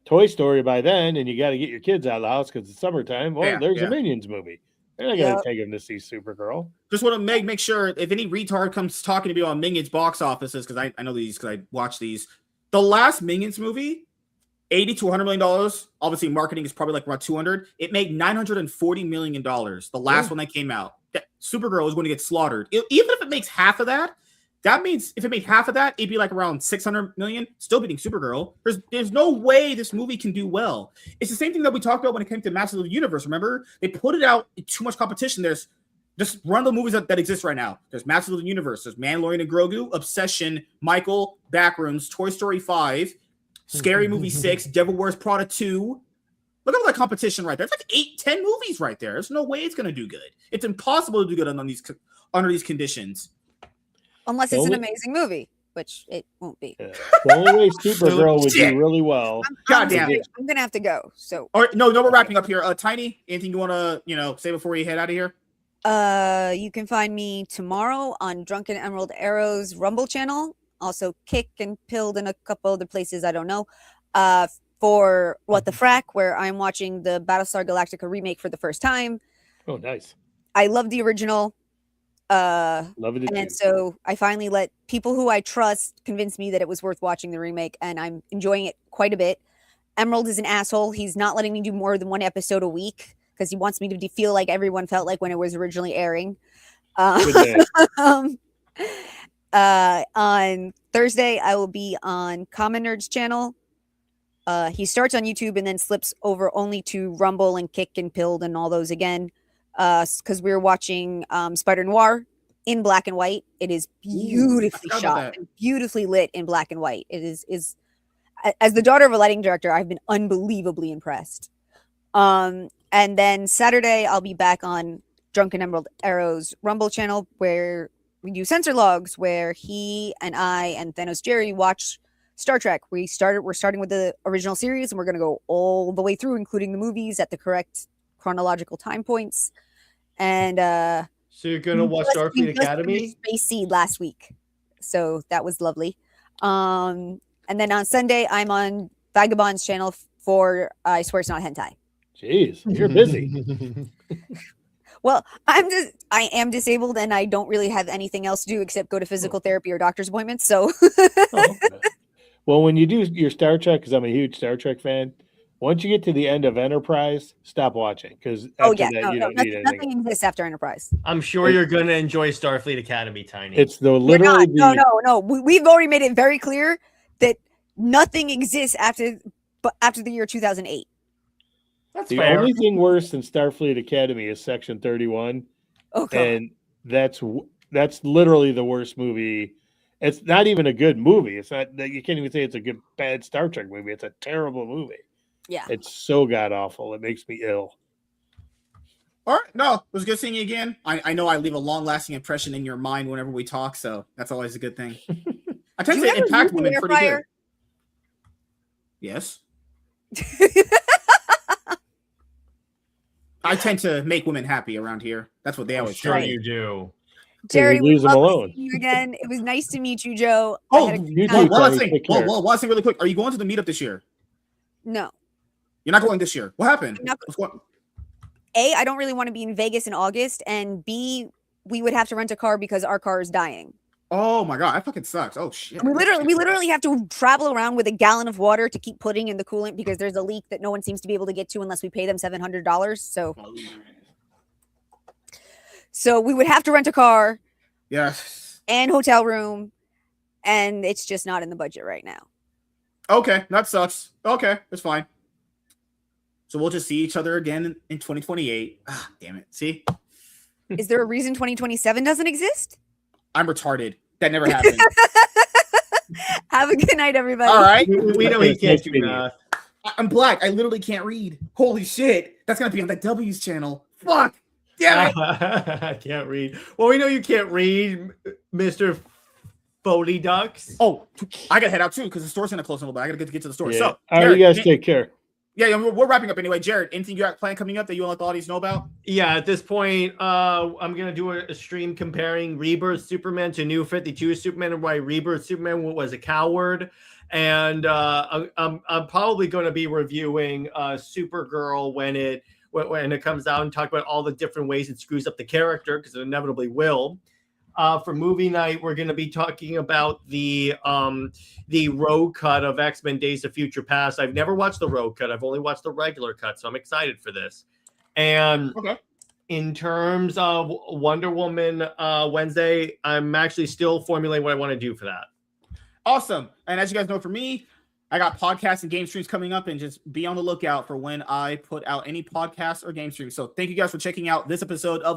Toy Story by then and you got to get your kids out of the house because it's summertime, there's a Minions movie. They're not going to take them to see Supergirl. Just want to make sure if any retard comes talking to me on Minions box offices, because I know these because I watch these. The last Minions movie, $80 to $100 million. Obviously, marketing is probably like around 200. It made $940 million. The last one that came out. Supergirl is going to get slaughtered. Even if it makes half of that, that means if it made half of that, it'd be like around 600 million, still beating Supergirl. There's no way this movie can do well. It's the same thing that we talked about when it came to Masters of the Universe. Remember, they put it out in too much competition. There's just run the movies that exist right now. There's Masters of the Universe. There's Mandalorian and Grogu, Obsession, Michael, Backrooms, Toy Story 5, Scary Movie 6, Devil Wears Prada 2. Look at all that competition right there. It's like 8-10 movies right there. There's no way it's going to do good. It's impossible to do good under these conditions. Unless it's an amazing movie, which it won't be. Yeah. The only way Supergirl would do really well. I'm gonna have to go. So, all right, no, we're wrapping up here. Tiny, anything you want to say before we head out of here? You can find me tomorrow on Drunken Emerald Arrow's Rumble channel. Also, Kick and Pilled in a couple other places I don't know. For What the Frack, where I'm watching the Battlestar Galactica remake for the first time. Oh, nice! I love the original. Love it, and so I finally let people who I trust convince me that it was worth watching the remake, and I'm enjoying it quite a bit. Emerald is an asshole. He's not letting me do more than one episode a week because he wants me to feel like everyone felt like when it was originally airing. On Thursday, I will be on Common Nerd's channel. He starts on YouTube and then slips over only to Rumble and Kick and Pilled and all those again. Because we were watching Spider Noir in black and white. It is beautifully shot and beautifully lit in black and white. It is as the daughter of a lighting director, I've been unbelievably impressed. And then Saturday, I'll be back on Drunken Emerald Arrow's Rumble channel where we do Censor Logs, where he and I and Thanos Jerry watch Star Trek. We're starting with the original series, and we're going to go all the way through, including the movies at the correct chronological time points. And so you're gonna watch Starfleet Academy? Space Seed last week, so that was lovely. And then on Sunday, I'm on Vagabond's channel for I Swear It's Not Hentai. Jeez, you're busy. Well, I am disabled, and I don't really have anything else to do except go to physical therapy or doctor's appointments. So, well, when you do your Star Trek, because I'm a huge Star Trek fan. Once you get to the end of Enterprise, stop watching because nothing exists after Enterprise. I'm sure you're going to enjoy Starfleet Academy, Tiny. It's literally no. We've already made it very clear that nothing exists after the year 2008. That's the fair. only thing worse than Starfleet Academy is Section 31. Okay. And that's literally the worst movie. It's not even a good movie. It's not that you can't even say it's a bad Star Trek movie. It's a terrible movie. Yeah. It's so god awful. It makes me ill. All right. No, it was good seeing you again. I know I leave a long-lasting impression in your mind whenever we talk, so that's always a good thing. I tend to impact women pretty good. Yes. I tend to make women happy around here. That's what they always Sure say. you do. Jared, leaves them alone. you again. It was nice to meet you, Joe. Oh, you time. too, one last Tony. thing. Take care. One last thing really quick. Are you going to the meetup this year? No. You're not going this year. What happened? What's going? A, I don't really want to be in Vegas in August, and B, we would have to rent a car because our car is dying. Oh my god, that fucking sucks. Oh shit. We literally have to travel around with a gallon of water to keep putting in the coolant because there's a leak that no one seems to be able to get to unless we pay them $700. So we would have to rent a car. Yes. And hotel room, and it's just not in the budget right now. Okay, that sucks. Okay, that's fine. So we'll just see each other again in 2028. Ah, damn it. See? Is there a reason 2027 doesn't exist? I'm retarded. That never happened. Have a good night, everybody. All right. We know he can't do math. I'm black. I literally can't read. Holy shit. That's going to be on the W's channel. Fuck. Damn it. I can't read. Well, we know you can't read, Mr. Foley Ducks. Oh, I got to head out too because the store's going to close in a little bit. I got to get to the store. Yeah. So, All right, Jared, you guys take care. Yeah, we're wrapping up anyway. Jared, anything you got planned coming up that you want to let the audience know about? Yeah, at this point, I'm gonna do a stream comparing Rebirth Superman to New 52 Superman and why Rebirth Superman was a coward. And I'm probably going to be reviewing Supergirl when it comes out and talk about all the different ways it screws up the character because it inevitably will. For movie night, we're going to be talking about the road cut of X-Men Days of Future Past. I've never watched the road cut. I've only watched the regular cut, so I'm excited for this. And in terms of Wonder Woman Wednesday, I'm actually still formulating what I want to do for that. Awesome. And as you guys know, for me, I got podcasts and game streams coming up, and just be on the lookout for when I put out any podcasts or game streams. So thank you guys for checking out this episode of